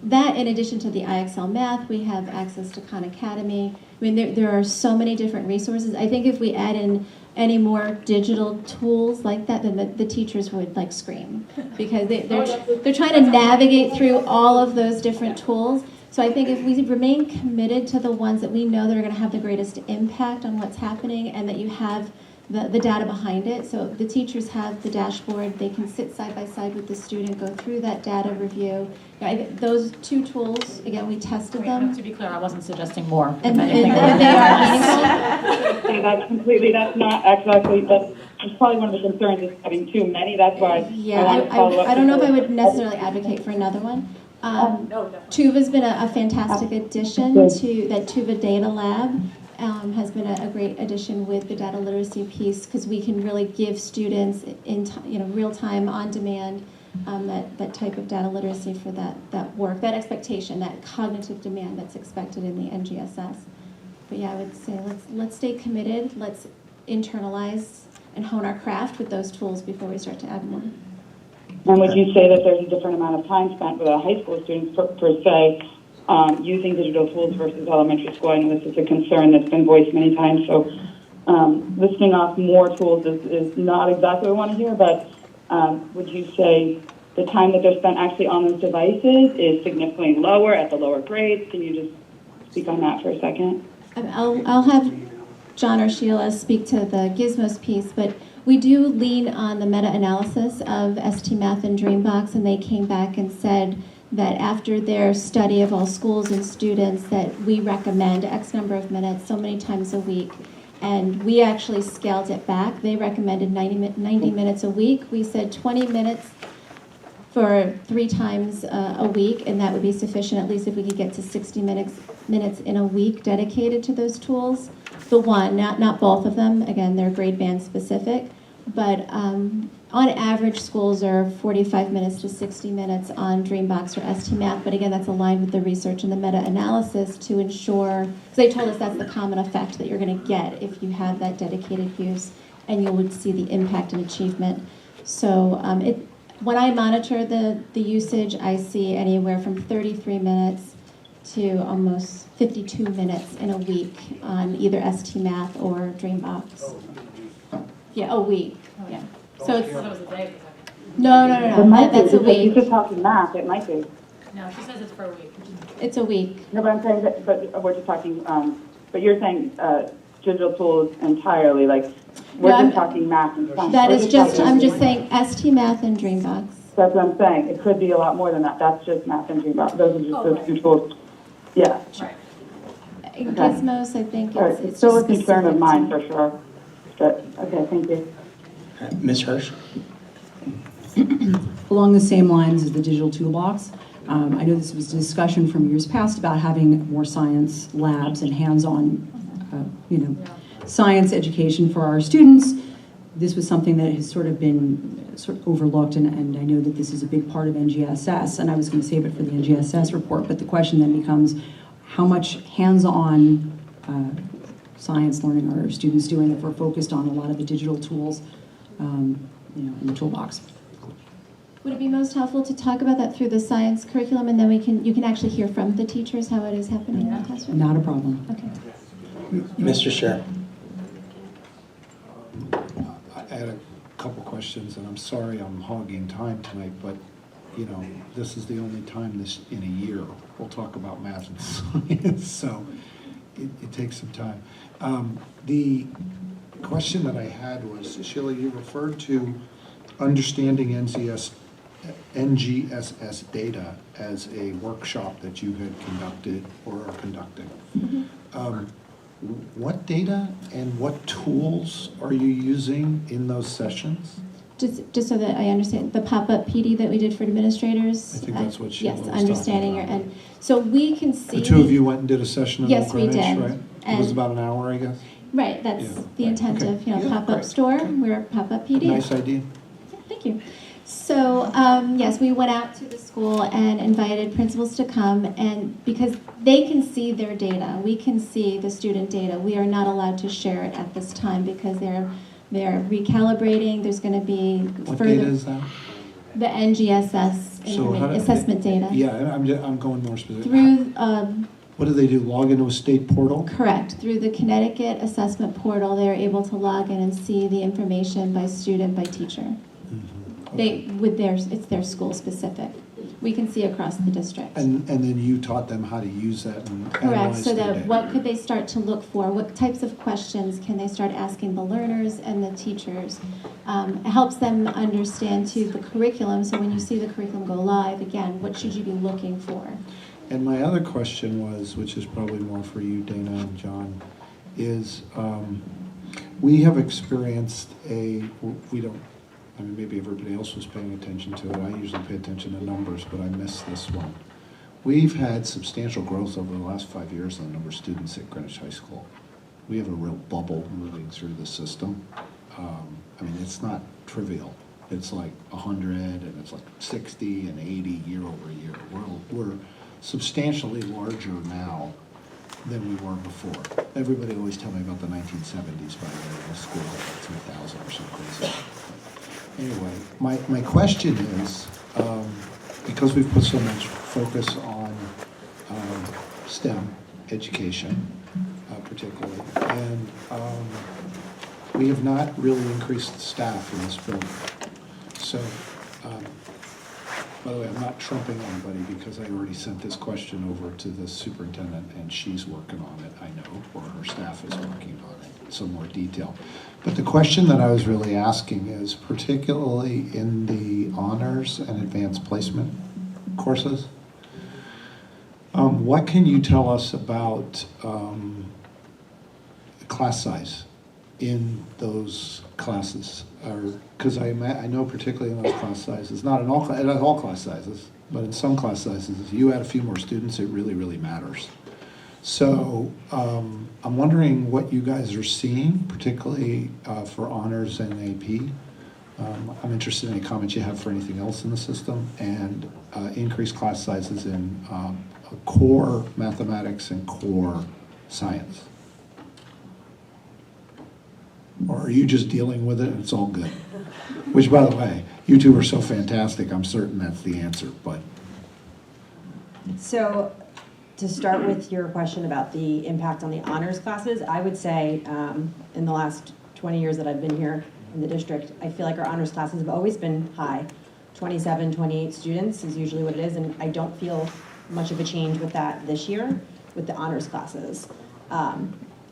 That, in addition to the IXL Math, we have access to Khan Academy. I mean, there are so many different resources. I think if we add in any more digital tools like that, then the teachers would like scream because they're trying to navigate through all of those different tools. So I think if we remain committed to the ones that we know that are going to have the greatest impact on what's happening, and that you have the data behind it. So the teachers have the dashboard. They can sit side by side with the student, go through that data review. Those two tools, again, we tested them. To be clear, I wasn't suggesting more. And they are meaningful. That's not exactly, that's probably one of the concerns is having too many. That's why yeah, I don't know if I would necessarily advocate for another one. Tuva's been a fantastic addition to that Tuva Data Lab. has been a great addition with the data literacy piece, because we can really give students in real time, on demand, that type of data literacy for that work, that expectation, that cognitive demand that's expected in the NGSS. But yeah, I would say let's stay committed, let's internalize and hone our craft with those tools before we start to add more. And would you say that there's a different amount of time spent with high school students per se, using digital tools versus elementary school? I know this is a concern that's been voiced many times, so listing off more tools is not exactly what I want to hear, but would you say the time that they're spent actually on those devices is significantly lower at the lower grades? Can you just speak on that for a second? I'll have John or Sheila speak to the Gizmos piece, but we do lean on the meta-analysis of ST Math and Dreambox, and they came back and said that after their study of all schools and students, that we recommend X number of minutes so many times a week. And we actually scaled it back. They recommended 90 minutes a week. We said 20 minutes for 3 times a week, and that would be sufficient, at least if we could get to 60 minutes in a week dedicated to those tools. The one, not both of them. Again, they're grade band specific, but on average, schools are 45 minutes to 60 minutes on Dreambox or ST Math. But again, that's aligned with the research and the meta-analysis to ensure, because they told us that's the common effect that you're going to get if you have that dedicated use, and you would see the impact and achievement. So when I monitor the usage, I see anywhere from 33 minutes to almost 52 minutes in a week on either ST Math or Dreambox. Yeah, a week. Yeah. So it's no. That's a week. She's just talking math. It might be. No, she says it's for a week. It's a week. No, but I'm saying that. But we're just talking. But you're saying digital tools entirely. Like we're just talking math and science. That is just. I'm just saying ST Math and Dreambox. That's what I'm saying. It could be a lot more than that. That's just math and Dreambox. Those are just those two tools. Yeah. Right. Gizmos, I think it's still a concern of mine for sure. But okay, thank you. Ms. Hirsch? Along the same lines as the digital toolbox, I know this was a discussion from years past about having more science labs and hands-on, science education for our students. This was something that has sort of been overlooked, and I know that this is a big part of NGSS, and I was going to save it for the NGSS report, but the question then becomes, how much hands-on science learning are our students doing if we're focused on a lot of the digital tools in the toolbox? Would it be most helpful to talk about that through the science curriculum, and then you can actually hear from the teachers how it is happening in the classroom? Not a problem. Okay. Mr. Scher. I had a couple questions, and I'm sorry I'm hogging time tonight, but this is the only time in a year we'll talk about math and science, so it takes some time. The question that I had was, Sheila, you referred to understanding NGSS data as a workshop that you had conducted or are conducting. Mm-hmm. What data and what tools are you using in those sessions? Just so that I understand, the pop-up PD that we did for administrators? I think that's what Sheila was understanding talking about. And so we can see. The two of you went and did a session in Yes, we Greenwich, did. right? It was about an hour, I guess? Right, that's Yeah, the intent of, Yeah, pop-up great. store. We're a pop-up PD. Nice idea. Thank you. So, yes, we went out to the school and invited principals to come, and because they can see their data, we can see the student data. We are not allowed to share it at this time because they're recalibrating. There's going to be What further. data is that? The NGSS assessment data. Yeah, I'm going more specific. Through. What do they do, log into a state portal? Correct. Through the Connecticut assessment portal, they're able to log in and see the information by student, by teacher. It's their school specific. We can see across the district. And then you taught them how to use that and Correct. analyze So their that data. what could they start to look for? What types of questions can they start asking the learners and the teachers? It helps them understand too the curriculum. So when you see the curriculum go live, again, what should you be looking for? And my other question was, which is probably more for you, Dana and John, is we have experienced maybe everybody else was paying attention to it. I usually pay attention to numbers, but I missed this one. We've had substantial growth over the last 5 years on the number of students at Greenwich High School. we have a real bubble moving through the system. I mean, it's not trivial. It's like 100 and it's like 60 and 80 year over year. We're substantially larger now than we were before. Everybody always tell me about the 1970s, by the way, in school, like 3,000 or so crazy. Anyway, my question is, because we've put so much focus on STEM education, particularly, and we have not really increased the staff in this building. So, by the way, I'm not trumping anybody because I already sent this question over to the superintendent and she's working on it, I know, or her staff is working on it, some more detail. But the question that I was really asking is, particularly in the honors and advanced placement courses, what can you tell us about class size in those classes? Because I know particularly in those class sizes, not in all class sizes, but in some class sizes, if you add a few more students, it really, really matters. So I'm wondering what you guys are seeing, particularly for honors and AP. I'm interested in any comments you have for anything else in the system, and increased class sizes in core mathematics and core science. Or are you just dealing with it and it's all good? Which, by the way, you two are so fantastic, I'm certain that's the answer, but. So, to start with your question about the impact on the honors classes, I would say in the last 20 years that I've been here in the district, I feel like our honors classes have always been high. 27, 28 students is usually what it is, and I don't feel much of a change with that this year with the honors classes.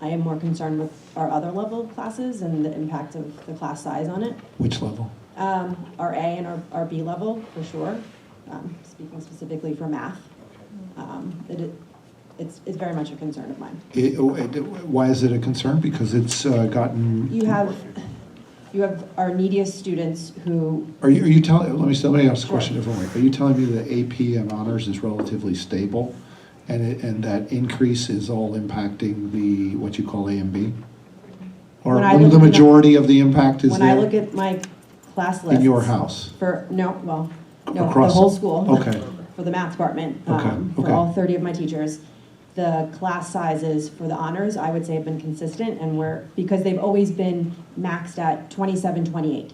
I am more concerned with our other level classes and the impact of the class size on it. Which level? Our A and our B level, for sure, speaking specifically for math. It's very much a concern of mine. Why is it a concern? Because it's gotten. You have our neediest students who. Are you telling? Let me ask the question a different way. Are you telling me that AP and honors is relatively stable, and that increase is all impacting the what you call A and B, or the majority of the impact is when there? I look at my class list in your house for across the whole school. Okay. For the math department, Okay. for all 30 of my teachers, the class sizes for the honors, I would say, have been consistent, and because they've always been maxed at 27, 28.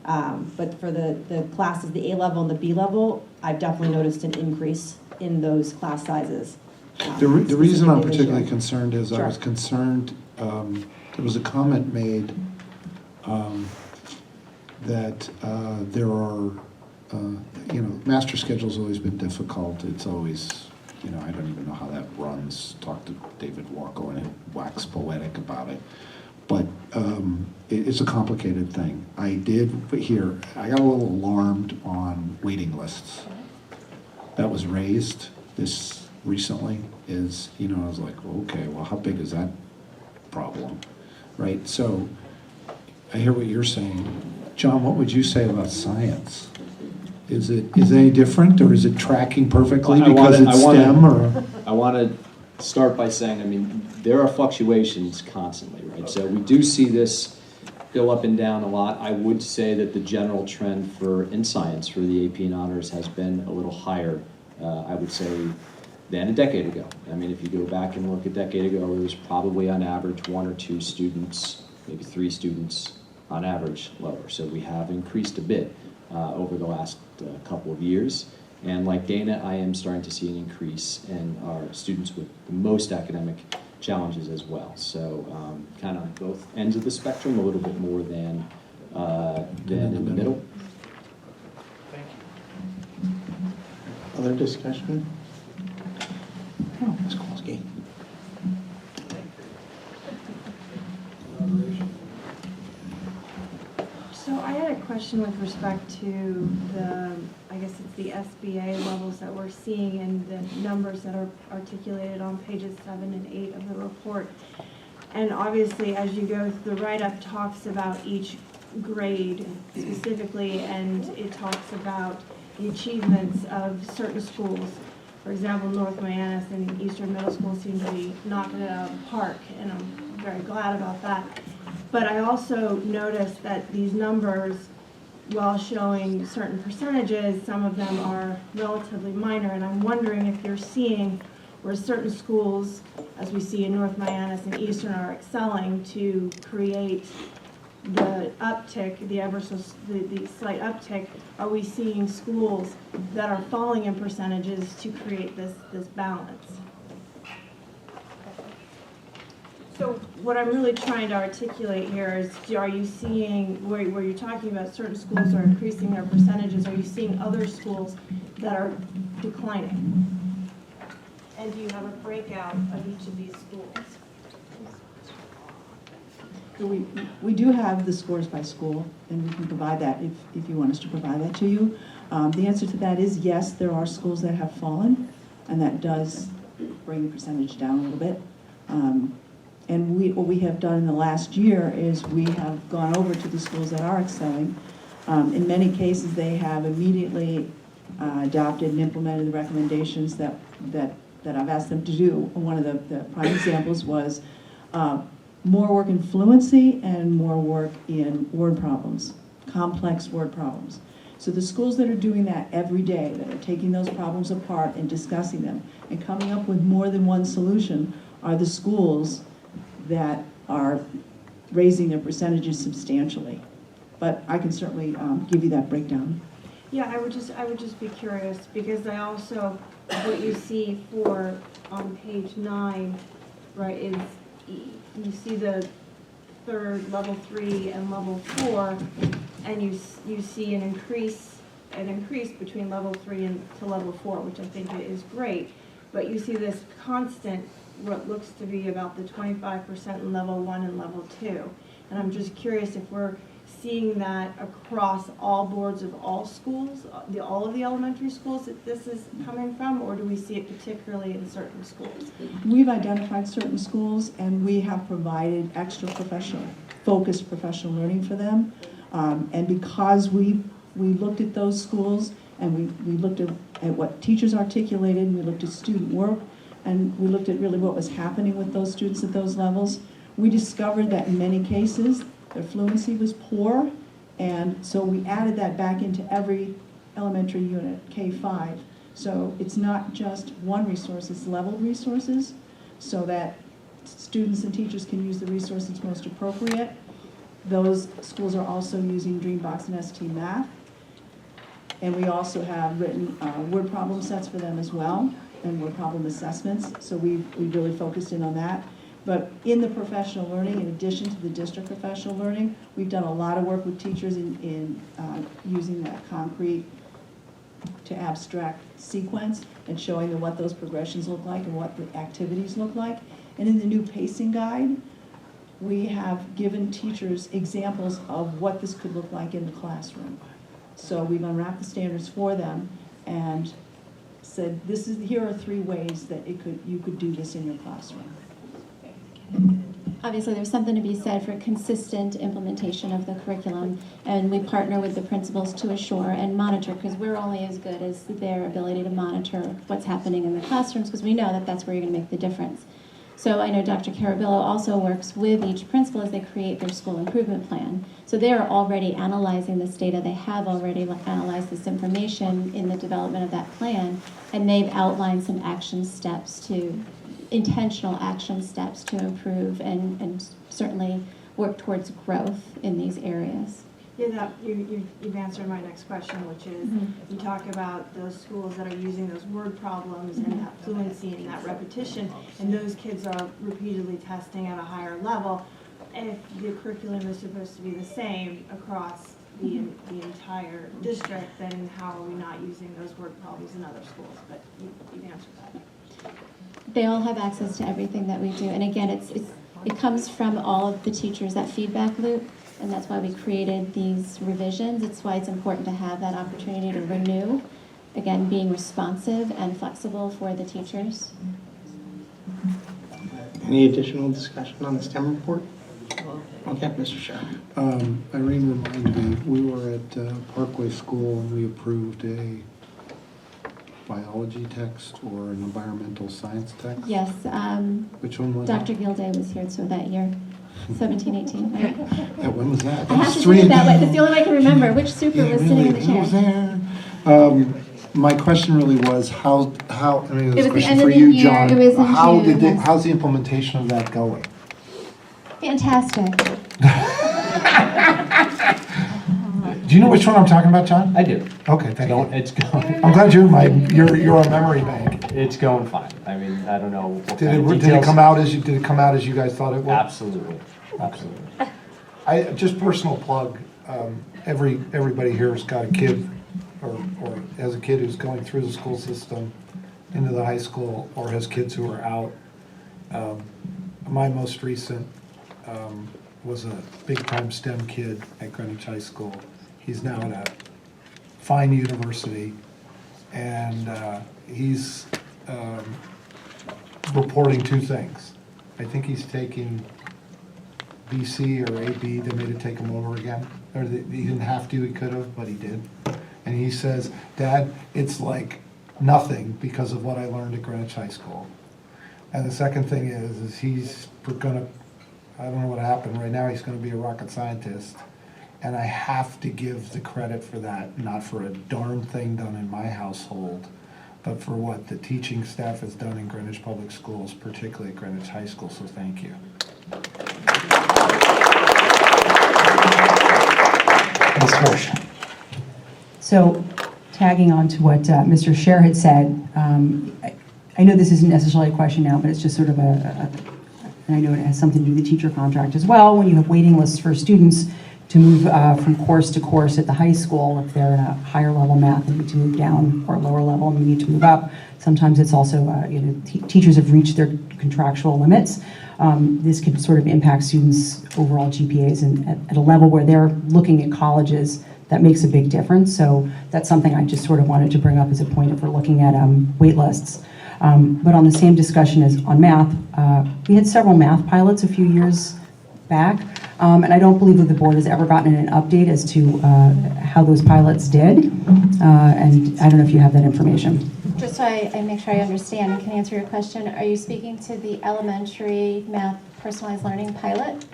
But for the classes, the A level and the B level, I've definitely noticed an increase in those class sizes. The reason I'm particularly year. concerned is I was concerned, there was a comment made that there are, master schedule's always been difficult. It's always, I don't even know how that runs. Talk to David Warko and he'll wax poetic about it. But it's a complicated thing. I got a little alarmed on waiting lists. That was raised this recently I was like, okay, well, how big is that problem, right? So I hear what you're saying. John, what would you say about science? Is it any different, or is it tracking perfectly because it's STEM? I want to start by saying, there are fluctuations constantly, right? So we do see this go up and down a lot. I would say that the general trend in science for the AP and honors has been a little higher, I would say, than a decade ago. If you go back and look a decade ago, it was probably on average 1 or 2 students, maybe 3 students on average lower. So we have increased a bit over the last couple of years. And like Dana, I am starting to see an increase in our students with the most academic challenges as well. So kind of both ends of the spectrum, a little bit more than in the middle. Thank you. Other discussion? Oh, Ms. Kowalski. So I had a question with respect to I guess it's the SBA levels that we're seeing and the numbers that are articulated on pages 7 and 8 of the report. And obviously, as you go, the write-up talks about each grade specifically, and it talks about the achievements of certain schools. For example, North Mianus and Eastern Middle School seem to be knocking it out of the park, and I'm very glad about that. But I also noticed that these numbers, while showing certain percentages, some of them are relatively minor, and I'm wondering if you're seeing where certain schools, as we see in North Miami and Eastern, are excelling to create the uptick, the slight uptick. Are we seeing schools that are falling in percentages to create this balance? So what I'm really trying to articulate here is, are you seeing, where you're talking about certain schools are increasing their percentages, are you seeing other schools that are declining? And do you have a breakout of each of these schools? So we do have the scores by school, and we can provide that if you want us to provide that to you. The answer to that is yes, there are schools that have fallen, and that does bring the percentage down a little bit. And what we have done in the last year is we have gone over to the schools that are excelling. In many cases, they have immediately adopted and implemented the recommendations that I've asked them to do. One of the prime examples was more work in fluency and more work in word problems, complex word problems. So the schools that are doing that every day, that are taking those problems apart and discussing them and coming up with more than one solution, are the schools that are raising their percentages substantially. But I can certainly give you that breakdown. Yeah, I would just be curious, because I also, what you see for on page 9, right, is you see the third, level 3 and level 4, and you see an increase between level 3 and to level 4, which I think is great. But you see this constant, what looks to be about the 25% in level 1 and level 2. And I'm just curious if we're seeing that across all boards of all schools, all of the elementary schools that this is coming from, or do we see it particularly in certain schools? We've identified certain schools, and we have provided extra focused professional learning for them. And because we looked at those schools, and we looked at what teachers articulated, and we looked at student work, and we looked at really what was happening with those students at those levels, we discovered that in many cases, their fluency was poor, and so we added that back into every elementary unit, K-5. So it's not just one resource, it's leveled resources, so that students and teachers can use the resource that's most appropriate. Those schools are also using Dreambox and ST Math. And we also have written word problem sets for them as well, and word problem assessments. So we really focused in on that. But in the professional learning, in addition to the district professional learning, we've done a lot of work with teachers in using that concrete to abstract sequence and showing them what those progressions look like and what the activities look like. And in the new pacing guide, we have given teachers examples of what this could look like in the classroom. So we've unwrapped the standards for them and said, here are 3 ways that you could do this in your classroom. Obviously, there's something to be said for consistent implementation of the curriculum, and we partner with the principals to assure and monitor, because we're only as good as their ability to monitor what's happening in the classrooms, because we know that that's where you're going to make the difference. So I know Dr. Carabillo also works with each principal as they create their school improvement plan. So they are already analyzing this data. They have already analyzed this information in the development of that plan, and they've outlined some intentional action steps to improve and certainly work towards growth in these areas. Yeah, you've answered my next question, which is you talk about those schools that are using those word problems and that fluency and that repetition, and those kids are repeatedly testing at a higher level. And if the curriculum is supposed to be the same across the entire district, then how are we not using those word problems in other schools? But you've answered that. They all have access to everything that we do. And again, it comes from all of the teachers, that feedback loop, and that's why we created these revisions. It's why it's important to have that opportunity to renew, again, being responsive and flexible for the teachers. Any additional discussion on the STEM report? Okay, Mr. Sherman. Irene reminded me, we were at Parkway School and we approved a biology text or an environmental science text? Yes, Which one was Dr. it? Gilday was here, so that year, 17, 18, right? Yeah, when was that? I have to do it that way, that's the only way I can remember, which super was sitting in the chair. My question really was how, I mean, It this was the question end for of the you, year, John. it was in How June, yes. how's the implementation of that going? Fantastic. Do you know which one I'm talking about, John? I do. Okay, thank you. It's going. I'm glad you're a memory bank. It's going fine. I mean, I don't know. What Did kind of it details- come out as you guys thought it would? Absolutely, absolutely. I just personal plug. Everybody here has got a kid, or has a kid who's going through the school system into the high school, or has kids who are out. My most recent was a big-time STEM kid at Greenwich High School. He's now at a fine university, and he's reporting two things. I think he's taking BC or AB. They made it take him over again. Or he didn't have to, he could have, but he did. And he says, Dad, it's like nothing because of what I learned at Greenwich High School. And the second thing is he's gonna, I don't know what happened, right now he's gonna be a rocket scientist. And I have to give the credit for that, not for a darn thing done in my household, but for what the teaching staff has done in Greenwich Public Schools, particularly at Greenwich High School, so thank you. Ms. Hirsch. So, tagging on to what Mr. Scher had said, I know this isn't necessarily a question now, but it's just sort of and I know it has something to do with the teacher contract as well. When you have waiting lists for students to move from course to course at the high school, if they're in a higher level math, they need to move down, or lower level, and they need to move up. Sometimes it's also, teachers have reached their contractual limits. This can sort of impact students' overall GPAs, and at a level where they're looking at colleges, that makes a big difference. So that's something I just sort of wanted to bring up as a point if we're looking at wait lists. But on the same discussion as on math, we had several math pilots a few years back, and I don't believe that the board has ever gotten an update as to how those pilots did, and I don't know if you have that information. Just so I make sure I understand and can answer your question, are you speaking to the elementary math personalized learning pilot?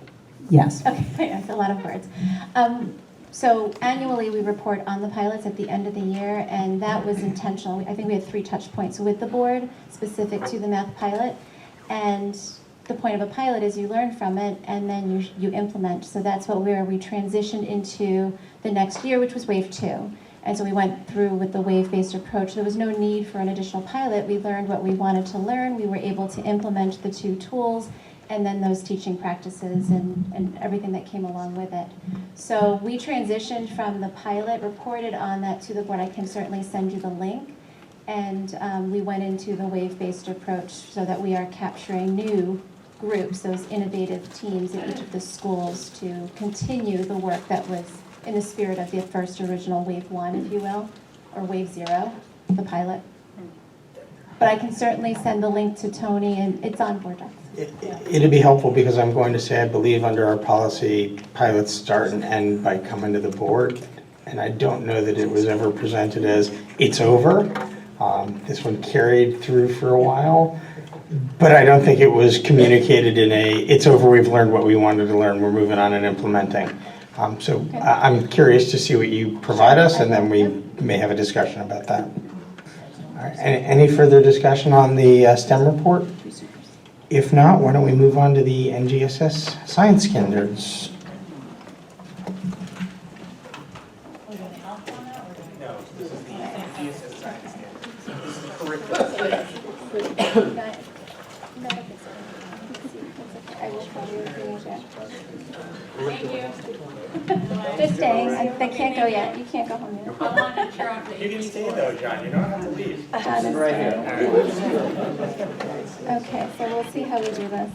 Yes. Okay, that's a lot of words. So annually, we report on the pilots at the end of the year, and that was intentional. I think we had 3 touch points with the board specific to the math pilot, and the point of a pilot is you learn from it and then you implement. So that's where we transitioned into the next year, which was wave 2. And so we went through with the wave-based approach. There was no need for an additional pilot. We learned what we wanted to learn. We were able to implement the 2 tools and then those teaching practices and everything that came along with it. So we transitioned from the pilot, reported on that to the board. I can certainly send you the link. And we went into the wave-based approach so that we are capturing new groups, those innovative teams in each of the schools, to continue the work that was in the spirit of the first original wave 1, if you will, or wave 0, the pilot. But I can certainly send the link to Tony, and it's on board docs. It'd be helpful because I'm going to say, I believe under our policy, pilots start and end by coming to the board. And I don't know that it was ever presented as, it's over. This one carried through for a while. But I don't think it was communicated in it's over, we've learned what we wanted to learn, we're moving on and implementing. So I'm curious to see what you provide us, and then we may have a discussion about that. All right. Any further discussion on the STEM report? If not, why don't we move on to the NGSS science standards? They're staying. They can't go yet. You can't go home yet. You can stay though, John. You don't have to leave. John is Right here. Okay, so we'll see how we do this.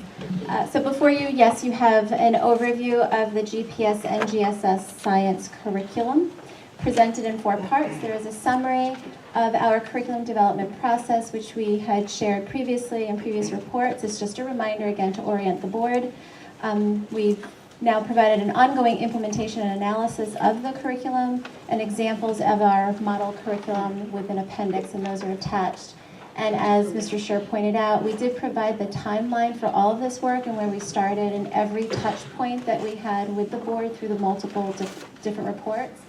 So before you, yes, you have an overview of the GPS NGSS science curriculum presented in 4 parts. There is a summary of our curriculum development process, which we had shared previously in previous reports. It's just a reminder again to orient the board. We've now provided an ongoing implementation and analysis of the curriculum and examples of our model curriculum with an appendix, and those are attached. And as Mr. Scher pointed out, we did provide the timeline for all of this work and where we started and every touch point that we had with the board through the multiple different reports.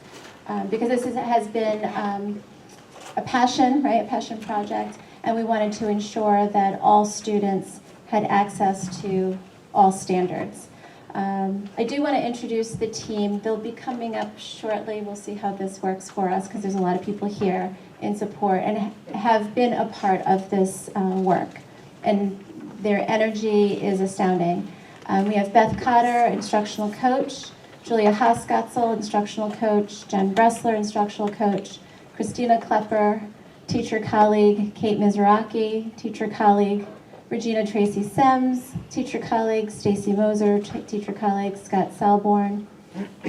Because this has been a passion, right, a passion project, and we wanted to ensure that all students had access to all standards. I do want to introduce the team. They'll be coming up shortly. We'll see how this works for us because there's a lot of people here in support and have been a part of this work. And their energy is astounding. We have Beth Cotter, instructional coach, Julia Haskatzel, instructional coach, Jen Bressler, instructional coach, Christina Klepper, teacher colleague, Kate Mizraki, teacher colleague, Regina Tracy Sims, teacher colleague, Stacy Moser, teacher colleague, Scott Selborn,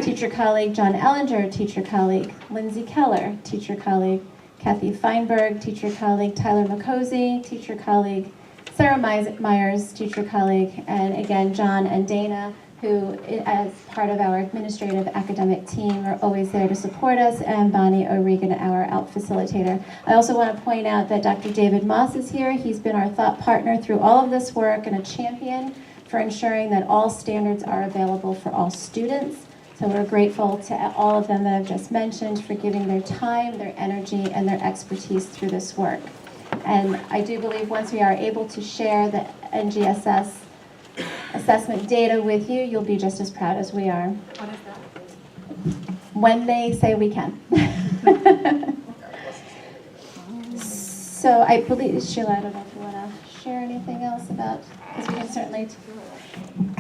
teacher colleague, John Ellinger, teacher colleague, Lindsay Keller, teacher colleague, Kathy Feinberg, teacher colleague, Tyler McCosey, teacher colleague, Sarah Myers, teacher colleague, and again, John and Dana, who, as part of our administrative academic team, are always there to support us, and Bonnie O'Regan, our ALP facilitator. I also want to point out that Dr. David Moss is here. He's been our thought partner through all of this work and a champion for ensuring that all standards are available for all students. So we're grateful to all of them that I've just mentioned for giving their time, their energy, and their expertise through this work. And I do believe once we are able to share the NGSS assessment data with you, you'll be just as proud as we are. What is that? When they say we can. So I believe, Sheila, I don't know if you want to share anything else about, because we can certainly,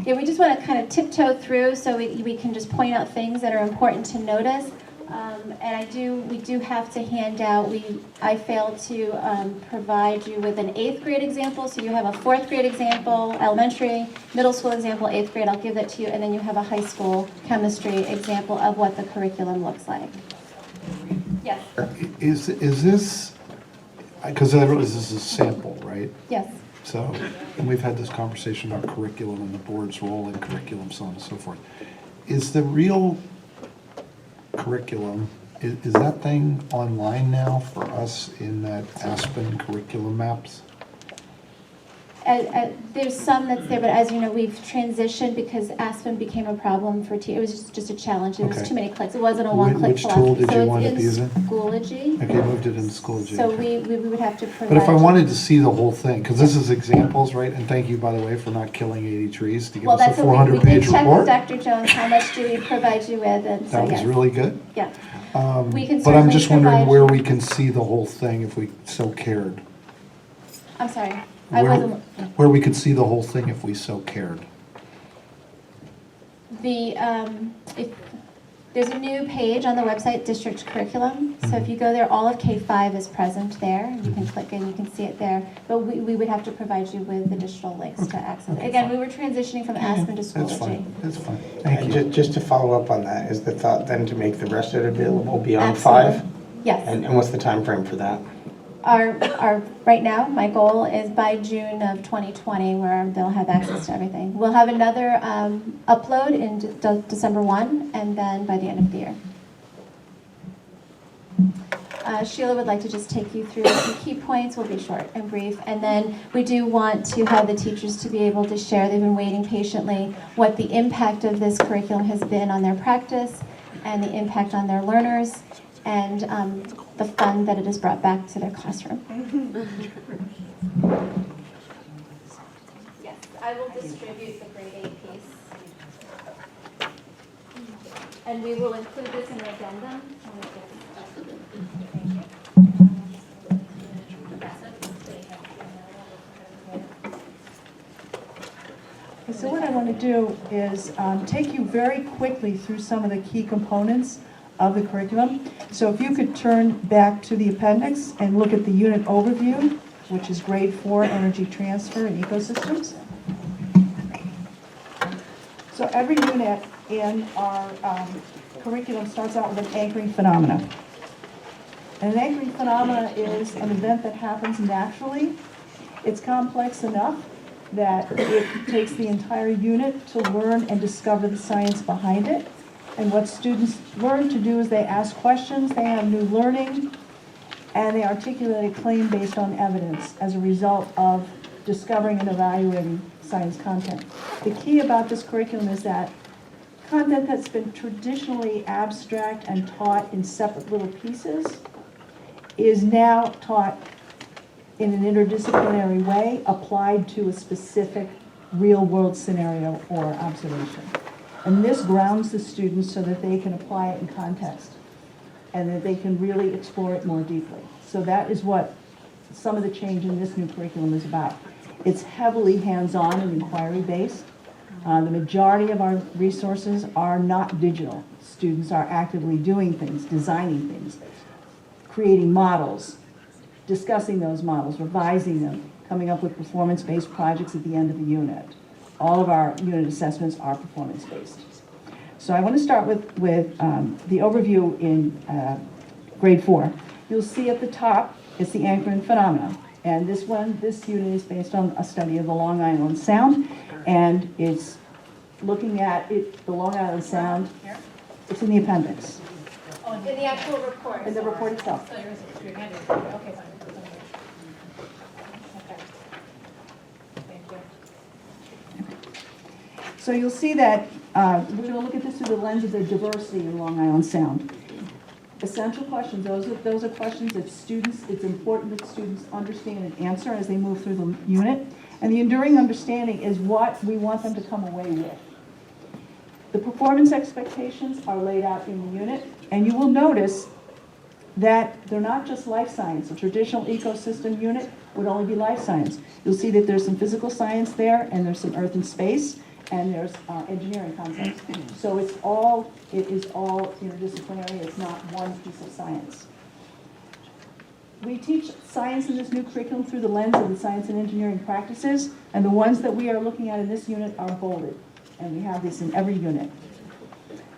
yeah, we just want to kind of tiptoe through so we can just point out things that are important to notice. And we do have to hand out, I failed to provide you with an 8th grade example, so you have a 4th grade example, elementary, middle school example, 8th grade, I'll give that to you, and then you have a high school chemistry example of what the curriculum looks like. Yes? Is this, because I realize this is a sample, right? Yes. So, and we've had this conversation about curriculum and the board's role in curriculum, so on and so forth. Is the real curriculum, is that thing online now for us in that Aspen curriculum maps? There's some that's there, but as you know, we've transitioned because Aspen became a problem for it was just a challenge. There was Okay. too many clicks. It wasn't a one-click Which tool did you wind up So using? it's in Schoology. Okay, moved it in Schoology. So we would have to provide. But if I wanted to see the whole thing, because this is examples, right? And thank you, by the way, for not killing 80 trees to give Well, us a that's what we 400-page did check with report. Dr. Jones, how much do we provide you with? And so, That was yes. really good. Yeah. We can But I'm certainly just wondering provide where you- we can see the whole thing if we so cared. I'm sorry. I Where- wasn't. Where we could see the whole thing if we so cared. If there's a new page on the website, District Curriculum. So if you go there, all of K-5 is present there. You can click and you can see it there. But we would have to provide you with additional links to access it. Again, we were transitioning from Aspen to Schoology. That's fine, that's fine. And just to follow up on that, is the thought then to make the rest of it available beyond Absolutely. 5? Yes. And what's the time frame for that? Right now, my goal is by June of 2020 where they'll have access to everything. We'll have another upload in December 1 and then by the end of the year. Sheila would like to just take you through some key points. We'll be short and brief. And then we do want to have the teachers to be able to share, they've been waiting patiently, what the impact of this curriculum has been on their practice and the impact on their learners and the fun that it has brought back to their classroom. Yes, I will distribute the grade 8 piece. And we will include this in the addendum. So what I want to do is take you very quickly through some of the key components of the curriculum. So if you could turn back to the appendix and look at the unit overview, which is grade 4, energy transfer and ecosystems. So every unit in our curriculum starts out with an anchoring phenomena. And an anchoring phenomena is an event that happens naturally. It's complex enough that it takes the entire unit to learn and discover the science behind it. And what students learn to do is they ask questions, they have new learning, and they articulate a claim based on evidence as a result of discovering and evaluating science content. The key about this curriculum is that content that's been traditionally abstract and taught in separate little pieces is now taught in an interdisciplinary way, applied to a specific real-world scenario or observation. And this grounds the students so that they can apply it in context and that they can really explore it more deeply. So that is what some of the change in this new curriculum is about. It's heavily hands-on and inquiry-based. The majority of our resources are not digital. Students are actively doing things, designing things, creating models, discussing those models, revising them, coming up with performance-based projects at the end of the unit. All of our unit assessments are performance-based. So I want to start with the overview in grade 4. You'll see at the top, it's the anchoring phenomena. And this unit is based on a study of the Long Island Sound, and it's looking at the Long Island Sound. It's in the appendix. In the actual report. In the report itself. So your hand is, okay, fine. Okay. Thank you. So you'll see that we're going to look at this through the lens of the diversity in Long Island Sound. Essential questions, those are questions that it's important that students understand and answer as they move through the unit. And the enduring understanding is what we want them to come away with. The performance expectations are laid out in the unit, and you will notice that they're not just life science. A traditional ecosystem unit would only be life science. You'll see that there's some physical science there, and there's some earth and space, and there's engineering concepts. So it is all interdisciplinary. It's not one piece of science. We teach science in this new curriculum through the lens of the science and engineering practices, and the ones that we are looking at in this unit are bolded, and we have this in every unit.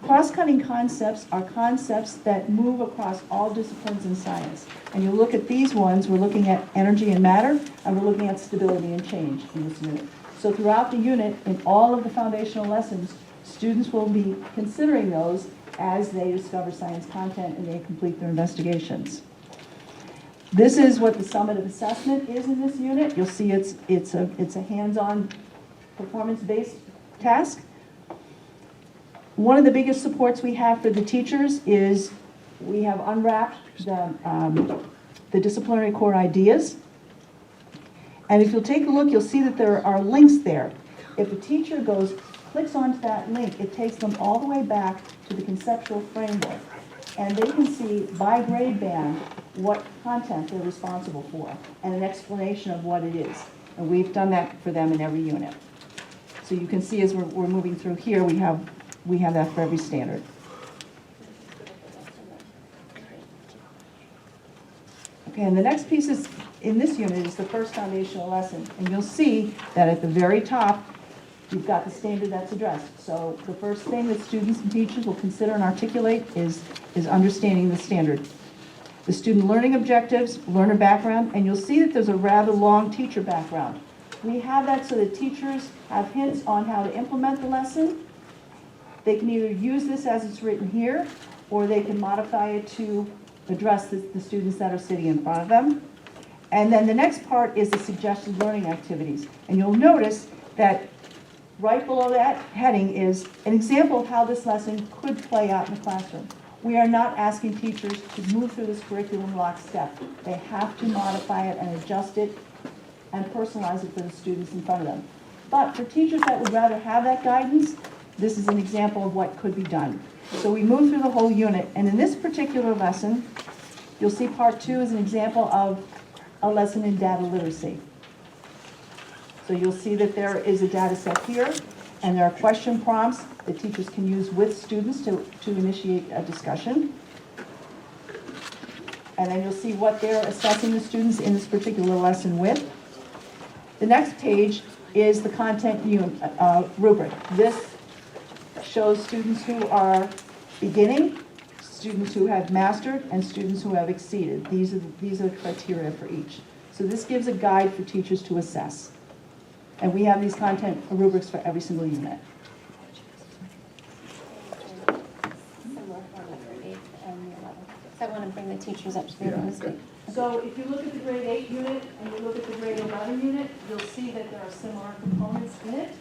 Cross-cutting concepts are concepts that move across all disciplines in science. And you look at these ones, we're looking at energy and matter, and we're looking at stability and change in this unit. So throughout the unit, in all of the foundational lessons, students will be considering those as they discover science content and they complete their investigations. This is what the summative assessment is in this unit. You'll see it's a hands-on performance-based task. One of the biggest supports we have for the teachers is we have unwrapped the disciplinary core ideas. And if you'll take a look, you'll see that there are links there. If a teacher clicks onto that link, it takes them all the way back to the conceptual framework. And they can see by grade band what content they're responsible for and an explanation of what it is. And we've done that for them in every unit. So you can see as we're moving through here, we have that for every standard. Okay, and the next piece is, in this unit, is the first foundational lesson. And you'll see that at the very top, you've got the standard that's addressed. So the first thing that students and teachers will consider and articulate is understanding the standard. The student learning objectives, learner background, and you'll see that there's a rather long teacher background. We have that so that teachers have hints on how to implement the lesson. They can either use this as it's written here, or they can modify it to address the students that are sitting in front of them. And then the next part is the suggested learning activities. And you'll notice that right below that heading is an example of how this lesson could play out in the classroom. We are not asking teachers to move through this curriculum lockstep. They have to modify it and adjust it and personalize it for the students in front of them. But for teachers that would rather have that guidance, this is an example of what could be done. So we move through the whole unit, and in this particular lesson, you'll see part 2 is an example of a lesson in data literacy. So you'll see that there is a data set here, and there are question prompts that teachers can use with students to initiate a discussion. And then you'll see what they're assessing the students in this particular lesson with. The next page is the content rubric. This shows students who are beginning, students who have mastered, and students who have exceeded. These are the criteria for each. So this gives a guide for teachers to assess. And we have these content rubrics for every single unit. Similar format for 8th and the 11th. So I want to bring the teachers up to the level this week. So if you look at the grade 8 unit and you look at the grade 11 unit, you'll see that there are similar components in it.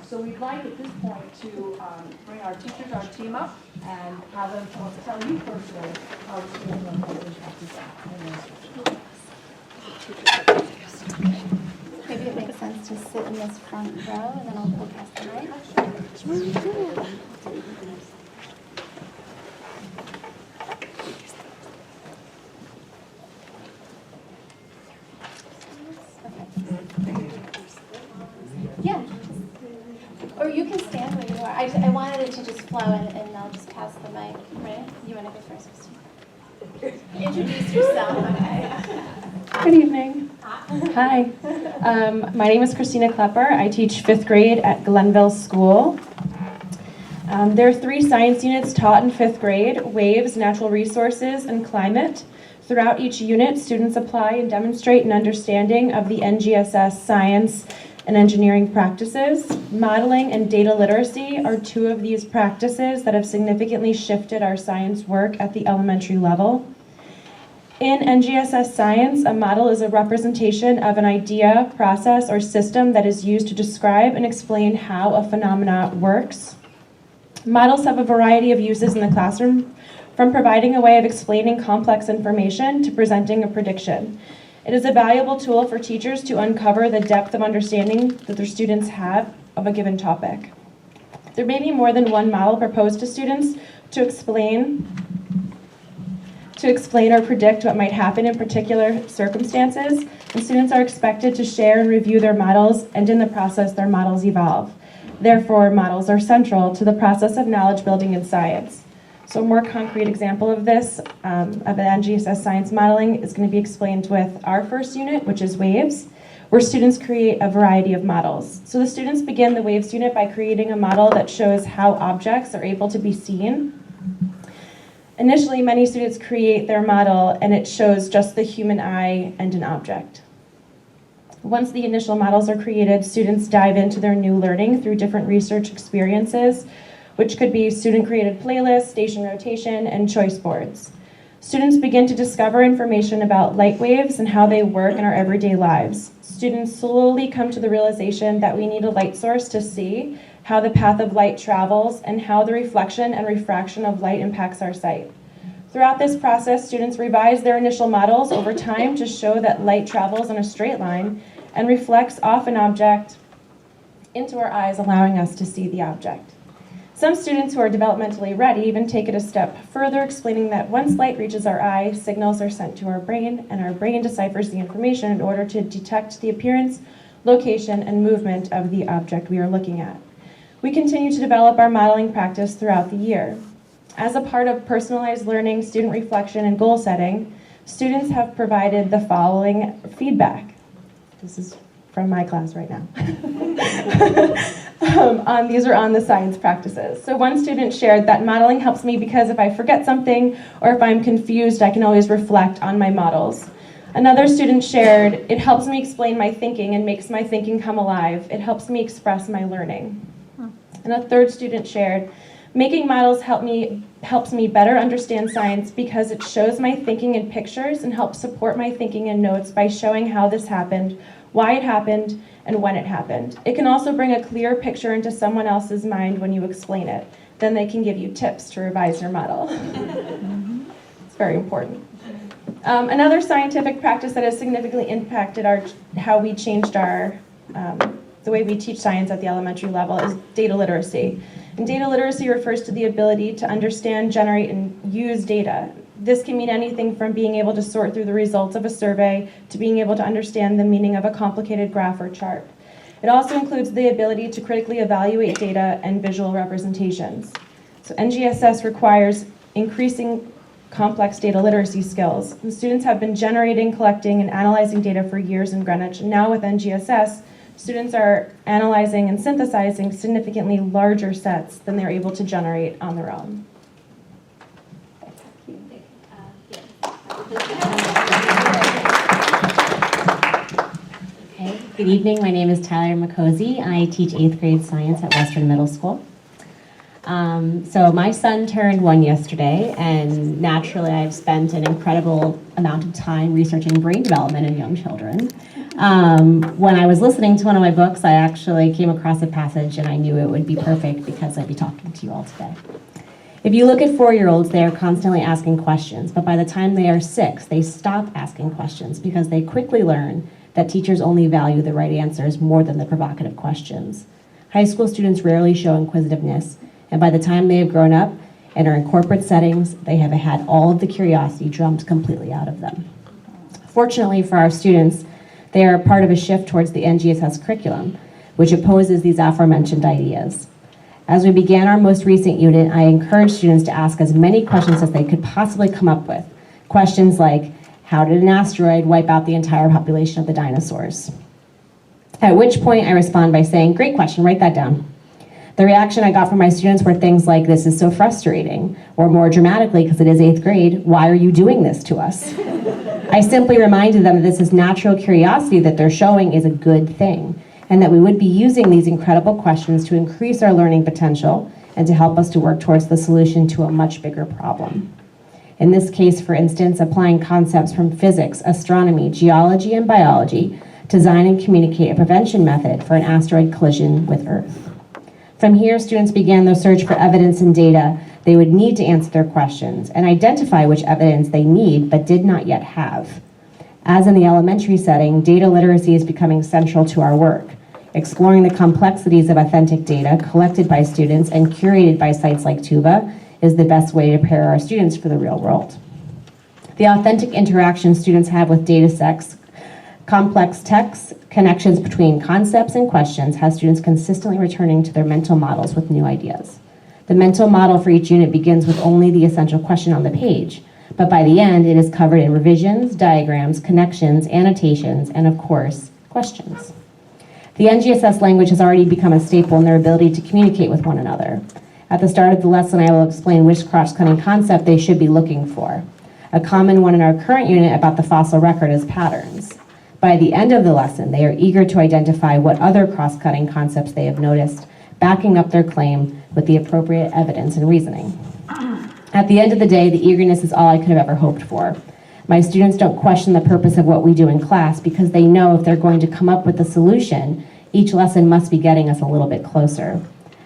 So we'd like at this point to bring our teachers, our team up, and have them tell you personally how the students are going to impact this. Maybe it makes sense to sit in this front row and then I'll go past the mic. Yeah. Or you can stand where you are. I wanted it to just flow and I'll just pass the mic, right? You want to go first? Introduce yourself, okay? Good evening. Hi. My name is Christina Klepper. I teach 5th grade at Glenville School. There are 3 science units taught in 5th grade: waves, natural resources, and climate. Throughout each unit, students apply and demonstrate an understanding of the NGSS science and engineering practices. Modeling and data literacy are 2 of these practices that have significantly shifted our science work at the elementary level. In NGSS science, a model is a representation of an idea, process, or system that is used to describe and explain how a phenomena works. Models have a variety of uses in the classroom, from providing a way of explaining complex information to presenting a prediction. It is a valuable tool for teachers to uncover the depth of understanding that their students have of a given topic. There may be more than one model proposed to students to explain or predict what might happen in particular circumstances, and students are expected to share and review their models, and in the process, their models evolve. Therefore, models are central to the process of knowledge building in science. So a more concrete example of this, of an NGSS science modeling, is going to be explained with our first unit, which is waves, where students create a variety of models. So the students begin the waves unit by creating a model that shows how objects are able to be seen. Initially, many students create their model and it shows just the human eye and an object. Once the initial models are created, students dive into their new learning through different research experiences, which could be student-created playlists, station rotation, and choice boards. Students begin to discover information about light waves and how they work in our everyday lives. Students slowly come to the realization that we need a light source to see how the path of light travels and how the reflection and refraction of light impacts our sight. Throughout this process, students revise their initial models over time to show that light travels in a straight line and reflects off an object into our eyes, allowing us to see the object. Some students who are developmentally ready even take it a step further, explaining that once light reaches our eye, signals are sent to our brain, and our brain deciphers the information in order to detect the appearance, location, and movement of the object we are looking at. We continue to develop our modeling practice throughout the year. As a part of personalized learning, student reflection, and goal setting, students have provided the following feedback. This is from my class right now. These are on the science practices. So one student shared that modeling helps me because if I forget something or if I'm confused, I can always reflect on my models. Another student shared, it helps me explain my thinking and makes my thinking come alive. It helps me express my learning. And a third student shared, making models helps me better understand science because it shows my thinking in pictures and helps support my thinking in notes by showing how this happened, why it happened, and when it happened. It can also bring a clear picture into someone else's mind when you explain it. Then they can give you tips to revise your model. It's very important. Another scientific practice that has significantly impacted how we changed the way we teach science at the elementary level is data literacy. And data literacy refers to the ability to understand, generate, and use data. This can mean anything from being able to sort through the results of a survey to being able to understand the meaning of a complicated graph or chart. It also includes the ability to critically evaluate data and visual representations. So NGSS requires increasing complex data literacy skills. And students have been generating, collecting, and analyzing data for years in Greenwich. And now with NGSS, students are analyzing and synthesizing significantly larger sets than they're able to generate on their own. Okay. Good evening, my name is Tyler McCosey. I teach 8th grade science at Western Middle School. So my son turned 1 yesterday, and naturally I've spent an incredible amount of time researching brain development in young children. When I was listening to one of my books, I actually came across a passage and I knew it would be perfect because I'd be talking to you all today. If you look at 4-year-olds, they are constantly asking questions, but by the time they are 6, they stop asking questions because they quickly learn that teachers only value the right answers more than the provocative questions. High school students rarely show inquisitiveness, and by the time they have grown up and are in corporate settings, they have had all of the curiosity drummed completely out of them. Fortunately for our students, they are part of a shift towards the NGSS curriculum, which opposes these aforementioned ideas. As we began our most recent unit, I encouraged students to ask as many questions as they could possibly come up with. Questions like, how did an asteroid wipe out the entire population of the dinosaurs? At which point I respond by saying, great question, write that down. The reaction I got from my students were things like, this is so frustrating, or more dramatically, because it is 8th grade, why are you doing this to us? I simply reminded them that this is natural curiosity that they're showing is a good thing, and that we would be using these incredible questions to increase our learning potential and to help us to work towards the solution to a much bigger problem. In this case, for instance, applying concepts from physics, astronomy, geology, and biology to design and communicate a prevention method for an asteroid collision with Earth. From here, students began their search for evidence and data they would need to answer their questions and identify which evidence they need but did not yet have. As in the elementary setting, data literacy is becoming central to our work. Exploring the complexities of authentic data collected by students and curated by sites like Tuba is the best way to prepare our students for the real world. The authentic interactions students have with data sets, complex texts, connections between concepts and questions has students consistently returning to their mental models with new ideas. The mental model for each unit begins with only the essential question on the page, but by the end it is covered in revisions, diagrams, connections, annotations, and of course, questions. The NGSS language has already become a staple in their ability to communicate with one another. At the start of the lesson, I will explain which cross-cutting concept they should be looking for. A common one in our current unit about the fossil record is patterns. By the end of the lesson, they are eager to identify what other cross-cutting concepts they have noticed, backing up their claim with the appropriate evidence and reasoning. At the end of the day, the eagerness is all I could have ever hoped for. My students don't question the purpose of what we do in class because they know if they're going to come up with a solution, each lesson must be getting us a little bit closer.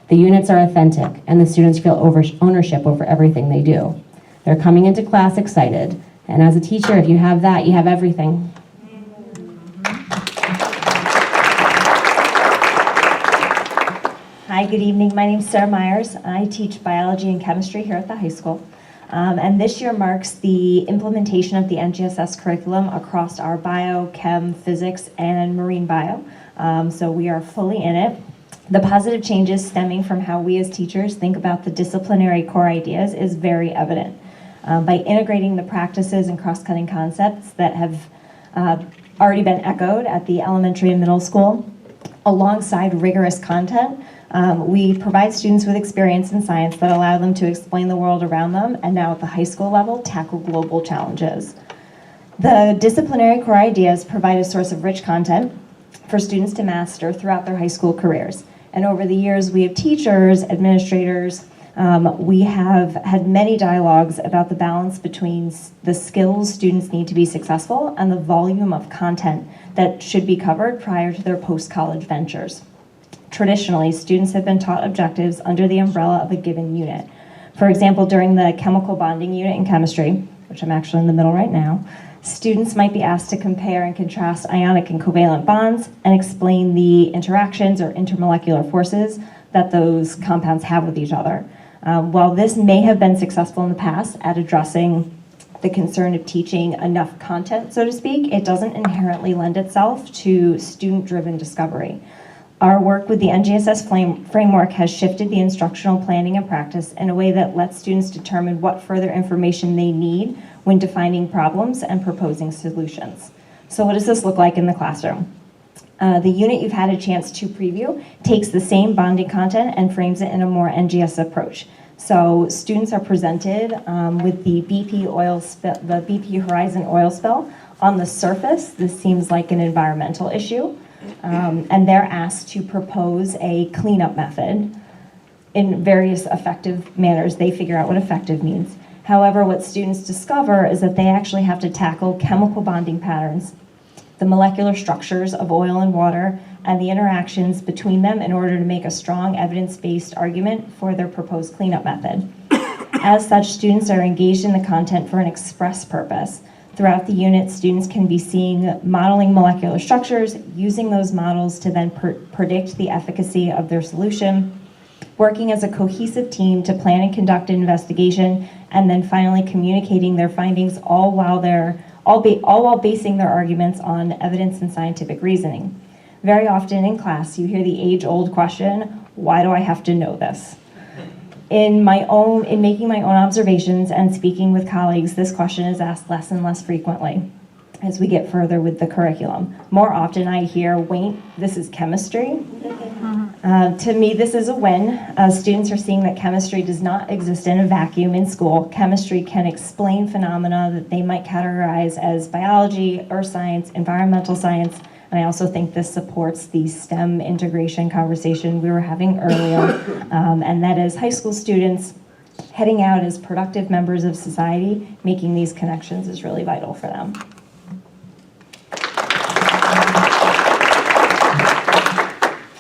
The units are authentic, and the students feel ownership over everything they do. They're coming into class excited, and as a teacher, if you have that, you have everything. Hi, good evening. My name is Sarah Myers. I teach biology and chemistry here at the high school. And this year marks the implementation of the NGSS curriculum across our bio, chem, physics, and marine bio. So we are fully in it. The positive changes stemming from how we as teachers think about the disciplinary core ideas is very evident. By integrating the practices and cross-cutting concepts that have already been echoed at the elementary and middle school, alongside rigorous content, we provide students with experience in science that allow them to explain the world around them and now at the high school level, tackle global challenges. The disciplinary core ideas provide a source of rich content for students to master throughout their high school careers. And over the years, we have teachers, administrators, we have had many dialogues about the balance between the skills students need to be successful and the volume of content that should be covered prior to their post-college ventures. Traditionally, students have been taught objectives under the umbrella of a given unit. For example, during the chemical bonding unit in chemistry, which I'm actually in the middle right now, students might be asked to compare and contrast ionic and covalent bonds and explain the interactions or intermolecular forces that those compounds have with each other. While this may have been successful in the past at addressing the concern of teaching enough content, so to speak, it doesn't inherently lend itself to student-driven discovery. Our work with the NGSS framework has shifted the instructional planning and practice in a way that lets students determine what further information they need when defining problems and proposing solutions. So what does this look like in the classroom? The unit you've had a chance to preview takes the same bonding content and frames it in a more NGS approach. So students are presented with the BP Horizon oil spill. On the surface, this seems like an environmental issue. And they're asked to propose a cleanup method in various effective manners. They figure out what effective means. However, what students discover is that they actually have to tackle chemical bonding patterns, the molecular structures of oil and water, and the interactions between them in order to make a strong evidence-based argument for their proposed cleanup method. As such, students are engaged in the content for an express purpose. Throughout the unit, students can be seeing modeling molecular structures, using those models to then predict the efficacy of their solution, working as a cohesive team to plan and conduct an investigation, and then finally communicating their findings all while basing their arguments on evidence and scientific reasoning. Very often in class, you hear the age-old question, why do I have to know this? In making my own observations and speaking with colleagues, this question is asked less and less frequently as we get further with the curriculum. More often I hear, wait, this is chemistry? To me, this is a win. Students are seeing that chemistry does not exist in a vacuum in school. Chemistry can explain phenomena that they might categorize as biology, earth science, environmental science, and I also think this supports the STEM integration conversation we were having earlier, and that is high school students heading out as productive members of society, making these connections is really vital for them.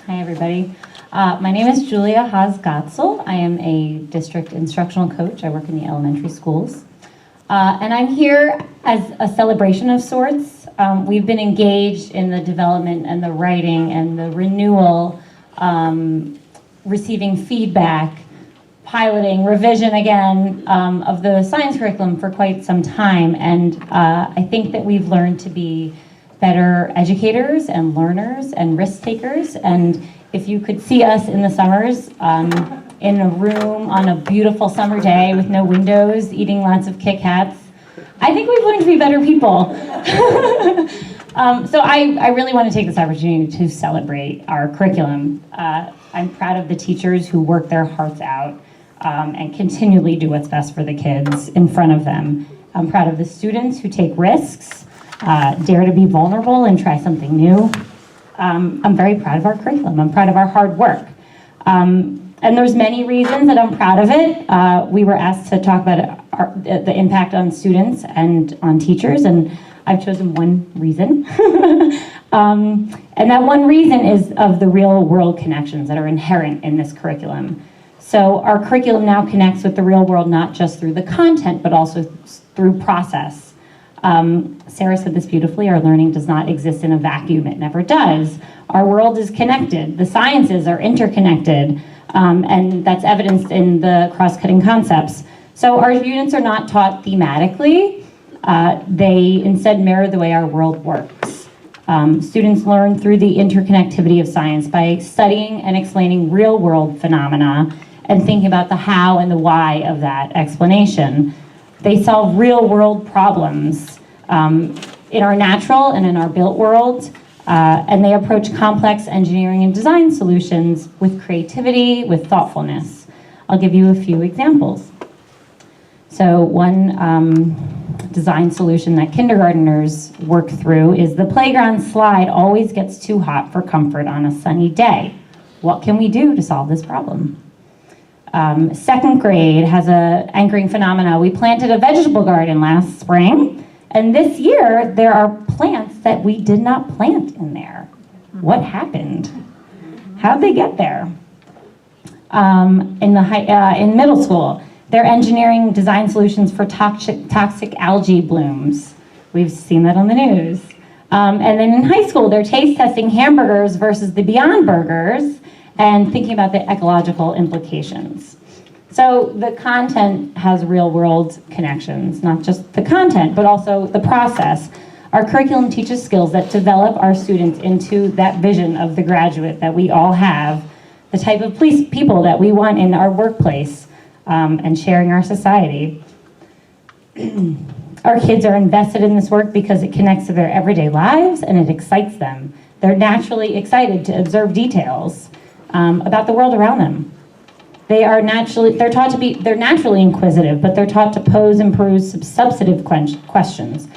Hi, everybody. My name is Julia Haas-Gotzel. I am a district instructional coach. I work in the elementary schools. And I'm here as a celebration of sorts. We've been engaged in the development and the writing and the renewal, receiving feedback, piloting, revision again of the science curriculum for quite some time. And I think that we've learned to be better educators and learners and risk takers. And if you could see us in the summers in a room on a beautiful summer day with no windows, eating lots of Kit Kats, I think we've learned to be better people. So I really want to take this opportunity to celebrate our curriculum. I'm proud of the teachers who work their hearts out and continually do what's best for the kids in front of them. I'm proud of the students who take risks, dare to be vulnerable and try something new. I'm very proud of our curriculum. I'm proud of our hard work. And there's many reasons that I'm proud of it. We were asked to talk about the impact on students and on teachers, and I've chosen one reason. And that one reason is of the real world connections that are inherent in this curriculum. So our curriculum now connects with the real world, not just through the content, but also through process. Sarah said this beautifully, our learning does not exist in a vacuum, it never does. Our world is connected, the sciences are interconnected, and that's evidenced in the cross-cutting concepts. So our units are not taught thematically, they instead mirror the way our world works. Students learn through the interconnectivity of science by studying and explaining real-world phenomena and thinking about the how and the why of that explanation. They solve real-world problems in our natural and in our built world, and they approach complex engineering and design solutions with creativity, with thoughtfulness. I'll give you a few examples. So one design solution that kindergartners work through is the playground slide always gets too hot for comfort on a sunny day. What can we do to solve this problem? Second grade has an anchoring phenomena. We planted a vegetable garden last spring, and this year there are plants that we did not plant in there. What happened? How'd they get there? In middle school, they're engineering design solutions for toxic algae blooms. We've seen that on the news. And then in high school, they're taste testing hamburgers versus the Beyond Burgers and thinking about the ecological implications. So the content has real world connections, not just the content, but also the process. Our curriculum teaches skills that develop our students into that vision of the graduate that we all have, the type of people that we want in our workplace, and sharing our society. Our kids are invested in this work because it connects to their everyday lives and it excites them. They're naturally excited to observe details about the world around them. They're naturally inquisitive, but they're taught to pose and peruse substantive questions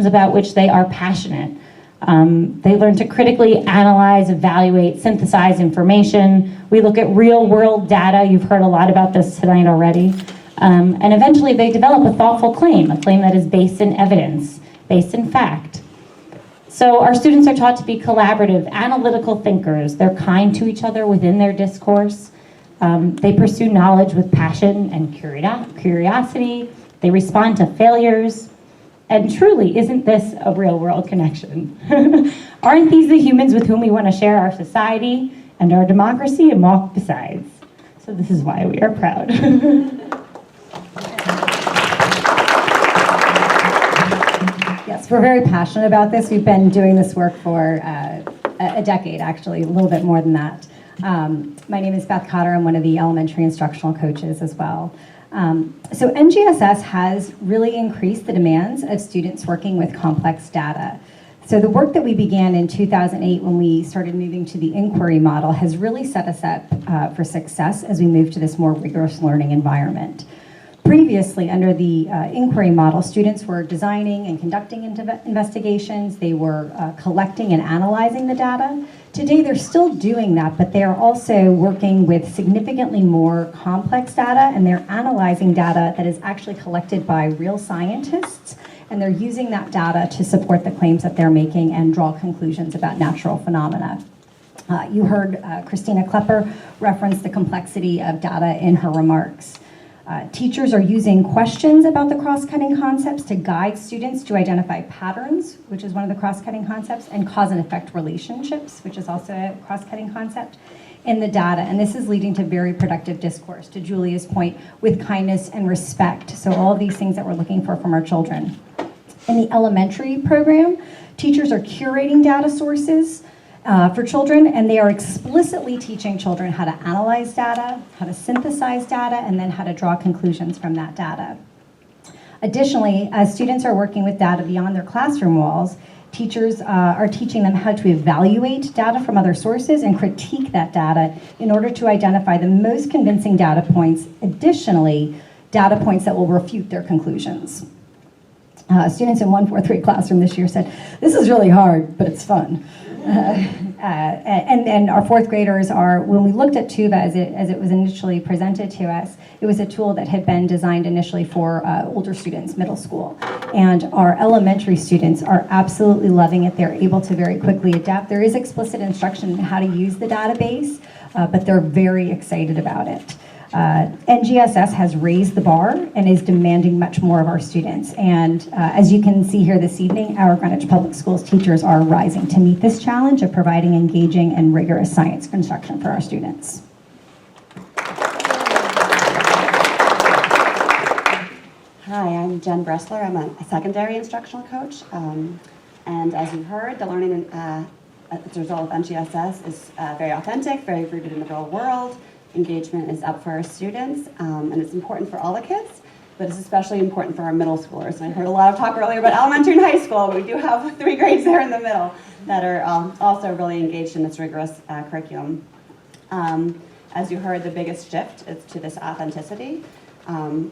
about which they are passionate. They learn to critically analyze, evaluate, synthesize information. We look at real-world data. You've heard a lot about this tonight already. And eventually they develop a thoughtful claim, a claim that is based in evidence, based in fact. So our students are taught to be collaborative, analytical thinkers. They're kind to each other within their discourse. They pursue knowledge with passion and curiosity. They respond to failures. And truly, isn't this a real-world connection? Aren't these the humans with whom we want to share our society and our democracy and walk besides? So this is why we are proud. Yes, we're very passionate about this. We've been doing this work for a decade, actually, a little bit more than that. My name is Beth Cotter. I'm one of the elementary instructional coaches as well. So NGSS has really increased the demands of students working with complex data. So the work that we began in 2008 when we started moving to the inquiry model has really set us up for success as we move to this more rigorous learning environment. Previously, under the inquiry model, students were designing and conducting investigations. They were collecting and analyzing the data. Today, they're still doing that, but they are also working with significantly more complex data, and they're analyzing data that is actually collected by real scientists, and they're using that data to support the claims that they're making and draw conclusions about natural phenomena. You heard Christina Klepper reference the complexity of data in her remarks. Teachers are using questions about the cross-cutting concepts to guide students to identify patterns, which is one of the cross-cutting concepts, and cause and effect relationships, which is also a cross-cutting concept, in the data. And this is leading to very productive discourse, to Julia's point, with kindness and respect. So all of these things that we're looking for from our children. In the elementary program, teachers are curating data sources for children, and they are explicitly teaching children how to analyze data, how to synthesize data, and then how to draw conclusions from that data. Additionally, as students are working with data beyond their classroom walls, teachers are teaching them how to evaluate data from other sources and critique that data in order to identify the most convincing data points, additionally, data points that will refute their conclusions. Students in 143 classroom this year said, "This is really hard, but it's fun." And our fourth graders are, when we looked at TUBA as it was initially presented to us, it was a tool that had been designed initially for older students, middle school. And our elementary students are absolutely loving it. They're able to very quickly adapt. There is explicit instruction in how to use the database, but they're very excited about it. NGSS has raised the bar and is demanding much more of our students. And as you can see here this evening, our Greenwich Public Schools teachers are rising to meet this challenge of providing engaging and rigorous science instruction for our students. Hi, I'm Jen Bressler. I'm a secondary instructional coach. And as you heard, the learning as a result of NGSS is very authentic, very rooted in the real world. Engagement is up for our students, and it's important for all the kids, but it's especially important for our middle schoolers. And I heard a lot of talk earlier about elementary and high school, but we do have 3 grades there in the middle that are also really engaged in this rigorous curriculum. As you heard, the biggest shift is to this authenticity.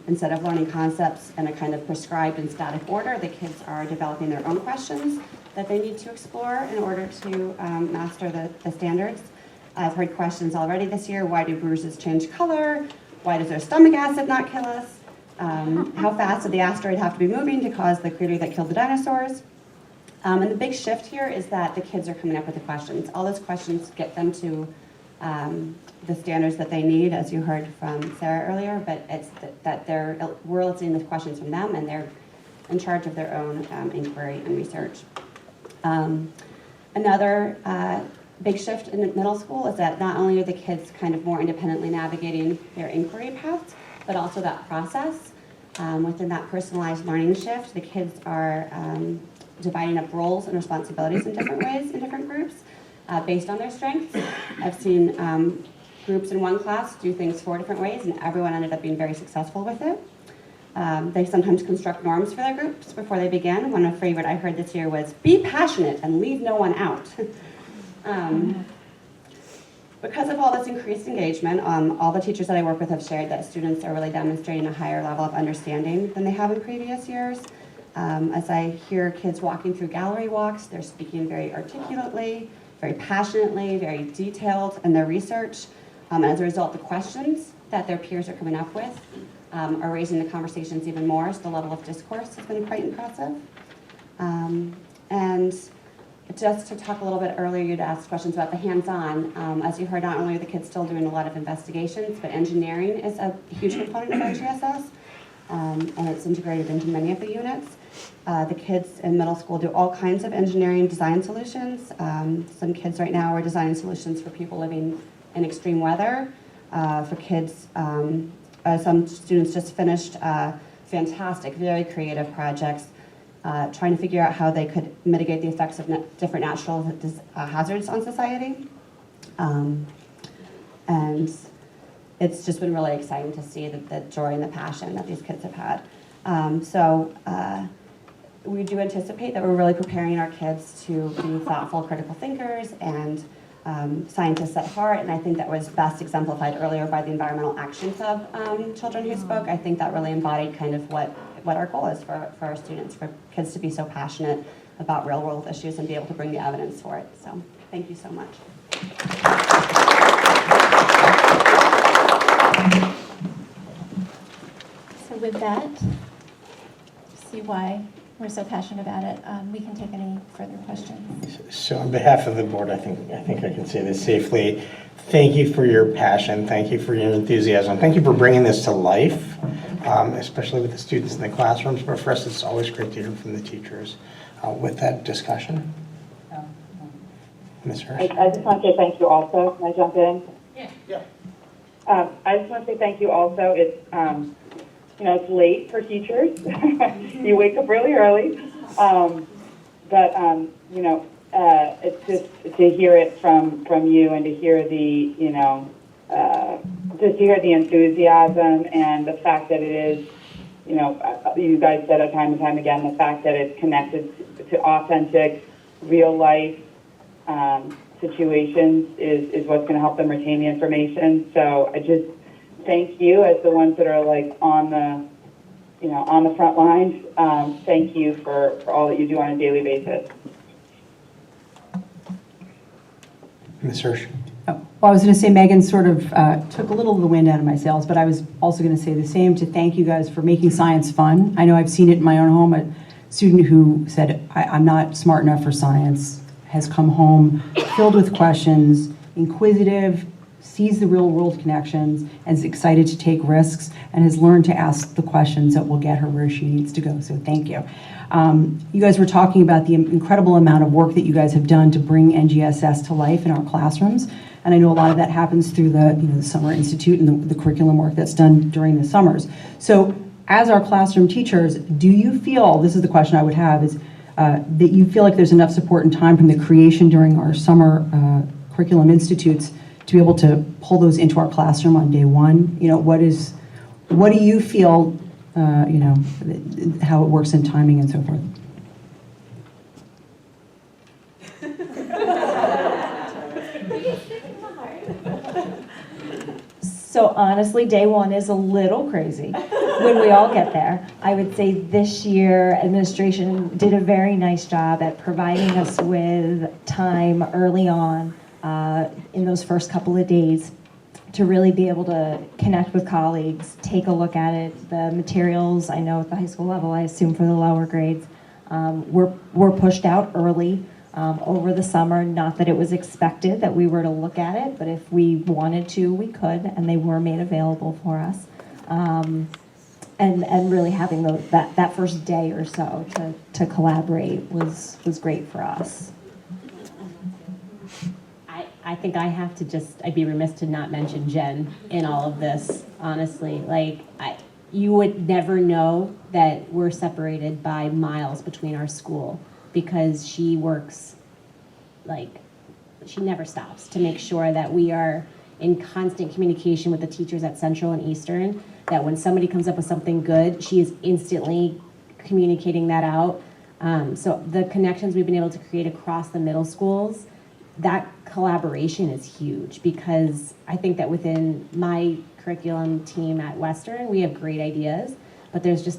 Instead of learning concepts in a kind of prescribed and static order, the kids are developing their own questions that they need to explore in order to master the standards. I've heard questions already this year. Why do bruises change color? Why does their stomach acid not kill us? How fast did the asteroid have to be moving to cause the crater that killed the dinosaurs? And the big shift here is that the kids are coming up with the questions. All those questions get them to the standards that they need, as you heard from Sarah earlier, but it's that we're listening to the questions from them, and they're in charge of their own inquiry and research. Another big shift in middle school is that not only are the kids kind of more independently navigating their inquiry paths, but also that process. Within that personalized learning shift, the kids are dividing up roles and responsibilities in different ways in different groups based on their strengths. I've seen groups in one class do things 4 different ways, and everyone ended up being very successful with it. They sometimes construct norms for their groups before they begin. One favorite I heard this year was, be passionate and leave no one out. Because of all this increased engagement, all the teachers that I work with have shared that students are really demonstrating a higher level of understanding than they have in previous years. As I hear kids walking through gallery walks, they're speaking very articulately, very passionately, very detailed in their research. And as a result, the questions that their peers are coming up with are raising the conversations even more, so the level of discourse has been quite impressive. And just to talk a little bit earlier, you'd asked questions about the hands-on. As you heard, not only are the kids still doing a lot of investigations, but engineering is a huge component of NGSS, and it's integrated into many of the units. The kids in middle school do all kinds of engineering design solutions. Some kids right now are designing solutions for people living in extreme weather. For kids, some students just finished fantastic, very creative projects trying to figure out how they could mitigate the effects of different natural hazards on society. And it's just been really exciting to see the joy and the passion that these kids have had. We do anticipate that we're really preparing our kids to be thoughtful, critical thinkers and scientists at heart, and I think that was best exemplified earlier by the Environmental Action Club children who spoke. I think that really embodied kind of what our goal is for our students, for kids to be so passionate about real world issues and be able to bring the evidence for it. So thank you so much. So with that, see why we're so passionate about it. We can take any further questions. So on behalf of the board, I think I can say this safely. Thank you for your passion. Thank you for your enthusiasm. Thank you for bringing this to life, especially with the students in the classrooms. But for us, it's always great to hear from the teachers. With that discussion. Ms. Hirsch? I just want to say thank you also. Can I jump in? Yeah. I just want to say thank you also. It's, it's late for teachers. You wake up really early. It's just to hear it from you and to hear the, just to hear the enthusiasm and the fact that it is, you guys said it time and time again, the fact that it's connected to authentic, real life situations is what's going to help them retain the information. So I just thank you as the ones that are like on the front lines. Thank you for all that you do on a daily basis. Ms. Hirsch? Well, I was going to say Megan sort of took a little of the wind out of my sails, but I was also going to say the same, to thank you guys for making science fun. I know I've seen it in my own home. A student who said, I'm not smart enough for science, has come home filled with questions, inquisitive, sees the real world connections, and is excited to take risks, and has learned to ask the questions that will get her where she needs to go. So thank you. You guys were talking about the incredible amount of work that you guys have done to bring NGSS to life in our classrooms. And I know a lot of that happens through the Summer Institute and the curriculum work that's done during the summers. So as our classroom teachers, do you feel, this is the question I would have, is that you feel like there's enough support and time from the creation during our summer curriculum institutes to be able to pull those into our classroom on day one? What do you feel, how it works in timing and so forth? So honestly, day one is a little crazy when we all get there. I would say this year, administration did a very nice job at providing us with time early on in those first couple of days to really be able to connect with colleagues, take a look at it. The materials, I know at the high school level, I assume for the lower grades, were pushed out early. Over the summer, not that it was expected that we were to look at it, but if we wanted to, we could, and they were made available for us. And really having that first day or so to collaborate was great for us. I think I have to I'd be remiss to not mention Jen in all of this, honestly. You would never know that we're separated by miles between our school, because she works, she never stops to make sure that we are in constant communication with the teachers at Central and Eastern, that when somebody comes up with something good, she is instantly communicating that out. So the connections we've been able to create across the middle schools, that collaboration is huge, because I think that within my curriculum team at Western, we have great ideas, but there's just